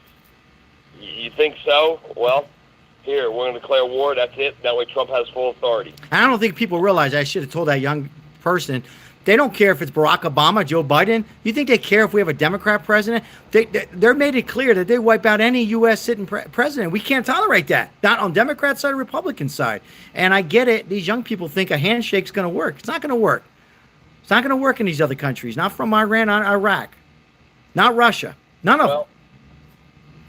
You think so? Well, here, we're going to declare war. That's it. That way Trump has full authority. I don't think people realize, I should have told that young person, they don't care if it's Barack Obama, Joe Biden. You think they care if we have a Democrat president? They're made it clear that they wipe out any U.S. sitting president. We can't tolerate that. Not on Democrat side or Republican side. And I get it. These young people think a handshake's going to work. It's not going to work. It's not going to work in these other countries. Not from Iran, not Iraq, not Russia. None of them.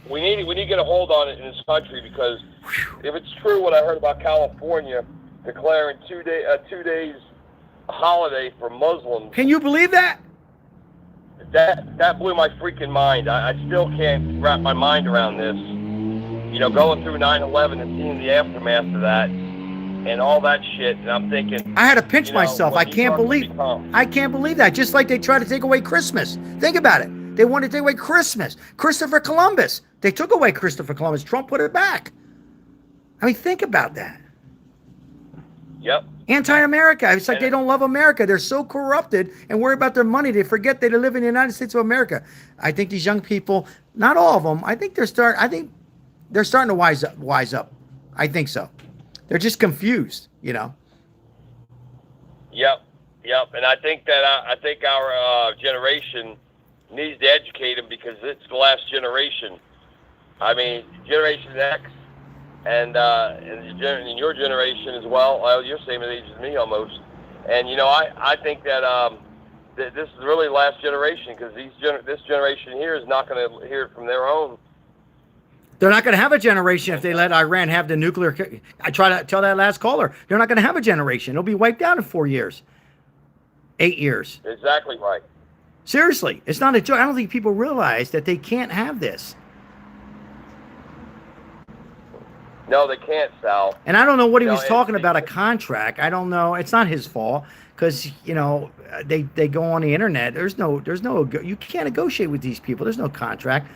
We need to get a hold on it in this country because if it's true what I heard about California declaring 2 days holiday for Muslims. Can you believe that? That blew my freaking mind. I still can't wrap my mind around this. Going through 9/11 and seeing the aftermath of that and all that shit, and I'm thinking I had to pinch myself. I can't believe that. Just like they try to take away Christmas. Think about it. They want to take away Christmas. Christopher Columbus. They took away Christopher Columbus. Trump put it back. I mean, think about that. Yep. Anti-America. It's like they don't love America. They're so corrupted and worry about their money. They forget they live in the United States of America. I think these young people, not all of them, I think they're starting to wise up. I think so. They're just confused, Yep. And I think that our generation needs to educate them because it's the last generation. I mean, Generation X and your generation as well. Well, you're the same age as me almost. And I think that this is really the last generation because this generation here is not going to hear it from their own. They're not going to have a generation if they let Iran have the nuclear. I try to tell that last caller. They're not going to have a generation. It'll be wiped out in 4 years, 8 years. Exactly right. Seriously, it's not a joke. I don't think people realize that they can't have this. No, they can't, Sal. And I don't know what he was talking about, a contract. I don't know. It's not his fault because, they go on the internet. There's no, you can't negotiate with these people. There's no contract.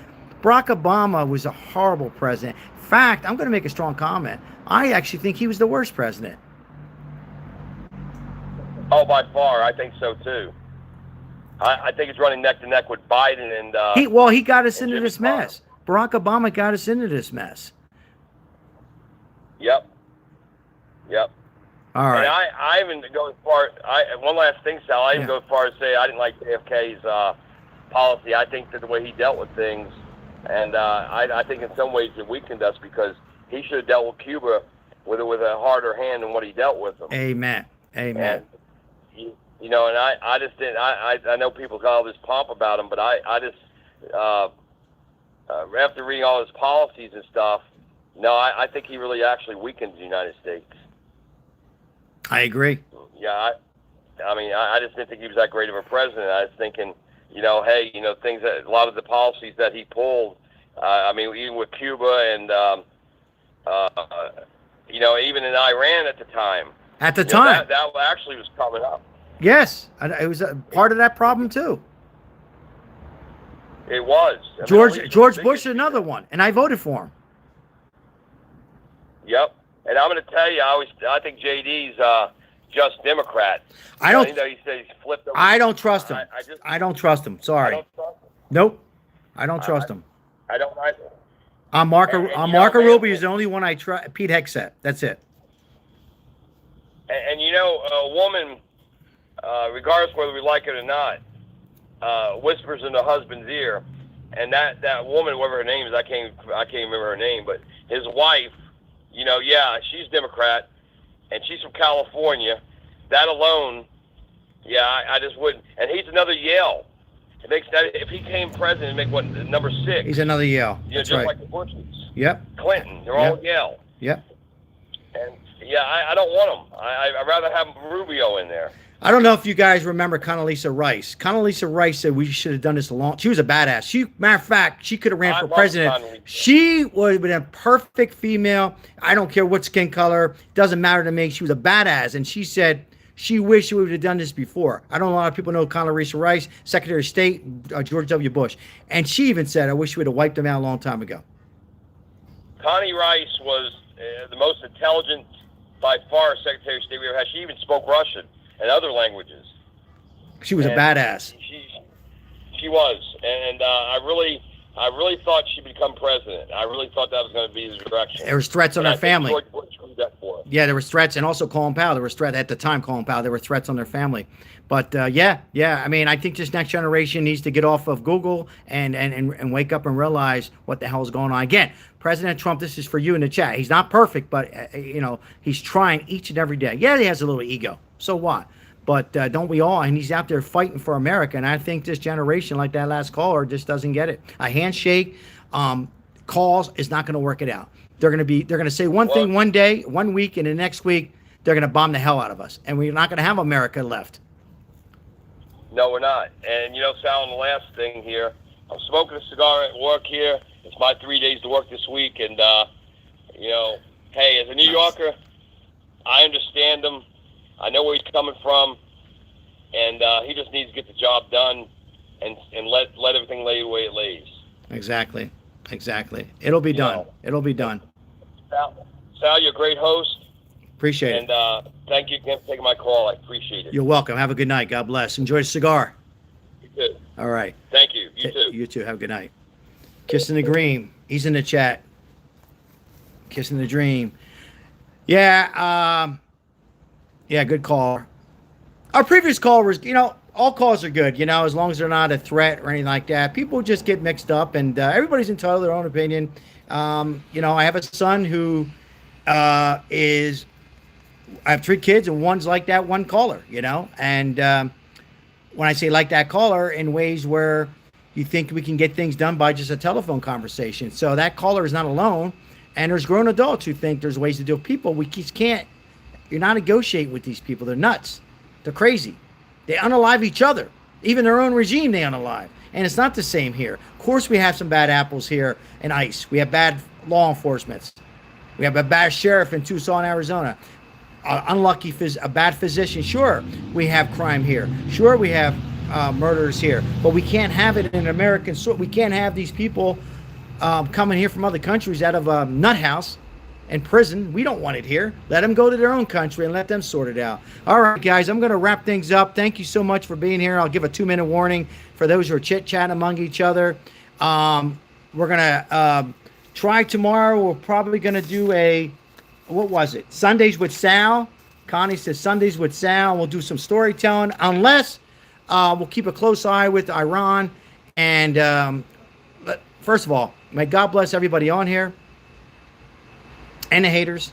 Barack Obama was a horrible president. In fact, I'm going to make a strong comment. I actually think he was the worst president. Oh, by far. I think so, too. I think it's running neck to neck with Biden and... he got us into this mess. Barack Obama got us into this mess. Yep. All right. And I even go as far... one last thing, Sal. I even go as far as say I didn't like JFK's policy. I think that the way he dealt with things, and I think in some ways it weakened us because he should have dealt with Cuba with a harder hand than what he dealt with them. Amen. And, and I just didn't. I know people got all this pomp about him, but I just after reading all his policies and stuff, no, I think he really actually weakens the United States. I agree. Yeah, I just didn't think he was that great of a president. I was thinking, hey, things that a lot of the policies that he pulled. Even with Cuba and even in Iran at the time. At the time, that actually was coming up. yes, it was a part of that problem too. It was. George Bush, another one, and I voted for him. Yep. And I'm going to tell you, I think JD's just Democrat. I don't. He said he's flipped over. I don't trust him. I don't trust him. Sorry. I don't trust him. Nope. I don't trust him. I don't like him. Marco Rubio is the only one I trust. Pete Hegseth. That's it. And a woman, regardless whether we like it or not, whispers in the husband's ear, and that woman, whatever her name is, I can't remember her name, but his wife, she's Democrat, and she's from California. That alone, I just wouldn't. And he's another Yale. It makes that if he came president, it'd make number 6. He's another Yale. That's just right. like the Bushes. Yep. Clinton, they're all Yale. Yep. And I don't want them. I'd rather have Rubio in there. I don't know if you guys remember Condoleezza Rice. Condoleezza Rice said we should have done this she was a badass. Matter of fact, she could have ran for president. She would have been a perfect female. I don't care what skin color. Doesn't matter to me. She was a badass. And she said she wished we would have done this before. I don't know a lot of people know Condoleezza Rice, Secretary of State, George W. Bush. And she even said, I wish we would have wiped them out a long time ago. Connie Rice was the most intelligent, by far, Secretary of State we ever had. She even spoke Russian and other languages. She was a badass. She was, and I really thought she'd become president. I really thought that was going to be the direction. There was threats on her family. George Bush screwed that for her. Yeah, there was threats, and also Colin Powell. There was threat at the time. Colin Powell. There were threats on their family. But I think this next generation needs to get off of Google and wake up and realize what the hell is going on. Again, President Trump. This is for you in the chat. He's not perfect, but he's trying each and every day. Yeah, he has a little ego. So what? But don't we all? And he's out there fighting for America. And I think this generation, like that last caller, just doesn't get it. A handshake, calls is not going to work it out. They're going to say one thing one day, 1 week, and the next week they're going to bomb the hell out of us, and we're not going to have America left. No, we're not. And Sal, and the last thing here, I'm smoking a cigar at work here. It's my 3 days to work this week, and hey, as a New Yorker, I understand him. I know where he's coming from, and he just needs to get the job done and let everything lay the way it lays. Exactly. It'll be done. It'll be done. Sal, you're a great host. Appreciate it. And thank you again for taking my call. I appreciate it. You're welcome. Have a good night. God bless. Enjoy the cigar. You too. All right. Thank you. You too. You too. Have a good night. Kissing the Dream. He's in the chat. Kissing the Dream. Yeah. Good call. Our previous call was, all calls are good, as long as they're not a threat or anything like that. People just get mixed up, and everybody's entitled to their own opinion. I have a son who I have 3 kids, and one's like that one caller, and when I say like that caller, in ways where you think we can get things done by just a telephone conversation. So that caller is not alone, and there's grown adults who think there's ways to deal with people. We just can't. You're not negotiating with these people. They're nuts. They're crazy. They unalive each other. Even their own regime, they unalive. And it's not the same here. Of course, we have some bad apples here in ICE. We have bad law enforcement. We have a bad sheriff in Tucson, Arizona. A bad physician. Sure, we have crime here. Sure, we have murders here. But we can't have it in American. We can't have these people coming here from other countries out of a nut house and prison. We don't want it here. Let them go to their own country and let them sort it out. All right, guys, I'm going to wrap things up. Thank you so much for being here. I'll give a 2-minute warning for those who are chit-chatting among each other. We're going to try tomorrow. We're probably going to do Sundays with Sal. Connie says Sundays with Sal. We'll do some storytelling, unless we'll keep a close eye with Iran. And first of all, may God bless everybody on here and the haters.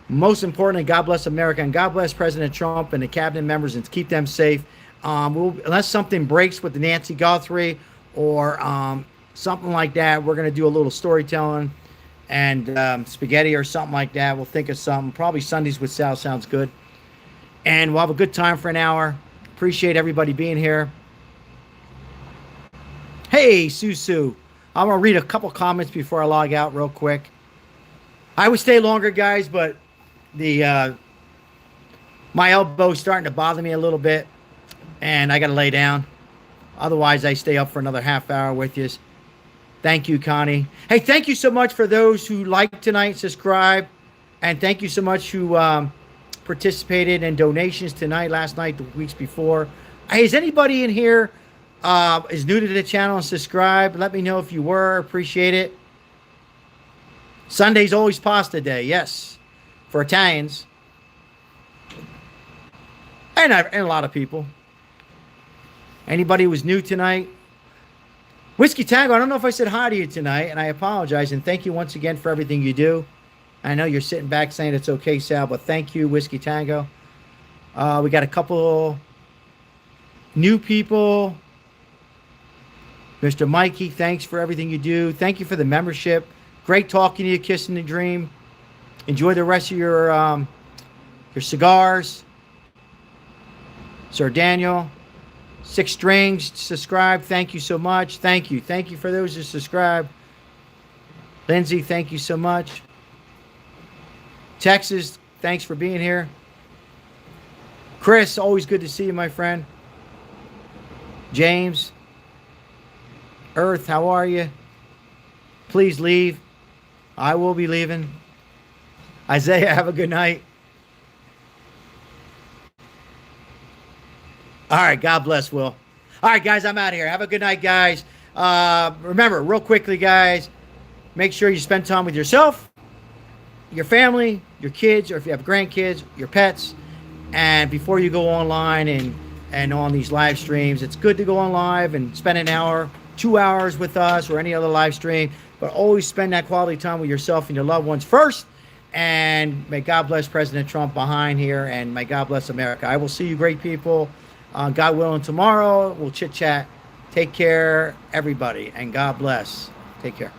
Most importantly, God bless America, and God bless President Trump and the cabinet members, and keep them safe. Unless something breaks with the Nancy Guthrie or something like that. We're going to do a little storytelling and spaghetti or something like that. We'll think of something. Probably Sundays with Sal sounds good. And we'll have a good time for an hour. Appreciate everybody being here. Hey, Susu. I'm going to read a couple comments before I log out real quick. I would stay longer, guys, but my elbow's starting to bother me a little bit, and I got to lay down. Otherwise, I stay up for another half hour with you. Thank you, Connie. Hey, thank you so much for those who liked tonight, subscribe, and thank you so much who participated in donations tonight, last night, the weeks before. Hey, is anybody in here is new to the channel and subscribe? Let me know if you were. Appreciate it. Sunday's always pasta day, yes, for Italians. And a lot of people. Anybody who was new tonight? Whiskey Tango, I don't know if I said hi to you tonight, and I apologize, and thank you once again for everything you do. I know you're sitting back saying it's okay, Sal, but thank you, Whiskey Tango. We got a couple new people. Mr. Mikey, thanks for everything you do. Thank you for the membership. Great talking to you, kissing the dream. Enjoy the rest of your cigars. Sir Daniel, Six Strings, subscribe. Thank you so much. Thank you. Thank you for those who subscribe. Lindsay, thank you so much. Texas, thanks for being here. Chris, always good to see you, my friend. James, Earth, how are you? Please leave. I will be leaving. Isaiah, have a good night. All right, God bless, Will. All right, guys, I'm out of here. Have a good night, guys. Remember, real quickly, guys, make sure you spend time with yourself, your family, your kids, or if you have grandkids, your pets. And before you go online and on these live streams, it's good to go on live and spend an hour, 2 hours with us or any other live stream. But always spend that quality time with yourself and your loved ones first. And may God bless President Trump behind here. And may God bless America. I will see you great people. God willing, tomorrow we'll chit chat. Take care, everybody, and God bless. Take care.